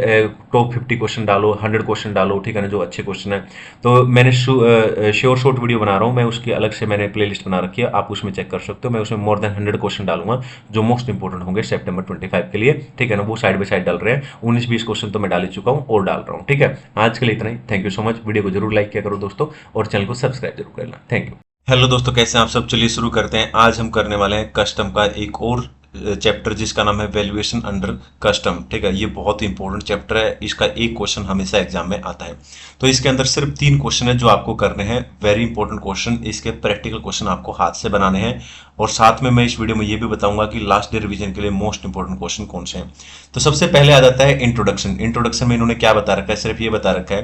टॉप 50 क्वेश्चन डालो, 100 क्वेश्चन डालो, ठीक है ना, जो अच्छे क्वेश्चन है। तो मैंने श्योर शॉर्ट वीडियो बना रहा हूँ मैं, उसकी अलग से मैंने प्लेलिस्ट बना रखी है, आप उसमें चेक कर सकते हो। मैं उसमें मोर देन 100 क्वेश्चन डालूंगा जो मोस्ट इंपोर्टेंट होंगे सितंबर 25 के लिए, ठीक है ना। वो साइड बाय साइड डाल रहे हैं, 19-20 क्वेश्चन तो मैं डाल चुका हूँ और डाल रहा हूँ, ठीक है। आज के लिए इतना ही। Thank you so much. Video को जरूर लाइक किया करो दोस्तों, और चैनल को सब्सक्राइब जरूर करना। Thank you. हेलो दोस्तों, कैसे हैं आप सब? चलिए शुरू करते हैं। आज हम करने वाले हैं कस्टम का एक और चैप्टर जिसका नाम है वैल्यूएशन अंडर कस्टम, ठीक है। ये बहुत ही इंपॉर्टेंट चैप्टर है, इसका एक क्वेश्चन हमेशा एग्जाम में आता है। तो इसके अंदर सिर्फ 3 क्वेश्चन है जो आपको करने हैं, वेरी इंपॉर्टेंट क्वेश्चन। इसके प्रैक्टिकल क्वेश्चन आपको हाथ से बनाने हैं, और साथ में मैं इस वीडियो में ये भी बताऊंगा कि लास्ट डे रिवीजन के लिए मोस्ट इंपॉर्टेंट क्वेश्चन कौन से हैं। तो सबसे पहले आ जाता है इंट्रोडक्शन। इंट्रोडक्शन में इन्होंने क्या बता रखा है, सिर्फ ये बता रखा है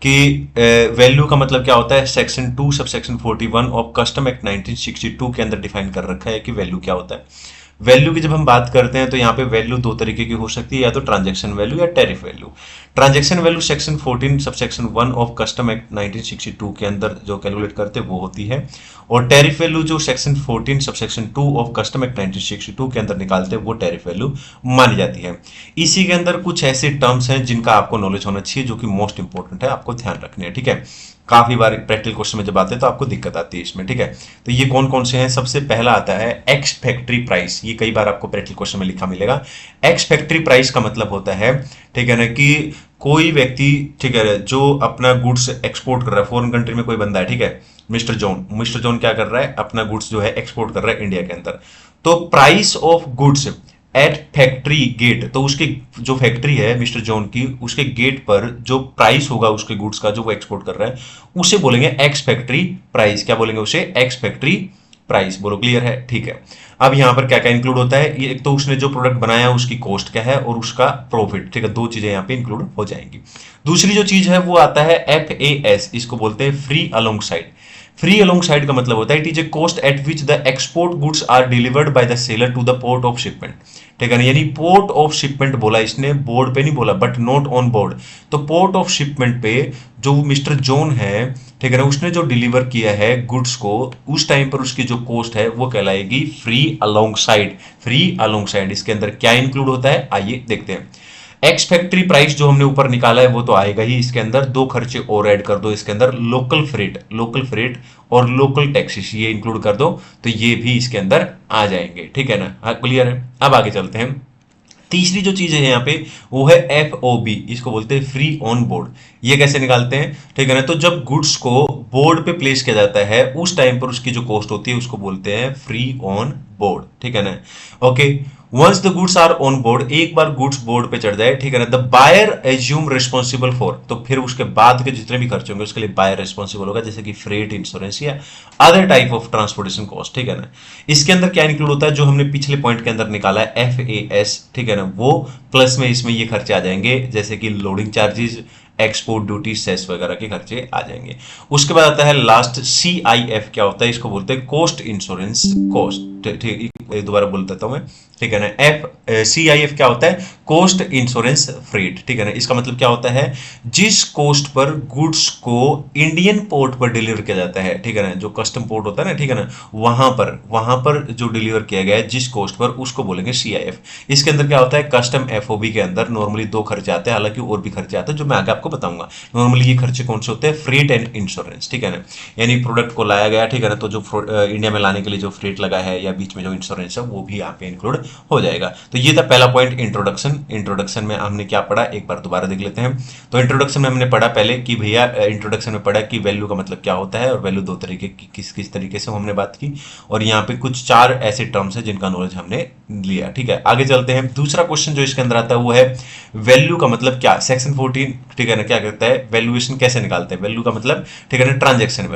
कि वैल्यू का मतलब क्या होता है। Section 2 subsection 41 of custom act 1962 के अंदर डिफाइन कर रखा है कि वैल्यू क्या होता है। वैल्यू की जब हम बात करते हैं तो यहाँ पे वैल्यू दो तरीके की हो सकती है, या तो ट्रांजैक्शन वैल्यू या tariff value. Transaction value section 14 subsection 1 of custom act 1962 के अंदर जो कैलकुलेट करते हैं वो होती है, और टैरिफ वैल्यू जो section 14 subsection 2 of custom act 1962 के अंदर निकालते हैं वो टैरिफ वैल्यू मानी जाती है। इसी के अंदर कुछ ऐसे टर्म्स हैं जिनका आपको नॉलेज होना चाहिए, जो कि मोस्ट इंपॉर्टेंट है, आपको ध्यान रखने हैं, ठीक है। काफी बार प्रैक्टिकल क्वेश्चन में जब आते हैं तो आपको दिक्कत आती है इसमें, ठीक है। तो ये कौन कौन से हैं? सबसे पहला आता है एक्स फैक्ट्री प्राइस। ये कई बार आपको प्रैक्टिकल क्वेश्चन में लिखा मिलेगा। एक्स फैक्ट्री प्राइस का मतलब होता है, ठीक है ना, कि कोई व्यक्ति, ठीक है, जो अपना गुड्स एक्सपोर्ट कर रहा है फॉरेन कंट्री में, कोई बंदा है, ठीक है, मिस्टर जॉन क्या कर रहा है? अपना गुड्स जो है एक्सपोर्ट कर रहा है इंडिया के अंदर। तो price of goods at factory gate, तो उसके जो फैक्ट्री है मिस्टर जॉन की, उसके गेट पर जो प्राइस होगा उसके गुड्स का जो वो एक्सपोर्ट कर रहा है, उसे बोलेंगे एक्स फैक्ट्री प्राइस। क्या बोलेंगे उसे? Ex factory price. बोलो क्लियर है? ठीक है। अब यहां पर क्या क्या इंक्लूड होता है? ये एक तो उसने जो प्रोडक्ट बनाया उसकी कॉस्ट क्या है और उसका प्रॉफिट, ठीक है, दो चीजें यहां पे इंक्लूड हो जाएंगी। दूसरी जो चीज है वो आता है FAS, इसको बोलते हैं free alongside. Free alongside का मतलब होता है it is a cost at which the export goods are delivered by the seller to the port of shipment, ठीक है ना। यानी पोर्ट ऑफ शिपमेंट बोला इसने, बोर्ड पे नहीं बोला, बट नॉट ऑन बोर्ड। तो पोर्ट ऑफ शिपमेंट पे जो मिस्टर जॉन है, ठीक है ना, उसने जो डिलीवर किया है गुड्स को, उस टाइम पर उसकी जो कॉस्ट है वो कहलाएगी free alongside. Free alongside इसके अंदर क्या इंक्लूड होता है, आइए देखते हैं। एक्स फैक्ट्री प्राइस जो हमने ऊपर निकाला है वो तो आएगा ही, इसके अंदर दो खर्चे और ऐड कर दो, इसके अंदर लोकल फ्रेट और लोकल टैक्सेस ये इंक्लूड कर दो, तो ये भी इसके अंदर आ जाएंगे, ठीक है ना। हाँ, क्लियर है। अब आगे चलते हैं। तीसरी जो चीज है यहाँ पे वो है FOB, इसको बोलते हैं फ्री ऑन बोर्ड। ये कैसे निकालते हैं, ठीक है ना। तो जब गुड्स को बोर्ड पे प्लेस किया जाता है उस टाइम पर उसकी जो कॉस्ट होती है उसको बोलते हैं फ्री ऑन बोर्ड, ठीक है ना। Okay, once the goods are on board, एक बार गुड्स बोर्ड पे चढ़ जाए, ठीक है ना, the buyer assume responsible for, तो फिर उसके बाद के जितने भी खर्चे होंगे उसके लिए बायर रिस्पॉन्सिबल होगा, जैसे कि फ्रेट, इंश्योरेंस या other type of transportation cost, ठीक है ना। इसके अंदर क्या इंक्लूड होता है? जो हमने पिछले पॉइंट के अंदर निकाला है FAS, ठीक है ना, वो प्लस में इसमें ये खर्चे आ जाएंगे, जैसे कि loading charges, export duty, cess वगैरह के खर्चे आ जाएंगे। उसके बाद आता है लास्ट CIF। क्या होता है? इसको बोलते हैं कॉस्ट इंश्योरेंस कॉस्ट, ठीक, दोबारा बोल देता हूं मैं, ठीक है ना। CIF क्या होता है? कॉस्ट इंश्योरेंस फ्रेट, ठीक है ना। इसका मतलब क्या होता है? जिस कॉस्ट पर गुड्स को इंडियन पोर्ट पर डिलीवर किया जाता है, ठीक है ना, जो कस्टम पोर्ट होता है ना, ठीक है ना, वहां पर जो डिलीवर किया गया है जिस कॉस्ट पर, उसको बोलेंगे CIF। इसके अंदर क्या होता है? कस्टम FOB के अंदर नॉर्मली दो खर्चे आते हैं, हालांकि और भी खर्चे आते हैं जो मैं आगे आपको बताऊंगा। नॉर्मली ये खर्चे कौन से होते हैं? फ्रेट एंड इंश्योरेंस, ठीक है ना। यानी प्रोडक्ट को लाया गया, ठीक है ना, तो जो इंडिया में लाने के लिए जो फ्रेट लगा है या बीच में जो इंश्योरेंस है वो भी यहाँ पे इंक्लूड हो जाएगा। तो ये था पहला पॉइंट, इंट्रोडक्शन में हमने क्या पढ़ा, एक बार दोबारा देख लेते हैं। तो इंट्रोडक्शन में हमने पढ़ा पहले कि भैया, इंट्रोडक्शन में पढ़ा कि वैल्यू का मतलब क्या होता है, और वैल्यू दो तरीके की किस तरीके से हमने बात की, और यहाँ पे कुछ चार ऐसे टर्म्स है जिनका नॉलेज हमने लिया, ठीक है। आगे चलते हैं। दूसरा क्वेश्चन जो इसके अंदर आता है वो है वैल्यू का मतलब क्या। सेक्शन 14, ठीक है ना, क्या करता है? वैल्यूएशन कैसे निकालते हैं? वैल्यू का मतलब, ठीक है ना, ट्रांजैक्शन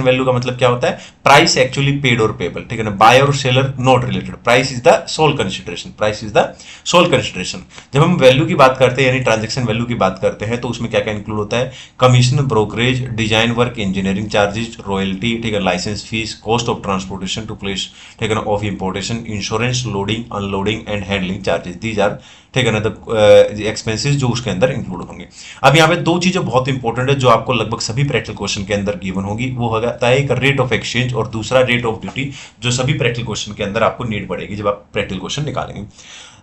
वैल्यू का मतलब क्या होता है? प्राइस एक्चुअली पेड और पेबल, ठीक है ना, बायर और seller not related, price is the sole consideration. जब हम वैल्यू की बात करते हैं यानी ट्रांजैक्शन वैल्यू की बात करते हैं तो उसमें क्या क्या इंक्लूड होता है? Commission, brokerage, design work, engineering charges, royalty, ठीक है, licence fees, cost of transportation to place, ठीक है ना, of importation, insurance, loading, unloading and handling charges, these are, ठीक है ना, द एक्सपेंसेस जो उसके अंदर इंक्लूड होंगे। अब यहाँ पे दो चीजें बहुत इंपॉर्टेंट है जो आपको लगभग सभी प्रैक्टिकल क्वेश्चन के अंदर गिवन होगी, वो होता है एक रेट ऑफ एक्सचेंज और दूसरा रेट ऑफ ड्यूटी, जो सभी प्रैक्टिकल क्वेश्चन के अंदर आपको नीड पड़ेगी जब आप प्रैक्टिकल क्वेश्चन निकालेंगे।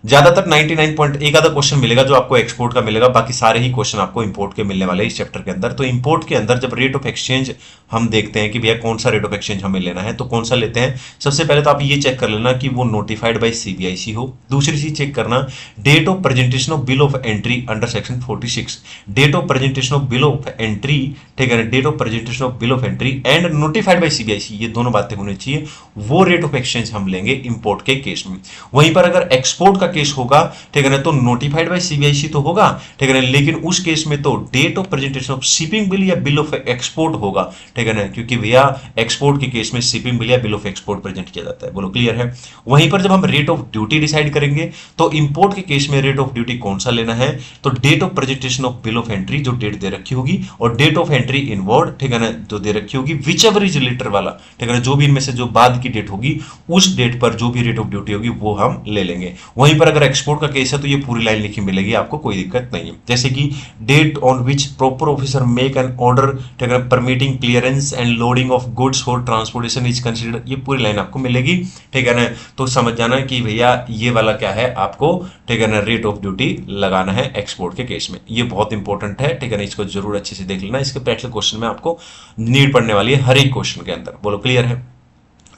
ज्यादातर 99 पॉइंट एक आधा क्वेश्चन मिलेगा जो आपको एक्सपोर्ट का मिलेगा, बाकी सारे ही क्वेश्चन आपको इंपोर्ट के मिलने वाले हैं इस चैप्टर के अंदर। तो इंपोर्ट के अंदर जब रेट ऑफ एक्सचेंज हम देखते हैं कि भैया कौन सा रेट ऑफ एक्सचेंज हमें लेना है, तो कौन सा लेते हैं? सबसे पहले तो आप ये चेक कर लेना कि वो नोटिफाइड बाय CBIC हो। दूसरी चीज चेक करना date of presentation of bill of entry under section 46, date of presentation of bill of entry, ठीक है ना, date of presentation of bill of entry and notified by CBIC, ये दोनों बातें होनी चाहिए। वो रेट ऑफ एक्सचेंज हम लेंगे इंपोर्ट के केस में। वहीं पर अगर एक्सपोर्ट का केस होगा, ठीक है ना, तो नोटिफाइड बाय CBIC तो होगा, ठीक है ना, लेकिन उस केस में तो date of presentation of shipping bill या बिल ऑफ एक्सपोर्ट होगा, ठीक है ना, क्योंकि भैया एक्सपोर्ट के केस में शिपिंग बिल या बिल ऑफ एक्सपोर्ट प्रेजेंट किया जाता है। बोलो क्लियर है। वहीं पर जब हम रेट ऑफ ड्यूटी डिसाइड करेंगे तो इंपोर्ट के केस में रेट ऑफ ड्यूटी कौन सा लेना है? तो date of presentation of bill of entry, जो डेट दे रखी होगी, और डेट ऑफ एंट्री इनवर्ड, ठीक है ना, जो दे रखी होगी, विच एवर इज लेटर वाला, ठीक है ना, जो भी इनमें से जो बाद की डेट होगी उस डेट पर जो भी रेट ऑफ ड्यूटी होगी वो वो हम ले लेंगे। वहीं पर अगर एक्सपोर्ट का केस है तो ये पूरी लाइन लिखी मिलेगी, आपको कोई दिक्कत नहीं है। जैसे कि date on which proper officer make an order permitting clearance and loading of goods for transportation is considered, ये पूरी लाइन आपको मिलेगी, ठीक है ना। तो समझ जाना कि भैया ये वाला क्या है, आपको ठीक है ना रेट ऑफ ड्यूटी लगाना है एक्सपोर्ट के केस में। ये बहुत इंपॉर्टेंट है, ठीक है ना, इसको जरूर अच्छे से देख लेना, इसके प्रैक्टिकल क्वेश्चन में आपको नीड पड़ने वाली है हर एक क्वेश्चन के अंदर। बोलो क्लियर है।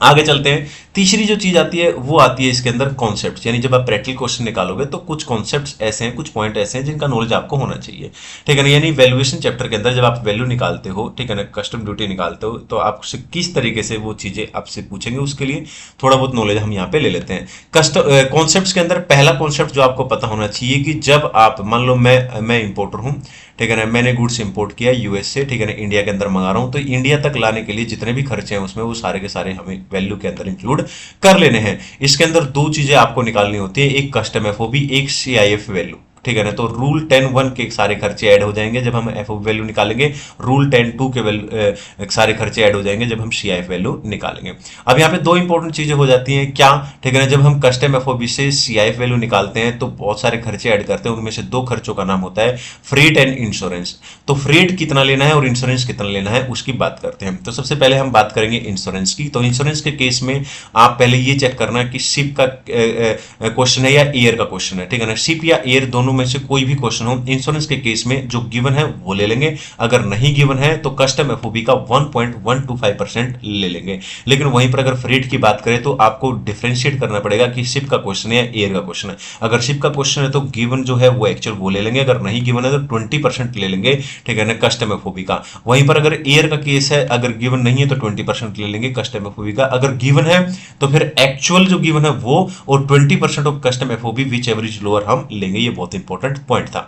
आगे चलते हैं। तीसरी जो चीज आती है वो आती है इसके अंदर कॉन्सेप्ट्स, यानी जब आप प्रैक्टिकल क्वेश्चन निकालोगे तो कुछ कॉन्सेप्ट्स ऐसे हैं, कुछ पॉइंट ऐसे हैं जिनका नॉलेज आपको होना चाहिए, ठीक है ना। यानी वैल्यूएशन चैप्टर के अंदर जब आप वैल्यू निकालते हो, ठीक है ना, कस्टम ड्यूटी निकालते हो, तो आपसे किस तरीके से वो चीजें आपसे पूछेंगे, उसके लिए थोड़ा बहुत नॉलेज हम यहाँ पे ले लेते हैं। कॉन्सेप्ट्स के अंदर पहला कॉन्सेप्ट जो आपको पता होना चाहिए कि जब आप मान लो मैं इंपोर्टर हूँ, ठीक है ना, मैंने गुड्स इंपोर्ट किया यूएस से, ठीक है ना, इंडिया के अंदर मंगा रहा हूं, तो इंडिया तक लाने के लिए जितने भी खर्चे हैं उसमें वो सारे के सारे हमें वैल्यू के अंदर इंक्लूड कर लेने हैं। इसके अंदर दो चीजें आपको निकालनी होती है, एक कस्टम एफओबी, एक सीआईएफ वैल्यू, ठीक है ना। तो रूल 10(1) के सारे खर्चे ऐड हो जाएंगे जब हम एफओबी वैल्यू निकालेंगे, रूल 10(2) के सारे खर्चे ऐड हो जाएंगे जब हम सीआईएफ वैल्यू निकालेंगे। अब यहाँ पे दो इंपॉर्टेंट चीजें हो जाती हैं, क्या, ठीक है ना, जब हम कस्टम एफओबी से सीआईएफ वैल्यू निकालते हैं तो बहुत सारे खर्चे ऐड करते हैं, उनमें से दो खर्चों का नाम होता है फ्रेट एंड इंश्योरेंस। तो फ्रेट कितना लेना है और इंश्योरेंस कितना लेना है उसकी बात करते हैं। तो सबसे पहले हम बात करेंगे इंश्योरेंस की। तो इंश्योरेंस के केस में आप पहले ये चेक करना कि शिप का क्वेश्चन है या एयर का क्वेश्चन है, ठीक है ना। शिप या एयर दोनों में से कोई भी क्वेश्चन हो, इंश्योरेंस के केस में जो गिवन है वो ले लेंगे, अगर नहीं गिवन है तो कस्टम एफओबी का 1.125% ले लेंगे। लेकिन वहीं पर अगर फ्रेट की बात करें तो आपको डिफरेंशिएट करना पड़ेगा कि शिप का क्वेश्चन है या एयर का क्वेश्चन है। अगर शिप का क्वेश्चन है तो गिवन जो है वो एक्चुअल वो ले लेंगे, अगर नहीं गिवन है तो 20% ले लेंगे, ठीक है ना, कस्टम एफओबी का। वहीं पर अगर एयर का केस है, अगर गिवन नहीं है तो 20% ले लेंगे कस्टम एफओबी का, अगर गिवन है तो फिर एक्चुअल जो गिवन है वो और 20% of custom FOB which average lower हम लेंगे। ये बहुत इंपॉर्टेंट पॉइंट था।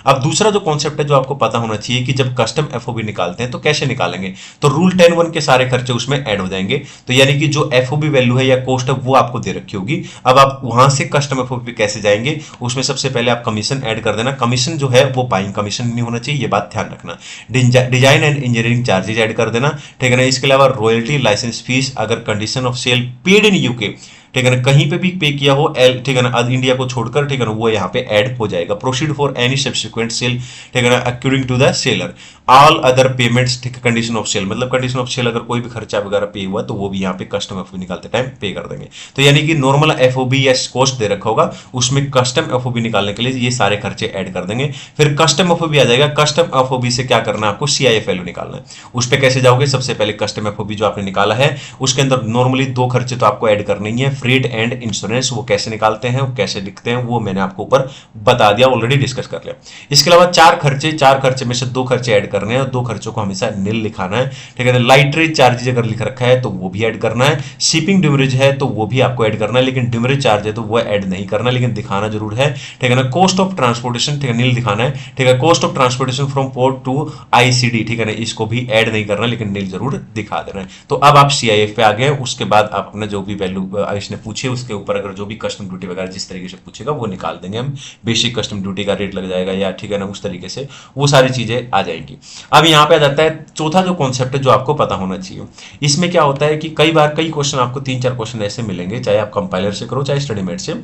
अब दूसरा जो कॉन्सेप्ट है जो आपको पता होना चाहिए कि जब कस्टम एफओबी निकालते हैं तो कैसे निकालेंगे, तो रूल 10(1) के सारे खर्चे उसमें ऐड हो जाएंगे। तो यानी कि जो एफओबी वैल्यू है या कॉस्ट है वो आपको दे रखी होगी। अब आप वहां से कस्टम एफओबी कैसे जाएंगे, उसमें सबसे पहले आप कमीशन ऐड कर देना। कमीशन जो है वो बाइंग कमीशन नहीं होना चाहिए, ये बात ध्यान रखना। Design and engineering charges add कर देना, ठीक है ना। इसके अलावा रॉयल्टी, लाइसेंस फीस, अगर condition of sale paid in UK, ठीक है ना, कहीं पे भी पे किया हो ठीक है ना, इंडिया को छोड़कर, ठीक है ना, वो यहाँ पे ऐड हो जाएगा। Proceed for any subsequent sale, ठीक है ना, accruing to the seller, all other payments, ठीक है, कंडीशन ऑफ सेल, मतलब कंडीशन ऑफ सेल अगर कोई भी खर्चा वगैरह पे हुआ तो वो भी यहाँ पे कस्टम एफओबी निकालते टाइम पे कर देंगे। तो यानी कि नॉर्मल एफओबी या कॉस्ट दे रखा होगा, उसमें कस्टम एफओबी निकालने के लिए ये सारे खर्चे ऐड कर देंगे। फिर कस्टम एफओबी आ जाएगा, कस्टम एफओबी से क्या करना है आपको, सीआईएफ वैल्यू निकालना है। उस पर कैसे जाओगे, सबसे पहले कस्टम एफओबी जो आपने निकाला है उसके अंदर नॉर्मली दो खर्चे तो आपको ऐड करने ही है, फ्रेट एंड इंश्योरेंस। वो कैसे निकालते हैं, वो कैसे लिखते हैं, वो मैंने आपको ऊपर बता दिया, ऑलरेडी डिस्कस कर लिया। इसके अलावा चार खर्चे में से दो खर्चे ऐड करने हैं और दो खर्चों को हमेशा नील लिखाना है, ठीक है। लाइटरेज चार्जेज अगर लिख रखा है तो वो भी ऐड करना है, शिपिंग डिमरेज है तो वो भी आपको ऐड करना है, लेकिन डिमरेज चार्ज है तो वो ऐड नहीं करना, लेकिन दिखाना जरूर है, ठीक है ना। कॉस्ट ऑफ ट्रांसपोर्टेशन, ठीक है, नील दिखाना है, ठीक है। Cost of transportation from port to ICD, ठीक है ना, इसको भी ऐड नहीं करना, लेकिन नील जरूर दिखा देना है। तो अब आप सीआईएफ पे आ गए। उसके बाद आप अपने जो भी वैल्यू इसने पूछे उसके ऊपर अगर जो भी कस्टम ड्यूटी वगैरह जिस तरीके से पूछेगा वो निकाल देंगे हम, बेसिक कस्टम ड्यूटी का रेट लग जाएगा या, ठीक है ना, उस तरीके से वो सारी चीजें आ जाएंगी। अब यहाँ पे आ जाता है चौथा जो कॉन्सेप्ट है जो आपको पता होना चाहिए। इसमें क्या होता है कि कई बार कई क्वेश्चन आपको 3-4 क्वेश्चन ऐसे मिलेंगे, चाहे आप कंपाइलर से करो चाहे स्टडीमेट से,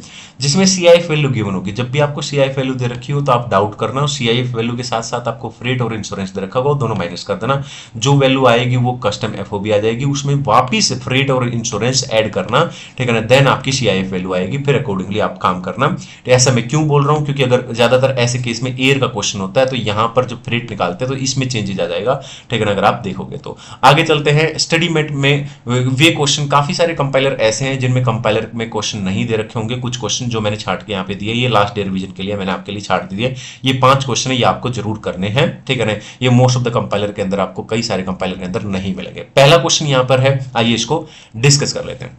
जिसमें सीआईएफ वैल्यू गिवन होगी। जब भी आपको सीआईएफ वैल्यू दे रखी हो तो आप डाउट करना, सीआईएफ वैल्यू के साथ साथ आपको फ्रेट और इंश्योरेंस दे रखा होगा, दोनों माइनस कर देना। जो वैल्यू आएगी वो कस्टम एफओबी आ जाएगी, उसमें वापिस फ्रेट और इंश्योरेंस ऐड करना, ठीक है ना, देन आपकी सीआईएफ वैल्यू आएगी, फिर अकॉर्डिंगली आप काम करना। तो ऐसा मैं क्यों बोल रहा हूं, क्योंकि अगर ज्यादातर ऐसे केस में एयर का क्वेश्चन होता है तो यहां पर जब फ्रेट निकालते हैं तो इसमें चेंजेस आ जाएगा, ठीक है ना, अगर आप देखोगे तो। आगे चलते हैं। स्टडीमेट में वे क्वेश्चन, काफी सारे कंपाइलर ऐसे हैं जिनमें कंपाइलर में क्वेश्चन नहीं दे रखे होंगे। कुछ क्वेश्चन जो मैंने छाट के यहाँ पे दिए, ये लास्ट ईयर रिवीजन के लिए मैंने आपके लिए छाट दिए। ये 5 क्वेश्चन है, ये आपको जरूर करने हैं, ठीक है ना। ये मोस्ट ऑफ द कंपाइलर के अंदर आपको कई सारे कंपाइलर के अंदर नहीं मिलेंगे। पहला क्वेश्चन यहाँ पर है, आइए इसको डिस्कस कर लेते हैं।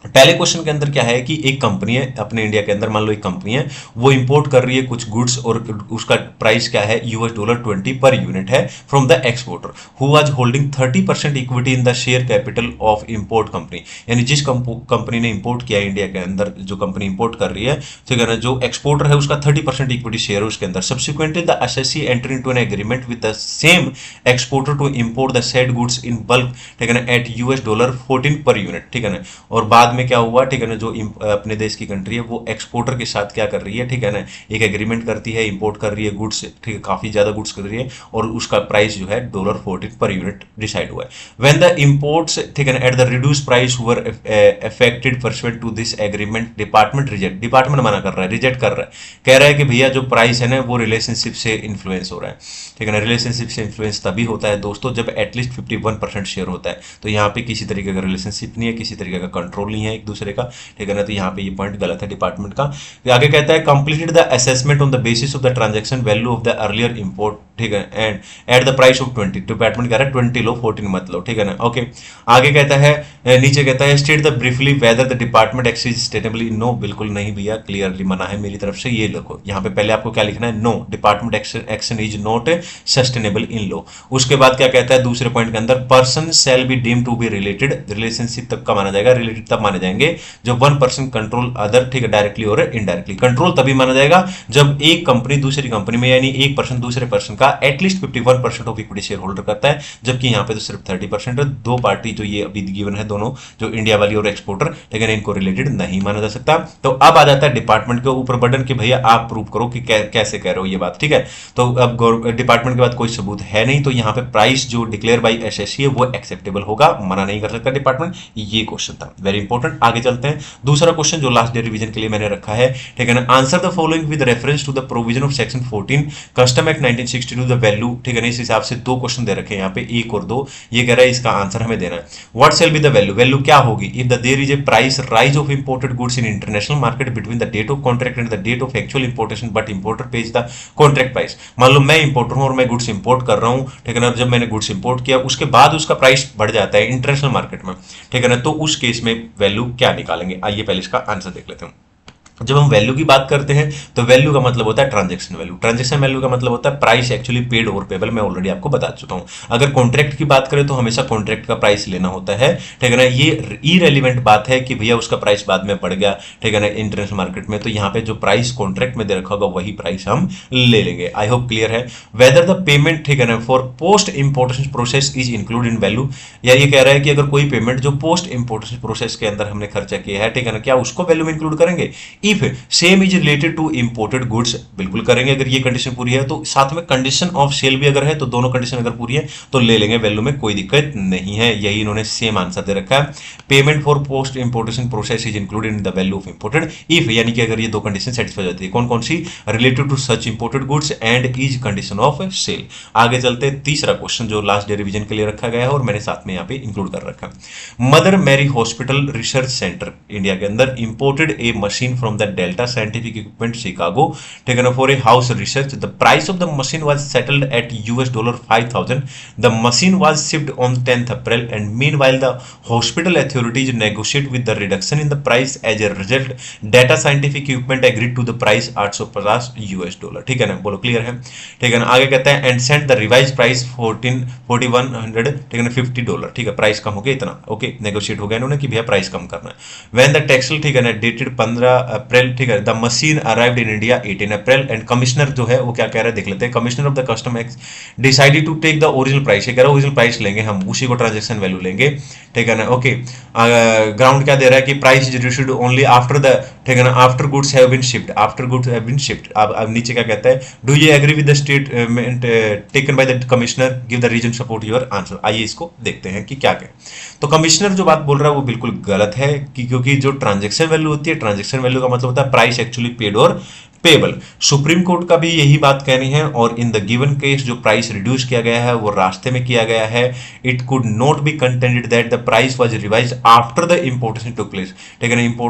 पहले क्वेश्चन के अंदर क्या है कि एक कंपनी है अपने इंडिया के अंदर, मान लो एक कंपनी है, वो इंपोर्ट कर रही है कुछ गुड्स और उसका प्राइस क्या है, $20 पर यूनिट है from the exporter who was holding 30% equity in the share capital of import company. यानी जिस कंपनी ने इंपोर्ट किया इंडिया के अंदर, जो कंपनी इंपोर्ट कर रही है, ठीक है ना, जो एक्सपोर्टर है उसका 30% इक्विटी शेयर है उसके अंदर। Subsequently the SSC enter into an agreement with the same exporter to import the said goods in bulk, ठीक है ना, एट $14 पर यूनिट, ठीक है ना। और बाद में क्या हुआ, ठीक है ना, जो अपने देश की कंट्री है वो एक्सपोर्टर के साथ क्या कर रही है, ठीक है ना, एक एग्रीमेंट करती है, इंपोर्ट कर रही है गुड्स, ठीक है, काफी ज्यादा गुड्स कर रही है और उसका प्राइस जो है $14 पर यूनिट डिसाइड हुआ है। व्हेन द इंपोर्ट्स, ठीक है ना, at the reduce price were affected pursuant to this agreement, department reject, department मना कर रहा है, रिजेक्ट कर रहा है, कह रहा है कि भैया जो प्राइस है ना वो रिलेशनशिप से इन्फ्लुएंस हो रहा है, ठीक है ना। रिलेशनशिप से इन्फ्लुएंस तभी होता है दोस्तों जब एटलीस्ट 51% शेयर होता है, तो यहाँ पे किसी तरीके का रिलेशनशिप नहीं है, किसी तरीके का कंट्रोल नहीं है एक दूसरे का, ठीक है ना, तो यहाँ पे ये पॉइंट गलत है डिपार्टमेंट का। आगे कहता है completed the assessment on the basis of the transaction value of the earlier import, ठीक है, and at the price of 20, department कह रहा है 20 लो 14 मत लो, ठीक है ना। ओके, आगे कहता है, नीचे कहता है state the briefly whether the department action is sustainable, no बिल्कुल नहीं भैया, क्लियरली मना है मेरी तरफ से, ये लिखो यहाँ पे पहले आपको क्या लिखना है, no department action is not sustainable in law. उसके बाद क्या कहता है दूसरे पॉइंट के अंदर, person shall be deem to be related, relationship तब का माना जाएगा, रिलेटेड तब माने जाएंगे जब वन पर्सन कंट्रोल अदर, ठीक है, डायरेक्टली और इनडायरेक्टली। कंट्रोल तभी माना जाएगा जब एक कंपनी दूसरी कंपनी में, यानी एक पर्सन दूसरे पर्सन का at least 51% of equity share holder करता है, जबकि यहाँ पे तो सिर्फ 30% है। दो पार्टी जो ये अभी गिवन है दोनों, जो इंडिया वाली और एक्सपोर्टर, लेकिन इनको रिलेटेड नहीं माना जा सकता। तो अब आ जाता है डिपार्टमेंट के ऊपर बर्डन कि भैया आप प्रूव करो कि कैसे कह रहे हो ये बात, ठीक है। तो अब डिपार्टमेंट के बाद कोई सबूत है नहीं, तो यहाँ पे प्राइस जो डिक्लेयर बाई एसएससी है वो एक्सेप्टेबल होगा, मना नहीं कर सकता डिपार्टमेंट। ये क्वेश्चन था वेरी इंपॉर्टेंट। आगे चलते हैं, दूसरा क्वेश्चन जो लास्ट डे रिवीजन के लिए मैंने रखा है, ठीक है ना, answer the following with reference to the provision of section 14 custom act 1962 the value, ठीक है ना। इस हिसाब से दो क्वेश्चन दे रखे हैं यहाँ पे, एक और दो, ये कह रहा है इसका आंसर हमें देना है। What shall be the value, value क्या होगी if the there is a price rise of imported goods in international market between the date of contract and the date of actual importation but importer pays the contract price. मान लो मैं importer हूं और मैं goods import कर रहा हूं, ठीक है ना, जब मैंने गुड्स इंपोर्ट किया उसके बाद उसका प्राइस बढ़ जाता है इंटरनेशनल मार्केट में, ठीक है ना, तो उस केस में वैल्यू क्या निकालेंगे। आइए पहले इसका आंसर देख लेते हैं। जब हम वैल्यू की बात करते हैं तो वैल्यू का मतलब होता है ट्रांजैक्शन वैल्यू, ट्रांजैक्शन वैल्यू का मतलब होता है प्राइस एक्चुअली पेड और पेबल, मैं ऑलरेडी आपको बता चुका हूं। अगर कॉन्ट्रैक्ट की बात करें तो हमेशा कॉन्ट्रैक्ट का प्राइस लेना होता है, ठीक है ना। ये इरेलीवेंट बात है कि भैया उसका प्राइस बाद में बढ़ गया, ठीक है ना, इंटरनेशनल मार्केट में, तो यहाँ पे जो प्राइस कॉन्ट्रैक्ट में दे रखा होगा वही प्राइस हम ले लेंगे। आई होप क्लियर है। वेदर द पेमेंट, ठीक है ना, for post importation process is include in value, या ये कह रहा है कि अगर कोई पेमेंट जो पोस्ट इंपोर्टेशन प्रोसेस के अंदर हमने खर्चा किया है, ठीक है ना, क्या उसको वैल्यू में इंक्लूड करेंगे। If same is related to imported goods, बिल्कुल करेंगे अगर ये कंडीशन पूरी है तो। साथ में कंडीशन ऑफ सेल भी अगर है तो दोनों कंडीशन अगर पूरी है तो ले लेंगे वैल्यू में, कोई दिक्कत नहीं है। यही इन्होंने सेम आंसर दे रखा है। Payment for post importation process is included in the value of imported if, यानी कि अगर ये दो कंडीशन सेटिस्फाई हो जाती है। कौन कौन सी, related to such imported goods and is condition of sale. आगे चलते तीसरा क्वेश्चन जो लास्ट डे रिवीजन के लिए रखा गया है और मैंने साथ में यहाँ पे इंक्लूड कर रखा है। Mother Mary hospital research centre India के अंदर imported a machine from the Delta scientific equipment Chicago, ठीक है ना, for a house research. The price of the machine was settled at $5,000। The machine was shipped on 10th April and meanwhile the hospital authorities negotiate with the reduction in the price as a result डेटा scientific equipment agreed to the price $850, ठीक है ना। बोलो clear है, ठीक है ना। आगे कहते हैं and sent the revise price 4100, ठीक है ना, $50, ठीक है, प्राइस कम हो गया इतना, ओके, नेगोशिएट हो गया इन्होंने कि भैया प्राइस कम करना है। व्हेन द टेक्सटाइल, ठीक है ना, डेटेड 15 अप्रैल, ठीक है, the machine arrived in India 18 April and commissioner जो है वो क्या कह रहा है देख लेते हैं। Commissioner of the custom act decided to take the original price, ये कह रहा है ओरिजिनल प्राइस लेंगे हम, उसी को ट्रांजैक्शन वैल्यू लेंगे, ठीक है ना। ओके, ग्राउंड क्या दे रहा है कि price is received only after the, ठीक है ना, after goods have been shipped, after goods have been shipped. अब नीचे क्या कहता है, do you agree with the statement taken by the commissioner, give the reason support your answer. आइए इसको देखते हैं कि क्या कहे। तो कमिश्नर जो बात बोल रहा है वो बिल्कुल गलत है कि क्योंकि जो ट्रांजैक्शन वैल्यू होती है, ट्रांजैक्शन वैल्यू का मतलब होता है प्राइस एक्चुअली पेड और पेबल। सुप्रीम कोर्ट का भी यही बात कहनी है और इन द गिवन केस जो प्राइस रिड्यूस किया गया है वो रास्ते में किया गया है। It could not be contended that the price was revised after the importation took place, ठीक है ना,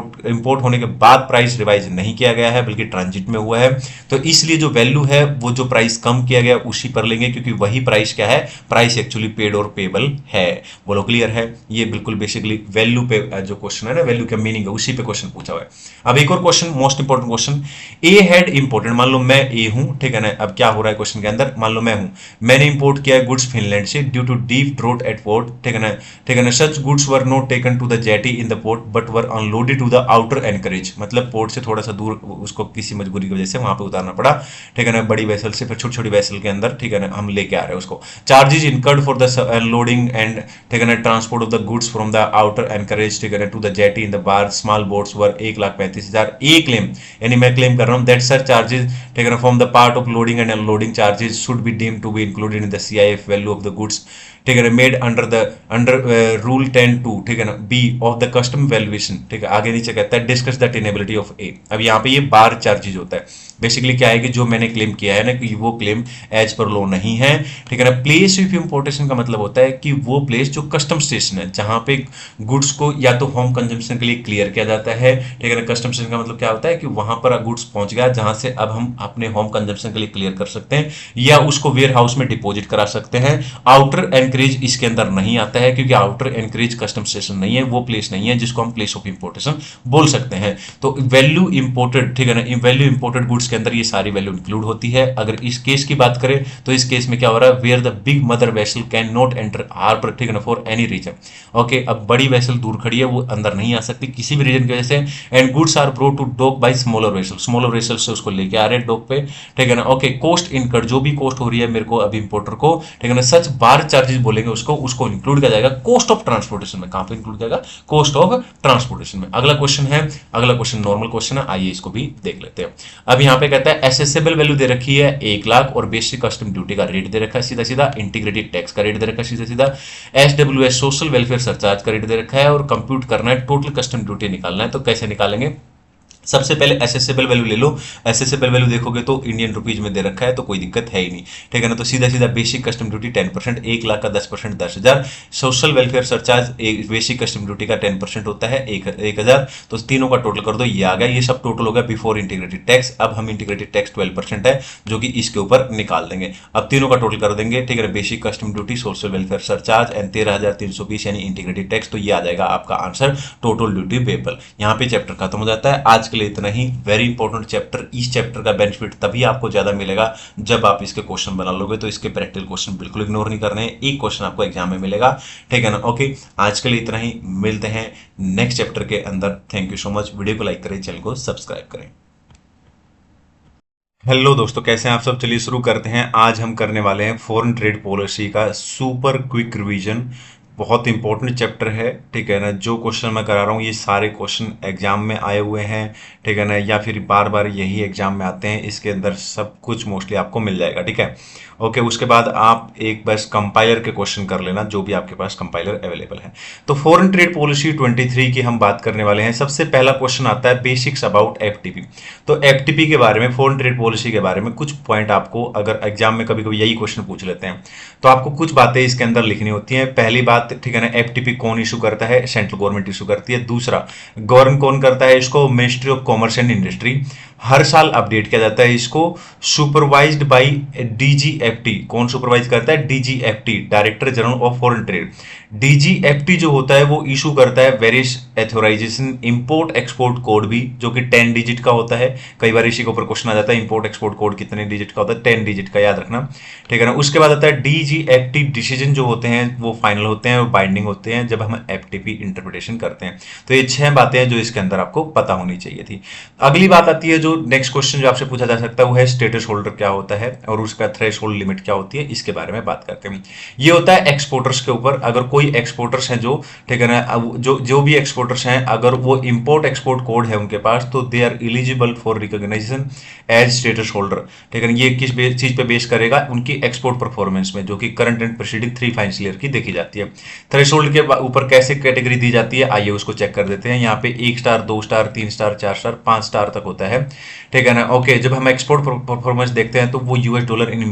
इंपोर्ट होने के बाद प्राइस रिवाइज नहीं किया गया है बल्कि ट्रांजिट में हुआ है। तो इसलिए जो वैल्यू है वो जो प्राइस कम किया गया उसी पर लेंगे क्योंकि वही प्राइस क्या है, प्राइस एक्चुअली पेड और पेबल है। बोलो क्लियर है। ये बिल्कुल बेसिकली वैल्यू पे जो क्वेश्चन है ना, वैल्यू का मीनिंग है उसी पे क्वेश्चन पूछा हुआ है। अब एक और question, most important question, A had imported, मान लो मैं ए हूं, ठीक है ना, अब क्या हो रहा है क्वेश्चन के अंदर, मान लो मैं हूं, मैंने इंपोर्ट किया है गुड्स फिनलैंड से due to deep draught at port, ठीक है ना, ठीक है ना, such goods were not taken to the jetty in the port but were unloaded to the outer anchorage, मतलब पोर्ट से थोड़ा सा दूर उसको किसी मजबूरी की वजह से वहां पे उतारना पड़ा, ठीक है ना, बड़ी वेसल से फिर छोटी छोटी वेसल के अंदर, ठीक है ना, हम लेके आ रहे हैं उसको। Charges incurred for the unloading and, ठीक है ना, transport of the goods from the outer anchorage, ठीक है ना, to the jetty in the bar small boats were 1,35,000 a claim, यानी मैं क्लेम कर रहा हूं दैट सर चार्जेज, ठीक है ना, from the part of loading and unloading charges should be deemed to be included in the CIF value of the goods, ठीक है ना, मेड अंडर रूल 10(2), ठीक है ना, B of the custom valuation, ठीक है, आगे नीचे कहता है discuss the tenability of a. अब यहाँ पे ये बार चार्जेज होता है, बेसिकली क्या है कि जो मैंने क्लेम किया है ना कि वो क्लेम एज पर लो नहीं है, ठीक है ना। प्लेस ऑफ इंपोर्टेशन का मतलब होता है कि वो प्लेस जो कस्टम स्टेशन है जहां पे गुड्स को या तो होम कंजम्पशन के लिए क्लियर किया जाता है, ठीक है ना, कस्टम स्टेशन का मतलब क्या होता है कि वहां पर गुड्स पहुंच गया जहां से अब हम अपने होम कंजम्पशन के लिए क्लियर कर सकते हैं या उसको वेयर हाउस में डिपॉजिट करा सकते हैं। आउटर एनकरेज इसके अंदर नहीं आता है क्योंकि आउटर एनकरेज कस्टम स्टेशन नहीं है, वो प्लेस नहीं है जिसको हम प्लेस ऑफ इंपोर्टेशन बोल सकते हैं। तो वैल्यू इंपोर्टेड, ठीक है ना, वैल्यू इंपोर्टेड गुड्स के अंदर ये सारी वैल्यू इंक्लूड होती है। अगर इस केस की बात करें तो इस केस में क्या हो रहा है, where the big mother vessel can not enter harbour, ठीक है ना, फॉर एनी रीजन। ओके, अब बड़ी वेसल दूर खड़ी है, वो अंदर नहीं आ सकती किसी भी रीजन की वजह से, and goods are brought to dock by smaller vessel, smaller vessel से उसको लेके आ रहे हैं डॉक पे, ठीक है ना। ओके, कोस्ट इनकर्ड, जो भी कोस्ट हो रही है मेरे को अब इंपोर्टर को, ठीक है ना, सच बार चार्जेस बोलेंगे उसको इंक्लूड किया जाएगा कॉस्ट ऑफ ट्रांसपोर्टेशन में। कहां पे इंक्लूड किया जाएगा, कॉस्ट ऑफ ट्रांसपोर्टेशन में। अगला क्वेश्चन है, अगला क्वेश्चन नॉर्मल क्वेश्चन है, आइए इसको भी देख लेते हैं। अब यहां पे कहता है एसेसेबल वैल्यू दे रखी है 1,00,000 और बेसिक कस्टम ड्यूटी का रेट दे रखा है सीधा सीधा, इंटीग्रेटेड टैक्स का रेट दे रखा है सीधा सीधा, एसडब्ल्यूएस सोशल वेलफेयर सरचार्ज का रेट दे रखा है और कंप्यूट करना है, टोटल कस्टम ड्यूटी निकालना है। तो कैसे निकालेंगे, सबसे पहले एसेसेबल वैल्यू ले लो। एसेसेबल वैल्यू देखोगे तो इंडियन रुपीज में दे रखा है तो कोई दिक्कत है ही नहीं, ठीक है ना। तो सीधा सीधा बेसिक कस्टम ड्यूटी 10%, 1,00,000 का 10% 10,000, social welfare surcharge basic custom duty का 10% होता है 1,000, तो तीनों का टोटल कर दो, ये आ गया। ये सब टोटल हो गया बिफोर इंटीग्रेटेड टैक्स। अब हम इंटीग्रेटेड टैक्स 12% है जो कि इसके ऊपर निकाल देंगे। अब तीनों का टोटल कर देंगे, ठीक है, basic custom duty, social welfare surcharge and 13,320 यानी इंटीग्रेटेड टैक्स। तो ये आ जाएगा आपका आंसर, टोटल ड्यूटी पेबल। यहाँ पे चैप्टर खत्म हो जाता है। आज के लिए इतना ही, वेरी इंपॉर्टेंट चैप्टर। इस चैप्टर का बेनिफिट तभी आपको ज्यादा मिलेगा जब आप इसके क्वेश्चन बना लोगे, तो इसके प्रैक्टिकल क्वेश्चन बिल्कुल इग्नोर नहीं करने हैं। एक क्वेश्चन आपको एग्जाम में मिलेगा, ठीक है ना। ओके, आज के लिए इतना ही, मिलते हैं नेक्स्ट चैप्टर के अंदर। Thank you so much. Video को लाइक करें, चैनल को सब्सक्राइब करें। हेलो दोस्तों, कैसे हैं आप सब। चलिए शुरू करते हैं। आज हम करने वाले हैं फॉरेन ट्रेड पॉलिसी का सुपर क्विक रिवीजन। बहुत इंपॉर्टेंट चैप्टर है, ठीक है ना। जो क्वेश्चन मैं करा रहा हूँ ये सारे क्वेश्चन एग्जाम में आए हुए हैं, ठीक है ना, या फिर बार बार यही एग्जाम में आते हैं। इसके अंदर सब कुछ मोस्टली आपको मिल जाएगा, ठीक है। ओके, उसके बाद आप एक बस कंपाइलर के क्वेश्चन कर लेना जो भी आपके पास कंपाइलर अवेलेबल है। तो फॉरेन ट्रेड पॉलिसी 23 की हम बात करने वाले हैं। सबसे पहला क्वेश्चन आता है बेसिक्स अबाउट एफटीपी। तो एफटीपी के बारे में, फॉरेन ट्रेड पॉलिसी के बारे में कुछ पॉइंट आपको, अगर एग्जाम में कभी कभी यही क्वेश्चन पूछ लेते हैं तो आपको कुछ बातें इसके अंदर लिखनी होती हैं। पहली बात, ठीक है ना, एफटीपी कौन इशू करता है, सेंट्रल गवर्नमेंट इशू करती है। दूसरा, गवर्नमेंट कौन करता है इसको, ministry of commerce and industry. हर साल अपडेट किया जाता है इसको। Supervised by DGFT. कौन सुपरवाइज करता है, DGFT, director general of foreign trade. DGFT जो होता है वो इशू करता है various authorization, import export code भी, जो कि 10 डिजिट का होता है। कई बार इसी के ऊपर क्वेश्चन आ जाता है, इंपोर्ट एक्सपोर्ट कोड कितने डिजिट का होता है, 10 डिजिट का, याद रखना, ठीक है ना। उसके बाद आता है डीजीएफटी डिसीजन जो होते हैं वो फाइनल होते हैं और बाइंडिंग होते हैं जब हम एफटीपी इंटरप्रिटेशन करते हैं। तो ये 6 बातें हैं जो इसके अंदर आपको पता होनी चाहिए थी। अगली बात आती है, जो नेक्स्ट क्वेश्चन जो आपसे पूछा जा सकता है वो है स्टेटस होल्डर क्या होता है और उसका थ्रेशोल्ड लिमिट क्या होती है, इसके बारे में बात करते हैं। ये होता है एक्सपोर्टर्स के ऊपर। अगर कोई एक्सपोर्टर्स हैं जो, ठीक है ना, जो भी एक्सपोर्टर्स हैं, अगर वो इंपोर्ट एक्सपोर्ट कोड है उनके पास तो they are eligible for recognisation as status holder, ठीक है ना। ये किस चीज पे बेस करेगा, उनकी एक्सपोर्ट परफॉर्मेंस में, जो कि current and preceding 3 financial year की देखी जाती है। थ्रेशोल्ड के ऊपर कैसे कैटेगरी दी जाती है, आइए उसको चेक कर देते हैं। यहाँ पे 1 star, 2 star, 3 star, 4 star, 5 star तक होता है, ठीक है ना। ओके, जब हम एक्सपोर्ट परफॉर्मेंस देखते हैं तो वो यूएस डॉलर इन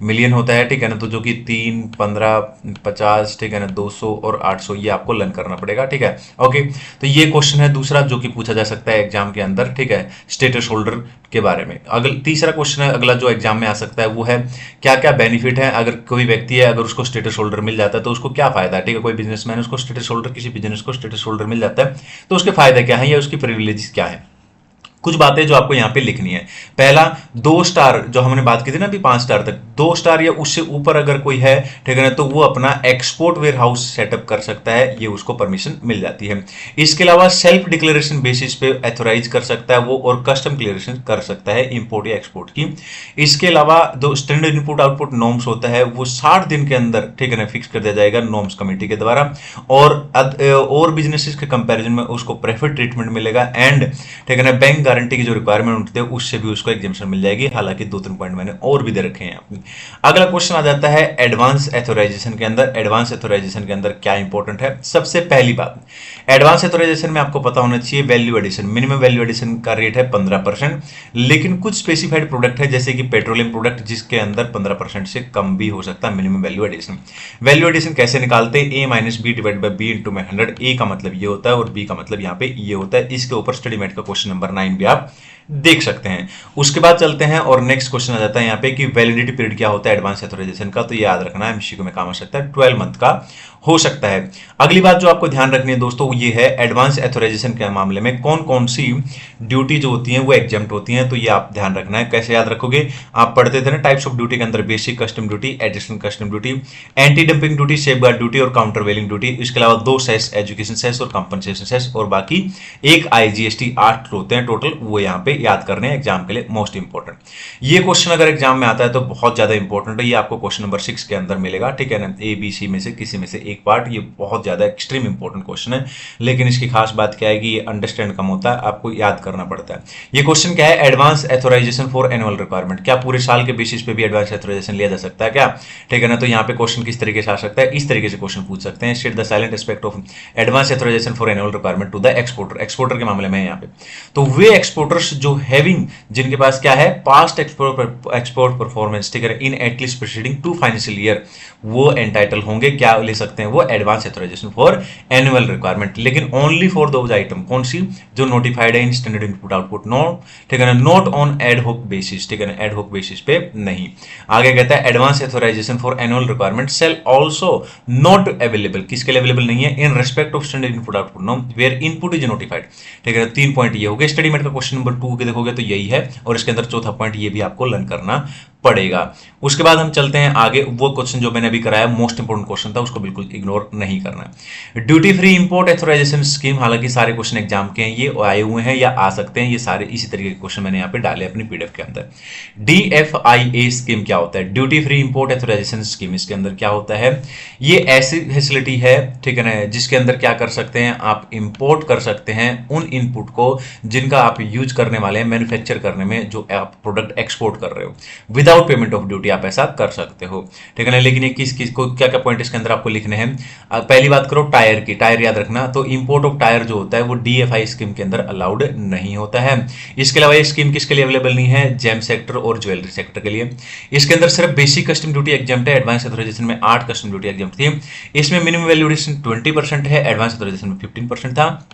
मिलियन होता है, ठीक है ना। तो जो कि 3, 15, 50, ठीक है ना, 200 और 800 ये आपको लर्न करना पड़ेगा, ठीक है। ओके, तो ये क्वेश्चन है दूसरा जो कि पूछा जा सकता है एग्जाम के अंदर, ठीक है, स्टेटस होल्डर के बारे में। तीसरा क्वेश्चन है अगला जो एग्जाम में आ सकता है वो है क्या क्या बेनिफिट है अगर कोई व्यक्ति है, अगर उसको स्टेटस होल्डर मिल जाता है तो उसको क्या फायदा है, ठीक है। कोई बिजनेसमैन, उसको स्टेटस होल्डर, किसी बिजनेस को स्टेटस होल्डर मिल जाता है तो उसके फायदे क्या है या उसकी प्रिविलेजेस क्या है। कुछ बातें जो आपको यहां पे लिखनी है। पहला, 2 स्टार जो हमने बात की थी ना अभी 5 स्टार तक, 2 स्टार या उससे ऊपर अगर कोई है, ठीक है ना, तो वो अपना एक्सपोर्ट वेयर हाउस सेटअप कर सकता है, ये उसको परमिशन मिल जाती है। इसके अलावा सेल्फ डिक्लेरेशन बेसिस पे एथोराइज कर सकता है वो, और कस्टम क्लियरेशन कर सकता है इंपोर्ट या एक्सपोर्ट की। इसके अलावा जो स्टैंडर्ड इनपुट आउटपुट नॉर्म्स होता है वो 60 दिन के अंदर, ठीक है ना, फिक्स कर दिया जाएगा नॉर्म्स कमेटी के द्वारा, और बिजनेसेस के कंपैरिजन में उसको प्रेफर्ड ट्रीटमेंट मिलेगा, एंड ठीक है ना, बैंक गारंटी की जो रिक्वायरमेंट होती है उससे भी उसको एग्जेम्पशन मिल जाएगी। हालांकि 2-3 पॉइंट मैंने और भी दे रखे हैं। अगला क्वेश्चन आ जाता है एडवांस एथोराइजेशन के अंदर। एडवांस एथोराइजेशन के अंदर क्या इंपॉर्टेंट है? सबसे पहली बात, एडवांस एथोराइजेशन में आपको पता होना चाहिए value addition, minimum value addition का रेट है 15%, लेकिन कुछ स्पेसिफाइड प्रोडक्ट है जैसे कि पेट्रोलियम प्रोडक्ट जिसके अंदर 15% से कम भी हो सकता है minimum value addition. Value addition कैसे निकालते हैं? a minus b divide by b into में 100। ए का मतलब ये होता है और बी का मतलब यहाँ पे ये होता है। इसके ऊपर स्टडी मेट का क्वेश्चन नंबर 9 भी आप देख सकते हैं। उसके बाद चलते हैं और नेक्स्ट क्वेश्चन आ जाता है यहाँ पे कि वैलिडिटी पीरियड क्या होता है एडवांस एथोराइजेशन का, तो ये याद रखना है, एमसीक्यू में काम आ सकता है, 12 मंथ का हो सकता है। अगली बात जो आपको ध्यान रखनी है दोस्तों ये है एडवांस एथोराइजेशन के मामले में कौन कौन सी ड्यूटी जो होती हैं वो एग्जेम्प्ट होती हैं, तो ये आप ध्यान रखना है। कैसे याद रखोगे? आप पढ़ते थे ना टाइप्स ऑफ ड्यूटी के अंदर, basic custom duty, additional custom duty, anti dumping duty, safeguard duty और काउंटर वेलिंग ड्यूटी। इसके अलावा 2 सेस, एजुकेशन सेस और कंपनसेशन सेस, और बाकी एक IGST 8 होते हैं टोटल, वो यहाँ पे याद करने हैं एग्जाम के लिए, मोस्ट इंपॉर्टेंट। ये क्वेश्चन अगर एग्जाम में आता है तो बहुत ज्यादा इंपॉर्टेंट है, ये आपको क्वेश्चन नंबर 6 के अंदर मिलेगा, ठीक है ना, ABC में से किसी में से एक पार्ट, ये बहुत ज्यादा एक्सट्रीम इंपॉर्टेंट क्वेश्चन है। लेकिन इसकी खास बात क्या है कि ये अंडरस्टैंड कम होता है, आपको याद करना पड़ता है। ये क्वेश्चन क्या है? Advance authorisation for annual requirement, क्या पूरे साल के बेसिस पे भी एडवांस एथोराइजेशन लिया जा सकता है क्या? ठीक है ना, तो यहाँ पे क्वेश्चन किस तरीके से आ सकता है, इस तरीके से क्वेश्चन पूछ सकते हैं। State the salient aspect of advance authorisation for annual requirement to the exporter. Exporter के मामले में यहाँ पे तो वे एक्सपोर्टर्स जो हैविंग, जिनके पास क्या है, पास्ट एक्सपोर्ट परफॉर्मेंस, ठीक है, in at least preceding 2 financial year, वो एंटाइटल होंगे, क्या ले सकते हैं वो? Advance authorisation for annual requirement, लेकिन ओनली फॉर दोज आइटम, कौन सी? जो नोटिफाइड है in standard input output note, ठीक है ना, नॉट ऑन एड होक बेसिस, ठीक है ना, एड होक बेसिस पे नहीं। आगे कहता है advance authorisation for annual requirement shall also not available, किसके लिए अवेलेबल नहीं है? In respect of standard input output note where input is notified, ठीक है ना। 3 पॉइंट ये हो गए। स्टडी मेट का क्वेश्चन नंबर 2 के देखोगे तो यही है, और इसके अंदर चौथा पॉइंट ये भी आपको लर्न करना पड़ेगा। उसके बाद हम चलते हैं आगे, वो क्वेश्चन जो मैंने अभी कराया मोस्ट इंपोर्टेंट क्वेश्चन था, उसको बिल्कुल इग्नोर नहीं करना है। Duty free import authorisation scheme, हालांकि सारे क्वेश्चन एग्जाम के हैं, ये आए हुए हैं या आ सकते हैं, ये सारे इसी तरीके के क्वेश्चन मैंने यहाँ पे डाले अपनी PDF के अंदर। DFIA स्कीम क्या होता है? Duty free import authorisation scheme, इसके अंदर क्या होता है? ये ऐसी फैसिलिटी है, ठीक है ना, जिसके अंदर क्या कर सकते हैं आप? इंपोर्ट कर सकते हैं उन इनपुट को जिनका आप यूज करने वाले हैं मैन्युफैक्चर करने में, जो आप प्रोडक्ट एक्सपोर्ट कर रहे हो, विदाउट पेमेंट ऑफ ड्यूटी आप ऐसा कर सकते हो, ठीक है ना। लेकिन ये किस किस को क्या क्या पॉइंट इसके अंदर आपको लिखने हैं? पहली बात करो टायर की, टायर याद रखना, तो इंपोर्ट ऑफ टायर जो होता है वो DFI स्कीम के अंदर अलाउड नहीं होता है। इसके अलावा ये स्कीम किसके लिए अवेलेबल नहीं है? जेम सेक्टर और ज्वेलरी सेक्टर के लिए। इसके अंदर सिर्फ बेसिक कस्टम ड्यूटी एग्जाम्प्ट है, एडवांस एथोराइजेशन में 8 कस्टम ड्यूटी एग्जाम्प्ट थी। इसमें मिनिमम वैल्यू एडिशन 20% है, एडवांस एथोराइजेशन में 15% था।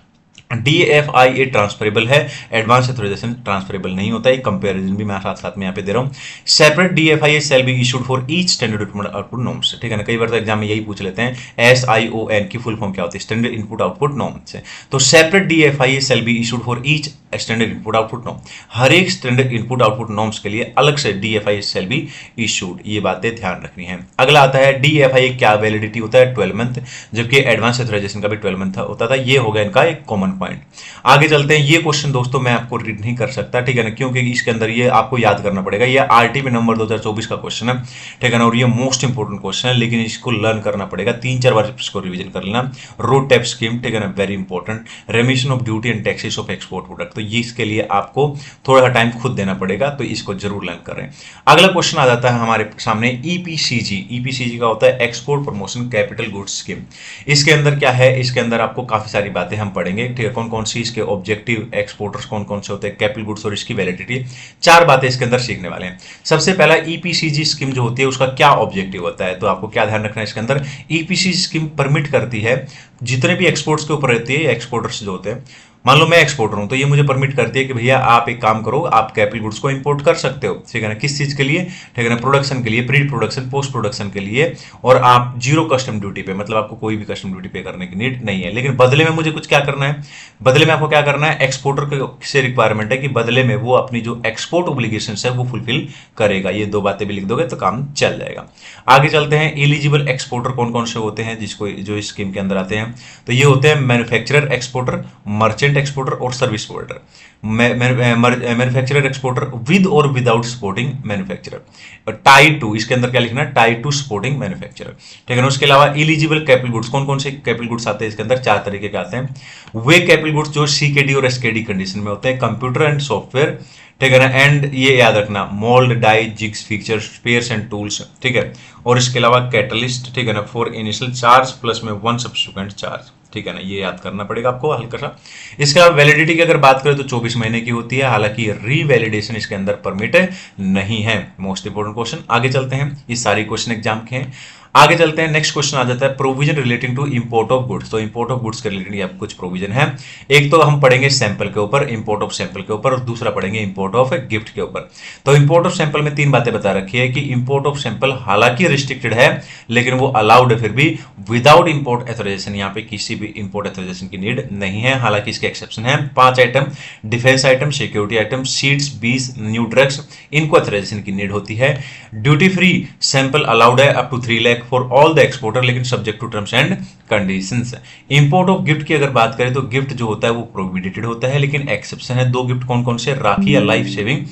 DFIA ट्रांसफरेबल है, एडवांस एथोराइजेशन ट्रांसफरेबल नहीं होता है, कंपैरिजन भी मैं साथ साथ में यहाँ पे दे रहा हूँ। Separate DFIA shall be issued for each standard output norms, ठीक है ना, कई बार तो एग्जाम में यही पूछ लेते हैं SION की फुल फॉर्म क्या होती है? स्टैंडर्ड इनपुट आउटपुट नॉर्म से। तो separate DFIA shall be issued for each standard input output norm, हर एक स्टैंडर्ड इनपुट आउटपुट नॉर्म्स के लिए अलग से DFIA शैल बी इशूड, ये बातें ध्यान रखनी है। अगला आता है DFIA क्या वैलिडिटी होता है? 12 मंथ, जबकि एडवांस एथोराइजेशन का भी 12 मंथ होता था। ये हो गया इनका एक कॉमन पॉइंट। आगे चलते हैं। ये क्वेश्चन दोस्तों मैं आपको रीड नहीं कर सकता, ठीक है ना, क्योंकि इसके अंदर ये आपको याद करना पड़ेगा। ये RTP नंबर 2024 का क्वेश्चन है, ठीक है ना, और ये मोस्ट इंपोर्टेंट क्वेश्चन है, लेकिन इसको लर्न करना पड़ेगा, 3-4 बार इसको रिवीजन कर लेना। रोड टैप स्कीम, ठीक है ना, very important. रेमिशन of duty and taxes of export product, तो ये इसके लिए आपको थोड़ा टाइम खुद देना पड़ेगा, तो इसको जरूर लर्न करें। अगला क्वेश्चन आ जाता है हमारे सामने EPCG। EPCG का होता है export promotion capital goods scheme. इसके अंदर क्या है? इसके अंदर आपको काफी सारी बातें हम पढ़ेंगे, ठीक है, कौन कौन सी इसके ऑब्जेक्टिव, एक्सपोर्टर्स कौन कौन से होते हैं, कैपिटल गुड्स और इसकी वैलिडिटी, 4 बातें इसके अंदर सीखने वाले हैं। सबसे पहला EPCG स्कीम जो होती है उसका क्या ऑब्जेक्टिव होता है, तो आपको क्या ध्यान रखना है इसके अंदर? EPCG स्कीम परमिट करती है जितने भी एक्सपोर्ट्स के ऊपर रहती है, एक्सपोर्टर्स जो होते हैं मान लो मैं एक्सपोर्टर हूं, तो ये मुझे परमिट करती है कि भैया आप एक काम करो, आप कैपिटल गुड्स को इंपोर्ट कर सकते हो, ठीक है ना, किस चीज के लिए, ठीक है ना, प्रोडक्शन के लिए, प्री प्रोडक्शन, पोस्ट प्रोडक्शन के लिए, और आप जीरो कस्टम ड्यूटी पे, मतलब आपको कोई भी कस्टम ड्यूटी पे करने की नीड नहीं है। लेकिन बदले में मुझे कुछ क्या करना है, बदले में आपको क्या करना है, एक्सपोर्टर से रिक्वायरमेंट है कि बदले में वो अपनी जो एक्सपोर्ट ओब्लिगेशन है वो फुलफिल करेगा। ये दो बातें भी लिख दोगे तो काम चल जाएगा। आगे चलते हैं, एलिजिबल एक्सपोर्टर कौन कौन से होते हैं जिसको जो इस स्कीम के अंदर आते हैं, तो ये होते हैं मैन्युफैक्चरर एक्सपोर्टर, मर्चेंट एक्सपोर्टर और service provider. Manufacturer exporter with और without supporting manufacturer. Tie to, इसके अंदर क्या लिखना है, टाई टू सपोर्टिंग मैन्युफैक्चरर, ठीक है ना। उसके अलावा एलिजिबल कैपिटल गुड्स, कौन कौन से कैपिटल गुड्स आते हैं इसके अंदर, चार तरीके के आते हैं। वे कैपिटल गुड्स जो सीकेडी और एसकेडी कंडीशन में होते हैं, कंप्यूटर एंड सॉफ्टवेयर, ठीक है ना, एंड ये याद रखना, mould, die, jigs, fixture, spares and tools, ठीक है। और इसके अलावा कैटलिस्ट, ठीक है ना, फॉर इनिशियल चार्ज प्लस में 1 सब्सिक्वेंट चार्ज, ठीक है ना, ये याद करना पड़ेगा आपको हल्का सा। इसके अलावा वैलिडिटी की अगर बात करें तो 24 महीने की होती है, हालांकि रीवैलिडेशन इसके अंदर परमिट नहीं है। मोस्ट इंपोर्टेंट क्वेश्चन, आगे चलते हैं, ये सारी क्वेश्चन एग्जाम के हैं। आगे चलते हैं, नेक्स्ट क्वेश्चन आ जाता है provision relating to import of goods. तो इंपोर्ट ऑफ गुड्स के रिलेटेड यहाँ कुछ प्रोविजन है। एक तो हम पढ़ेंगे सैंपल के ऊपर, इंपोर्ट ऑफ सैंपल के ऊपर, और दूसरा पढ़ेंगे इंपोर्ट ऑफ गिफ्ट के ऊपर। तो इंपोर्ट ऑफ सैंपल में तीन बातें बता रखी है कि इंपोर्ट ऑफ सैंपल हालांकि रिस्ट्रिक्टेड है, लेकिन वो अलाउड है फिर भी विदाउट इंपोर्ट एथोराइजेशन। यहाँ पे किसी भी इंपोर्ट एथोराइजेशन की नीड नहीं है, हालांकि इसके एक्सेप्शन है। 5 item, defence item, security item, seeds, बीज, न्यू ड्रग्स, इनको एथोराइजेशन की नीड होती है। ड्यूटी फ्री सैंपल अलाउड है up to 3 lakh for all the exporter, लेकिन subject to terms and conditions. Import of gift की अगर बात करें तो गिफ्ट जो होता है वो प्रोहिबिटेड होता है, लेकिन एक्सेप्शन है। 2 गिफ्ट कौन कौन से, राखी या लाइफ सेविंग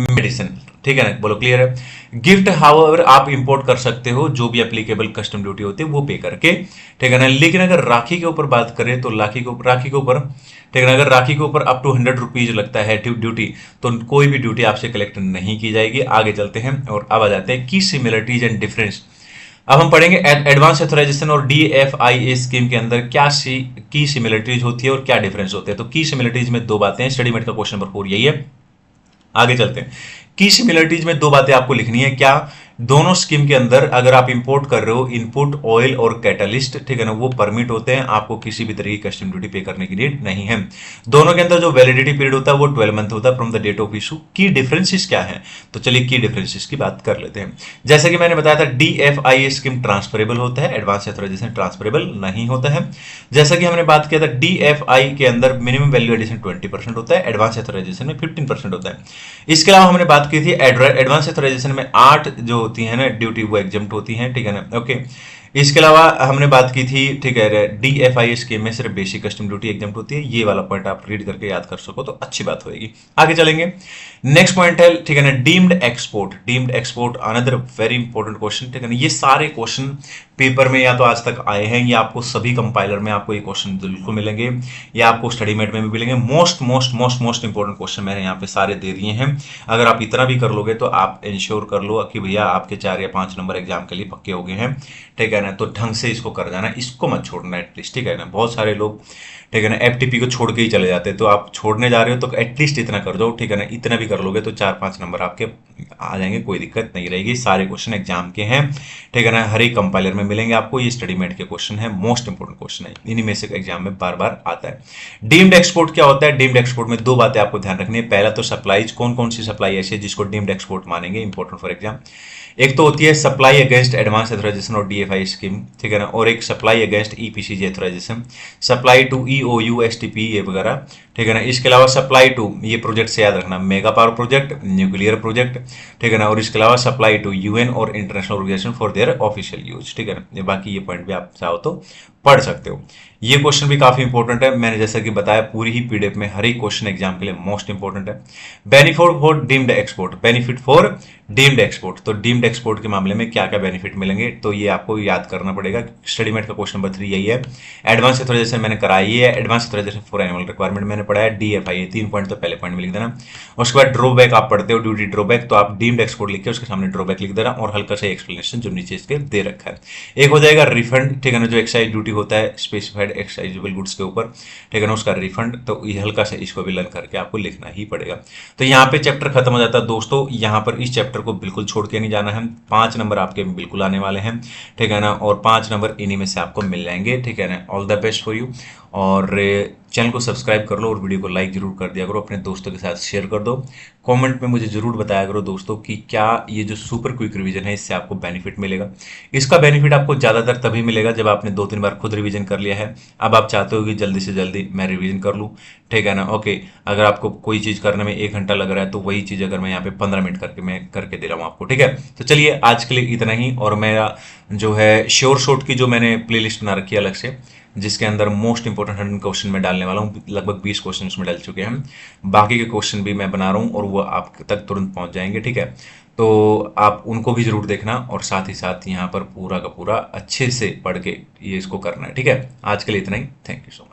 मेडिसिन, ठीक है ना, बोलो क्लियर है। गिफ्ट हाउएवर आप इंपोर्ट कर सकते हो, जो भी एप्लीकेबल कस्टम ड्यूटी होती है वो पे करके, ठीक है ना। लेकिन अगर राखी के ऊपर बात करें तो राखी के ऊपर, ठीक है ना, अगर राखी के ऊपर अप टू 100 रुपीज लगता है ड्यूटी, तो कोई भी ड्यूटी आपसे कलेक्ट नहीं की जाएगी। आगे चलते हैं और अब आ जाते हैं की सिमिलरिटीज एंड डिफरेंस। अब हम पढ़ेंगे एडवांस एथोराइजेशन और डीएफआईए स्कीम के अंदर क्या की सिमिलरिटीज होती है और क्या डिफरेंस होते हैं। तो की सिमिलरिटीज में 2 बातें हैं, स्टडी मेट का क्वेश्चन नंबर 4 यही है। आगे चलते हैं, की सिमिलरिटीज में 2 बातें आपको लिखनी है। क्या, दोनों स्कीम के अंदर अगर आप इंपोर्ट कर रहे हो इनपुट ऑयल और कैटलिस्ट, ठीक है ना, वो परमिट होते हैं, आपको किसी भी तरह की कस्टम ड्यूटी पे करने की नीड नहीं है। दोनों के अंदर जो वैलिडिटी पीरियड होता है वो 12 मंथ होता है from the date of issue. की डिफरेंसेस क्या है, तो चलिए की डिफरेंसेस की बात कर लेते हैं। जैसे कि मैंने बताया था, डीएफआईए स्कीम ट्रांसफरेबल होता है, एडवांस एथोराइजेशन ट्रांसफरेबल नहीं होता है। जैसा कि हमने बात किया था, डीएफआई के अंदर मिनिमम वैल्यू एडिशन 20% होता है, एडवांस एथोराइजेशन में 15% होता है। इसके अलावा हमने बात की थी एडवांस एथोराइजेशन में 8 जो होती है ना ड्यूटी वो एग्जम्प्ट होती हैं, ठीक है ना, ओके। इसके अलावा हमने बात की थी, ठीक है, डीएफआई स्कीम में सिर्फ बेसिक कस्टम ड्यूटी एग्जम्प्ट होती है। ये वाला पॉइंट आप रीड करके याद कर सको तो अच्छी बात होगी। आगे चलेंगे, नेक्स्ट पॉइंट है, ठीक है ना, deemed export. Deemed export another very important question, ठीक है ना। ये सारे क्वेश्चन पेपर में या तो आज तक आए हैं, या आपको सभी कंपाइलर में आपको ये क्वेश्चन बिल्कुल मिलेंगे, या आपको स्टडी मेट में भी मिलेंगे। मोस्ट इंपॉर्टेंट क्वेश्चन मैंने यहाँ पे सारे दे दिए हैं। अगर आप इतना भी कर लोगे तो आप इंश्योर कर लो कि भैया आपके 4 या 5 नंबर एग्जाम के लिए पक्के हो गए हैं, ठीक है ना। तो ढंग से इसको कर जाना, इसको मत छोड़ना एटलीस्ट, ठीक है ना। बहुत सारे लोग, ठीक है ना, एफटीपी को छोड़ के ही चले जाते हैं, तो आप छोड़ने जा रहे हो तो एटलीस्ट इतना कर दो, ठीक है ना। इतना भी कर लोगे तो 4-5 नंबर आपके आ जाएंगे, कोई दिक्कत नहीं रहेगी। सारे क्वेश्चन एग्जाम के हैं, ठीक है ना, हर एक कंपाइलर में मिलेंगे आपको। ये स्टडी मेट के क्वेश्चन है, मोस्ट इंपोर्टेंट क्वेश्चन है, इन्हीं में से एग्जाम में बार बार आता है। डीम्ड एक्सपोर्ट क्या होता है, डीम्ड एक्सपोर्ट में 2 बातें आपको ध्यान रखनी है। पहला तो सप्लाईज, कौन कौन सी सप्लाई ऐसी है जिसको डीम्ड एक्सपोर्ट मानेंगे, इंपॉर्टेंट फॉर एग्जाम। एक तो होती है सप्लाई अगेंस्ट एडवांस एथोराइजेशन और डीएफआई स्कीम, ठीक है ना, और एक supply against EPCG authorisation, supply to EOU STP ये वगैरह, ठीक है ना। इसके अलावा सप्लाई टू, ये प्रोजेक्ट से याद रखना, mega power project, nuclear project, ठीक है ना। और इसके अलावा सप्लाई टू यूएन और international organisation for their official use, ठीक है ना। बाकी ये पॉइंट भी आप चाहो तो पढ़ सकते हो। ये क्वेश्चन भी काफी इंपॉर्टेंट है, मैंने जैसा कि बताया पूरी ही पीडीएफ में हर एक क्वेश्चन एग्जाम के लिए मोस्ट इंपॉर्टेंट है। Benefit for deemed export, benefit for deemed export, तो डीम्ड एक्सपोर्ट के मामले में क्या क्या बेनिफिट मिलेंगे, तो ये आपको याद करना पड़ेगा। स्टडी मेट का क्वेश्चन नंबर 3 यही है। एडवांस एथोराइजेशन मैंने कराई है, advance authorisation for annual requirement मैंने पढ़ा है, डीएफआई 3 पॉइंट तो पहले पॉइंट में लिख देना। उसके बाद ड्रॉबैक आप पढ़ते हो, ड्यूटी ड्रॉबैक, तो आप डीम्ड एक्सपोर्ट लिख के उसके सामने ड्रॉबैक लिख देना और हल्का सा एक्सप्लेनेशन जो नीचे इसके दे रखा है। एक हो जाएगा रिफंड, ठीक है ना, जो एक्साइज ड्यूटी होता है स्पेसिफाइड एक्साइजेबल गुड्स के ऊपर, ठीक है ना, उसका रिफंड, तो ये हल्का सा इसको भी लर्न करके आपको लिखना ही पड़ेगा। तो यहाँ पे चैप्टर खत्म हो जाता है दोस्तों। यहाँ पर इस चैप्टर को बिल्कुल छोड़ के नहीं जाना है, 5 नंबर आपके बिल्कुल आने वाले हैं, ठीक है ना, और 5 नंबर इन्हीं में से आपको मिल जाएंगे, ठीक है ना। All the best for you. और चैनल को सब्सक्राइब कर लो और वीडियो को लाइक जरूर कर दिया करो, अपने दोस्तों के साथ शेयर कर दो। कमेंट में मुझे जरूर बताया करो दोस्तों कि क्या ये जो सुपर क्विक रिवीजन है इससे आपको बेनिफिट मिलेगा। इसका बेनिफिट आपको ज़्यादातर तभी मिलेगा जब आपने 2-3 बार खुद रिवीजन कर लिया है। अब आप चाहते हो कि जल्दी से जल्दी मैं रिवीजन कर लूँ, ठीक है ना। ओके, अगर आपको कोई चीज़ करने में 1 घंटा लग रहा है तो वही चीज़ अगर मैं यहाँ पे 15 मिनट करके मैं करके दे रहा हूँ आपको, ठीक है। तो चलिए आज के लिए इतना ही। और मेरा जो है श्योर शॉट की जो मैंने प्लेलिस्ट बना रखी है अलग से, जिसके अंदर मोस्ट इंपोर्टेंट 100 क्वेश्चन में डालने वाला हूँ, लगभग 20 क्वेश्चन उसमें डाल चुके हैं। बाकी के क्वेश्चन भी मैं बना रहा हूँ और वो आप तक तुरंत पहुँच जाएंगे, ठीक है। तो आप उनको भी जरूर देखना और साथ ही साथ यहाँ पर पूरा का पूरा अच्छे से पढ़ के ये इसको करना है, ठीक है। आज के लिए इतना ही, thank you so much.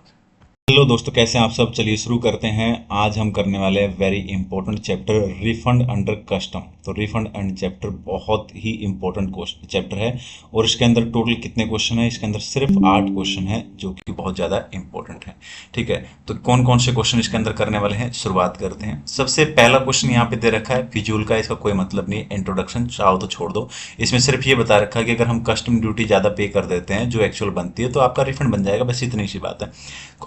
Hello दोस्तों, कैसे हैं आप सब। चलिए शुरू करते हैं। आज हम करने वाले हैं very important chapter, refund under custom. तो रिफंड एंड चैप्टर बहुत ही इंपॉर्टेंट चैप्टर है और इसके अंदर टोटल कितने क्वेश्चन है, इसके अंदर सिर्फ 8 क्वेश्चन है जो कि बहुत ज़्यादा इंपॉर्टेंट है, ठीक है। तो कौन कौन से क्वेश्चन इसके अंदर करने वाले हैं, शुरुआत करते हैं। सबसे पहला क्वेश्चन यहाँ पे दे रखा है फिजूल का, इसका कोई मतलब नहीं है, इंट्रोडक्शन चाहो तो छोड़ दो। इसमें सिर्फ ये बता रखा है कि अगर हम कस्टम ड्यूटी ज़्यादा पे कर देते हैं जो एक्चुअल बनती है तो आपका रिफंड बन जाएगा, बस इतनी सी बात है।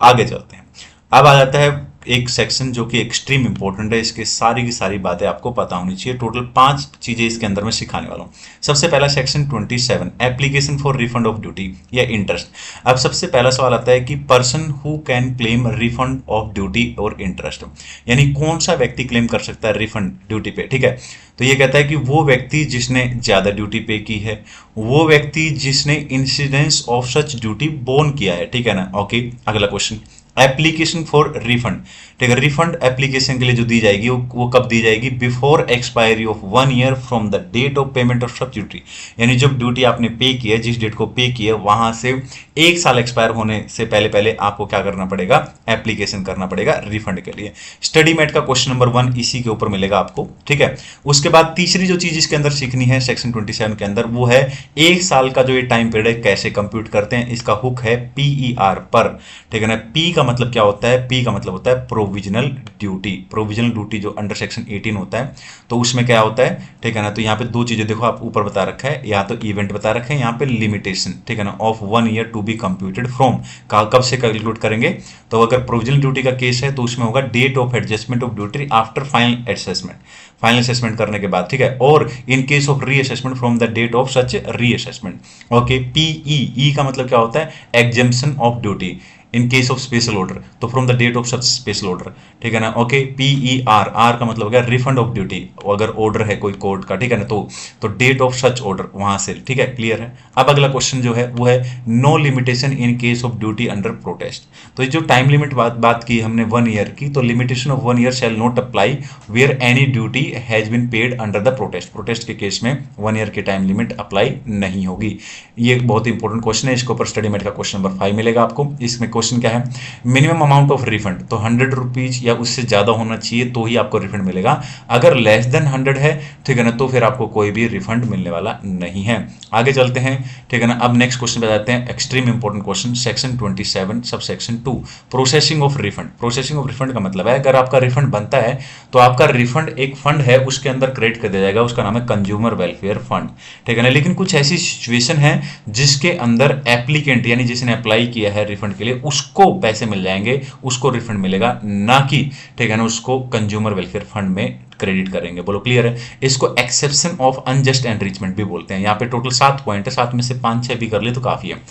आगे चलते हैं। अब आ जाता है एक सेक्शन जो कि एक्सट्रीम इंपॉर्टेंट है, इसके सारी की सारी बातें आपको पता होनी चाहिए। टोटल 5 चीजें इसके अंदर मैं सिखाने वाला हूँ। सबसे पहला section 27, application for refund of duty या इंटरेस्ट। अब सबसे पहला सवाल आता है कि person who can claim refund of duty और इंटरेस्ट, यानी कौन सा व्यक्ति क्लेम कर सकता है रिफंड ड्यूटी पे, ठीक है। तो ये कहता है कि वो व्यक्ति जिसने ज्यादा ड्यूटी पे की है, वो व्यक्ति जिसने incidence of such duty bone किया है, ठीक है ना। ओके, अगला क्वेश्चन, एप्लीकेशन फॉर रिफंड, ठीक है। रिफंड एप्लीकेशन के लिए जो दी जाएगी वो कब दी जाएगी, before expiry of 1 year from the date of payment of such duty, यानी जब ड्यूटी आपने पे की है, जिस डेट को पे की है वहां से 1 साल एक्सपायर होने से पहले पहले आपको क्या करना पड़ेगा, एप्लीकेशन करना पड़ेगा रिफंड के लिए। स्टडी मेट का क्वेश्चन नंबर 1 इसी के ऊपर मिलेगा आपको, ठीक है। उसके बाद तीसरी जो चीज इसके अंदर सीखनी है सेक्शन 27 के अंदर, वो है 1 साल का जो ये टाइम पीरियड है कैसे कंप्यूट करते हैं। इसका हुक है PER पर, ठीक है ना। पी का मतलब क्या होता है, पी का मतलब होता है प्रोविजनल ड्यूटी। प्रोविजनल ड्यूटी जो अंडर सेक्शन 18 होता है तो उसमें क्या होता है, ठीक है ना। तो यहाँ पे 2 चीजें देखो, आप ऊपर बता रखा है, या तो इवेंट बता रखा है, यहाँ पे लिमिटेशन, ठीक है ना, of 1 year to be computed from, कब से कैलकुलेट करेंगे। तो अगर प्रोविजनल ड्यूटी का केस है तो उसमें होगा date of adjustment of duty after final assessment, final assessment करने के बाद, ठीक है। और in case of reassessment from the date of such reassessment. Okay, PE का मतलब क्या होता है, exemption of duty in case of special order, तो from the date of such special order, ठीक है ना। ओके, PER, आर का मतलब हो गया रिफंड ऑफ ड्यूटी, अगर ऑर्डर है कोई कोर्ट का, ठीक है ना, तो डेट ऑफ सच ऑर्डर वहां से, ठीक है, क्लियर है। अब अगला क्वेश्चन जो है वो है no limitation in case of duty under protest. तो ये जो टाइम लिमिट बात की हमने 1 ईयर की, तो limitation of 1 year shall not apply where any duty has been paid under the protest. Protest के केस में 1 ईयर की टाइम लिमिट अप्लाई नहीं होगी। ये एक बहुत इंपॉर्टेंट क्वेश्चन है, इसके ऊपर स्टडी मेट का क्वेश्चन नंबर 5 मिलेगा आपको। इसमें क्वेश्चन क्या है, मिनिमम अमाउंट ऑफ रिफंड, तो 100 रुपीज या उससे ज्यादा होना चाहिए तो ही आपको रिफंड मिलेगा। अगर लेस देन 100 है, ठीक है ना, तो फिर आपको कोई भी रिफंड मिलने वाला नहीं है। आगे चलते हैं, ठीक है ना। अब नेक्स्ट क्वेश्चन बताते हैं, extreme important question, section 27 sub section 2, processing of refund. Processing of refund का मतलब है अगर आपका रिफंड बनता है तो आपका रिफंड एक फंड है उसके अंदर क्रेडिट कर दिया जाएगा, उसका नाम है कंज्यूमर वेलफेयर फंड, ठीक है ना। लेकिन कुछ ऐसी सिचुएशन है जिसके अंदर एप्लीकेंट यानी जिसने अप्लाई किया है रिफंड के लिए उसको पैसे मिल जाएंगे, उसको रिफंड मिलेगा, ना कि, ठीक है ना, उसको कंज्यूमर वेलफेयर फंड में क्रेडिट करेंगे। बोलो क्लियर है। इसको एक्सेप्शन ऑफ अनजस्ट एनरिचमेंट भी बोलते हैं। यहाँ पे टोटल 7 पॉइंट है, 7 में से 5-6 भी कर ले तो काफी है।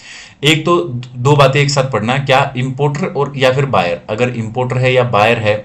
एक तो 2 बातें एक साथ पढ़ना, क्या इंपोर्टर और या फिर बायर, अगर इंपोर्टर है या बायर है,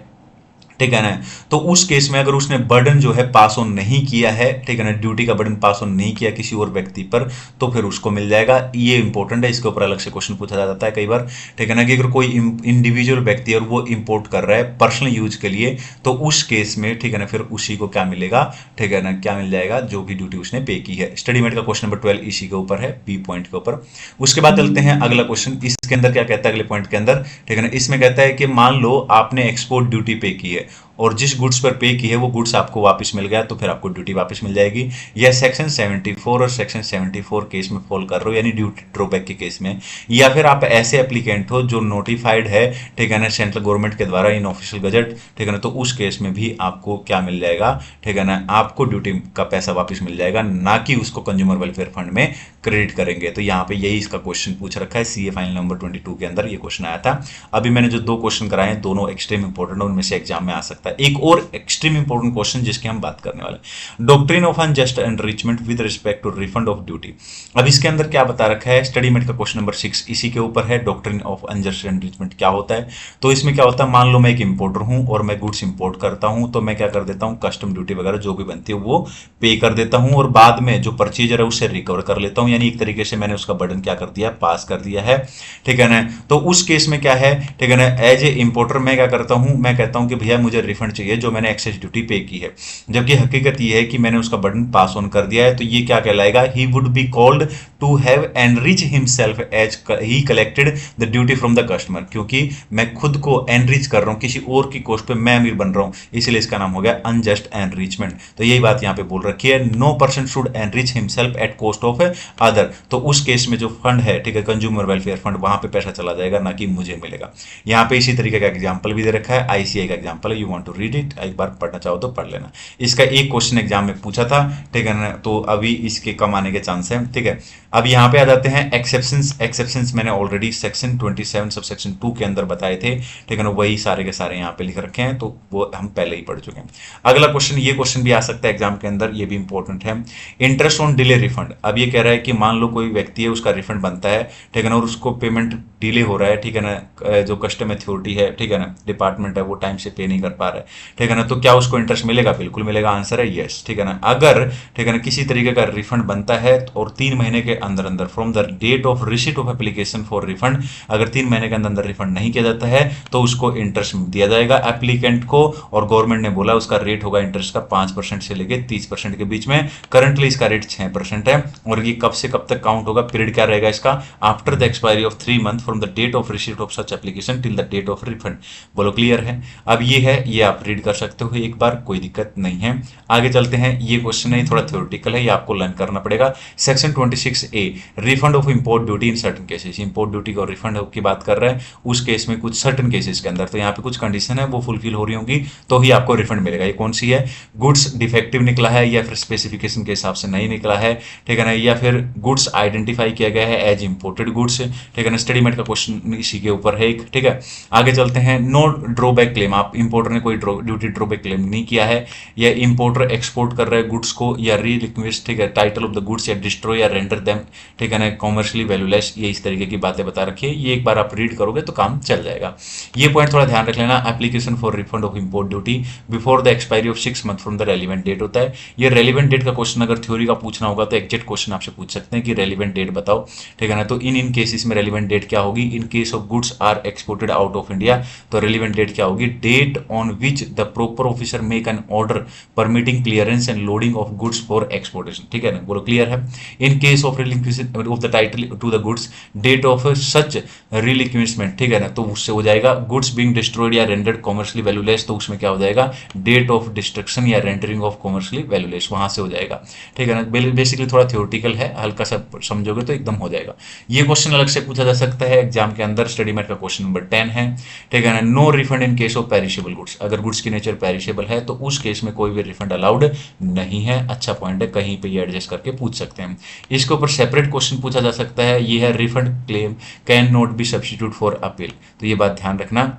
ठीक है ना, तो उस केस में अगर उसने बर्डन जो है पास ऑन नहीं किया है, ठीक है ना, ड्यूटी का बर्डन पास ऑन नहीं किया किसी और व्यक्ति पर, तो फिर उसको मिल जाएगा। ये इंपॉर्टेंट है, इसके ऊपर अलग से क्वेश्चन पूछा जाता है कई बार, ठीक है ना, कि अगर कोई इंडिविजुअल व्यक्ति और वो इंपोर्ट कर रहा है पर्सनल यूज के लिए, तो उस केस में, ठीक है ना, फिर उसी को क्या मिलेगा, ठीक है ना, क्या मिल जाएगा, जो भी ड्यूटी उसने पे की है। स्टडी मेट का क्वेश्चन नंबर 12 इसी के ऊपर है, बी पॉइंट के ऊपर। उसके बाद चलते हैं अगला क्वेश्चन, इसके अंदर क्या कहता है अगले पॉइंट के अंदर, ठीक है ना, इसमें कहता है कि मान लो आपने एक्सपोर्ट ड्यूटी पे की है और जिस गुड्स पर पे की है वो गुड्स आपको वापस मिल गया तो फिर आपको ड्यूटी वापस मिल जाएगी। यह सेक्शन 74 और सेक्शन 74 केस में फॉल कर रहे हो, यानी ड्यूटी ड्रॉबैक के केस में। या फिर आप ऐसे एप्लीकेंट हो जो नोटिफाइड है, ठीक है ना, सेंट्रल गवर्नमेंट के द्वारा इन ऑफिशियल गजट, ठीक है ना, तो उस केस में भी आपको क्या मिल जाएगा, ठीक है ना, आपको ड्यूटी का पैसा वापस मिल जाएगा, ना कि उसको कंज्यूमर वेलफेयर फंड में क्रेडिट करेंगे। तो यहाँ पे यही इसका क्वेश्चन पूछ रखा है, सीए फाइनल नंबर 22 के अंदर ये क्वेश्चन आया था। अभी मैंने जो 2 क्वेश्चन कराए हैं दोनों एक्सट्रीम इंपॉर्टेंट है, उनमें से एग्जाम में आ सकता है। एक और एक्सट्रीम इंपॉर्टेंट क्वेश्चन जिसकी हम बात करने वाले, doctrine of unjust enrichment with respect to refund of duty. अब इसके अंदर क्या बता रखा है, स्टडी मेट का क्वेश्चन नंबर 6 इसी के ऊपर है, डॉक्ट्रिन ऑफ अनजस्ट एनरिचमेंट क्या होता है। तो इसमें क्या होता है, मान लो मैं एक इंपोर्टर हूं और मैं गुड्स इंपोर्ट करता हूं, तो मैं क्या कर देता हूं, कस्टम ड्यूटी वगैरह जो भी बनती है वो पे कर देता हूं और बाद में जो परचेजर है उससे रिकवर कर लेता हूं, यानी एक तरीके से मैंने उसका बर्डन क्या कर दिया, पास कर दिया है, ठीक है ना। तो उस केस में क्या है, ठीक है ना, एज ए इंपोर्टर मैं क्या करता हूं, मैं कहता हूं कि भैया मुझे रिफंड चाहिए जो मैंने एक्सेस ड्यूटी पे की है, जबकि हकीकत यह है कि मैंने उसका बर्डन पास ऑन कर दिया है। तो ये क्या कहलाएगा, he would be called to have enrich himself as he collected the duty from the customer, क्योंकि मैं खुद को एनरिच कर रहा हूं, किसी और की कॉस्ट पे मैं अमीर बन रहा हूं, इसलिए इसका नाम हो गया अनजस्ट एनरिचमेंट। तो यही बात यहां पे बोल रखी है, no person should enrich himself at cost of other. तो उस केस में जो फंड है, ठीक है, कंज्यूमर वेलफेयर फंड, वहां पे पैसा चला जाएगा, ना कि मुझे मिलेगा। यहाँ पे इसी तरीके का एग्जाम्पल भी दे रखा है, आईसीआई का एग्जाम्पल है, you want to read it, एक बार पढ़ना चाहो तो पढ़ लेना। इसका एक क्वेश्चन एग्जाम में पूछा था, ठीक है ना, तो अभी इसके कम आने के चांस है, ठीक है। अब यहाँ पे आ जाते हैं एक्सेप्शंस। एक्सेप्शंस मैंने ऑलरेडी सेक्शन 27 सब सेक्शन 2 के अंदर बताए थे, ठीक है ना, वही सारे के सारे यहाँ पे लिख रखे हैं, तो वो हम पहले ही पढ़ चुके हैं। अगला क्वेश्चन, ये क्वेश्चन भी आ सकता है एग्जाम के अंदर, ये भी इंपॉर्टेंट है, इंटरेस्ट ऑन डिले रिफंड। अब ये कह रहा है कि मान लो कोई व्यक्ति है, उसका रिफंड बनता है, ठीक है ना, और उसको पेमेंट डिले हो रहा है, ठीक है ना, जो कस्टम अथॉरिटी है, ठीक है ना, डिपार्टमेंट है, वो टाइम से पे नहीं कर पा रहा है, ठीक है ना, तो क्या उसको इंटरेस्ट मिलेगा? बिल्कुल मिलेगा, आंसर है यस, ठीक है ना। अगर, ठीक है ना, किसी तरीके का रिफंड बनता है और 3 महीने के अंदर अंदर from the date of receipt of application for refund, अगर 3 महीने के अंदर अंदर रिफंड नहीं किया जाता है तो उसको इंटरेस्ट दिया जाएगा एप्लीकेंट को, और गवर्नमेंट ने बोला उसका रेट होगा इंटरेस्ट का 5% से लेकर 30% के बीच में। करंटली इसका रेट 6% है, और ये कब से कब तक काउंट होगा, पीरियड क्या रहेगा इसका, after the expiry of 3 month from the date of receipt of such application till the date of refund. बोलो क्लियर है? अब ये है, ये आप रीड कर सकते हो एक बार, कोई दिक्कत नहीं है। आगे चलते हैं, ये क्वेश्चन है थोड़ा थ्योरेटिकल है, ये आपको लर्न करना पड़ेगा। Section 26A, refund of import duty in certain cases. Import duty का रिफंड की बात कर रहा है, उस केस में कुछ सर्टन केसेस के अंदर, तो यहाँ पे कुछ कंडीशन है वो फुलफिल हो रही होंगी तो ही आपको रिफंड मिलेगा। ये कौन सी है? गुड्स डिफेक्टिव निकला है, या फिर स्पेसिफिकेशन के हिसाब से नहीं निकला है, ठीक है ना, या फिर गुड्स आइडेंटिफाई किया गया है एज इंपोर्टेड गुड्स, ठीक है ना। स्टडी मेट का क्वेश्चन इसी के ऊपर है एक, ठीक है। आगे चलते हैं, नो ड्रॉबैक क्लेम। आप इंपोर्टर ने कोई ड्यूटी ड्रॉबैक क्लेम नहीं किया है, या इंपोर्टर एक्सपोर्ट कर रहा है गुड्स को, या रीलिक्विड, ठीक है, टाइटल ऑफ द गुड्स, या डिस्ट्रॉय या रेंडर देम, ठीक है ना, कॉमर्शियली वैल्यूलेस, ये इस तरीके की बातें बता रखी है। ये एक बार आप रीड करोगे तो काम चल जाएगा। ये पॉइंट थोड़ा ध्यान रख लेना। Application for refund of import duty before the expiry of 6 month from the relevant date होता है। ये रेलिवेंट डेट का क्वेश्चन अगर थ्योरी का पूछना होगा तो एग्जैक्ट क्वेश्चन आपसे पूछ सकते हैं कि रेलिवेंट डेट बताओ, ठीक है ना। तो इन केसेस में रेलिवेंट डेट क्या होगी? In case of goods are exported out of India, तो रेलिवेंट डेट क्या होगी? Date on which the proper officer make an order permitting clearance and loading of goods for exportation, ठीक है ना। बोलो क्लियर है? In case of relinquishment of the title to the goods, date of such relinquishment, ठीक है ना, तो उससे हो जाएगा गुड्स बीइंग डिस्ट्रॉयड या रेंडर्ड कॉमर्शियली वैल्यूलेस, तो उसमें क्या हो जाएगा? डेट ऑफ डिस्ट्रक्शन या रेंडरिंग ऑफ कॉमर्शियली वैल्यूलेस, वहां से हो जाएगा, ठीक है ना। बेसिकली थोड़ा थ्योरेटिकल है, हल्का सा समझोगे तो एकदम हो जाएगा। ये क्वेश्चन अलग से पूछा जा सकता है एग्जाम के अंदर, स्टडी मेट का क्वेश्चन नंबर 10 है, ठीक है ना। No refund in case of perishable goods. अगर गुड्स की नेचर पेरिशेबल है तो उस केस में कोई भी रिफंड अलाउड नहीं है। अच्छा पॉइंट है, कहीं पे ये एडजस्ट करके पूछ सकते हैं। इसके ऊपर सेपरेट क्वेश्चन पूछा जा सकता है, ये है refund claim can not be substitute for appeal. तो ये बात ध्यान रखना।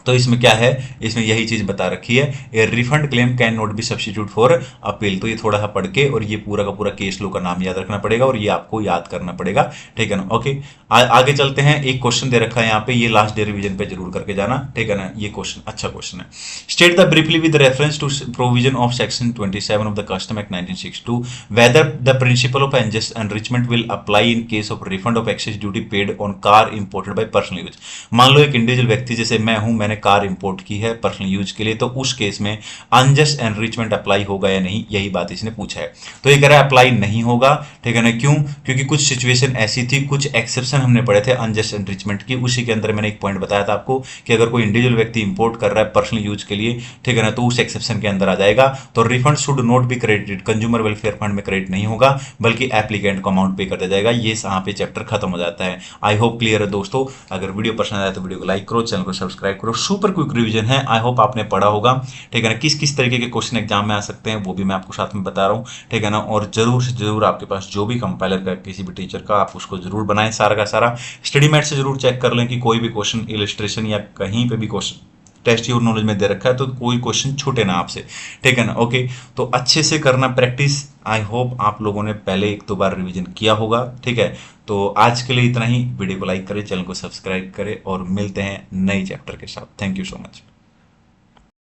तो इसमें क्या है, इसमें यही चीज बता रखी है, a refund claim can not be substitute for appeal. तो ये थोड़ा सा पढ़ के और ये पूरा का पूरा केस लो का नाम याद रखना पड़ेगा, और ये आपको याद करना पड़ेगा, ठीक है ना। ओके, आगे चलते हैं। एक क्वेश्चन दे रखा है यहाँ पे, ये लास्ट डे रिवीजन पे जरूर करके जाना, ठीक है ना। ये क्वेश्चन अच्छा क्वेश्चन है। State the briefly with reference to provision of section 27 of the custom act 1962 whether the principle of enrichment will apply in case of refund of excess duty paid on car imported by personal use. मान लो एक individual व्यक्ति, जैसे मैं हूं, मैंने मैंने car import की है पर्सनल यूज के लिए, तो उस केस में अनजस्ट एनरिचमेंट अप्लाई होगा या नहीं, यही बात इसने पूछा है। तो ये कह रहा है अप्लाई नहीं होगा, ठीक है ना। क्यों? क्योंकि कुछ सिचुएशन ऐसी थी, कुछ एक्सेप्शन हमने पढ़े थे अनजस्ट एनरिचमेंट की, उसी के अंदर मैंने एक पॉइंट बताया था आपको कि अगर कोई इंडिविजुअल व्यक्ति इंपोर्ट कर रहा है पर्सनल यूज के लिए, ठीक है ना, तो उस एक्सेप्शन के अंदर आ जाएगा। तो refund should not be credited, consumer welfare fund में क्रेडिट नहीं होगा बल्कि एप्लीकेंट को अमाउंट पे कर दिया जाएगा। ये यहाँ पे चैप्टर खत्म हो जाता है। आई होप क्लियर है दोस्तों। अगर वीडियो पसंद आया तो वीडियो को लाइक करो, चैनल को सब्सक्राइब करो। सुपर क्विक रिवीजन है, आई होप आपने पढ़ा होगा, ठीक है ना। किस किस तरीके के क्वेश्चन एग्जाम में आ सकते हैं वो भी मैं आपको साथ में बता रहा हूँ, ठीक है ना। और जरूर से जरूर आपके पास जो भी कंपाइलर का किसी भी टीचर का, आप उसको जरूर बनाएं, सारा का सारा स्टडी मैट से जरूर चेक कर लें कि कोई भी क्वेश्चन इलस्ट्रेशन या कहीं पे भी क्वेश्चन टेस्ट योर नॉलेज में दे रखा है तो कोई क्वेश्चन छूटे ना आपसे, ठीक है ना। ओके, तो अच्छे से करना प्रैक्टिस। आई होप आप लोगों ने पहले एक दो बार रिवीजन किया होगा, ठीक है। तो आज के लिए इतना ही। वीडियो को लाइक करें, चैनल को सब्सक्राइब करें और मिलते हैं नए चैप्टर के साथ। Thank you so much.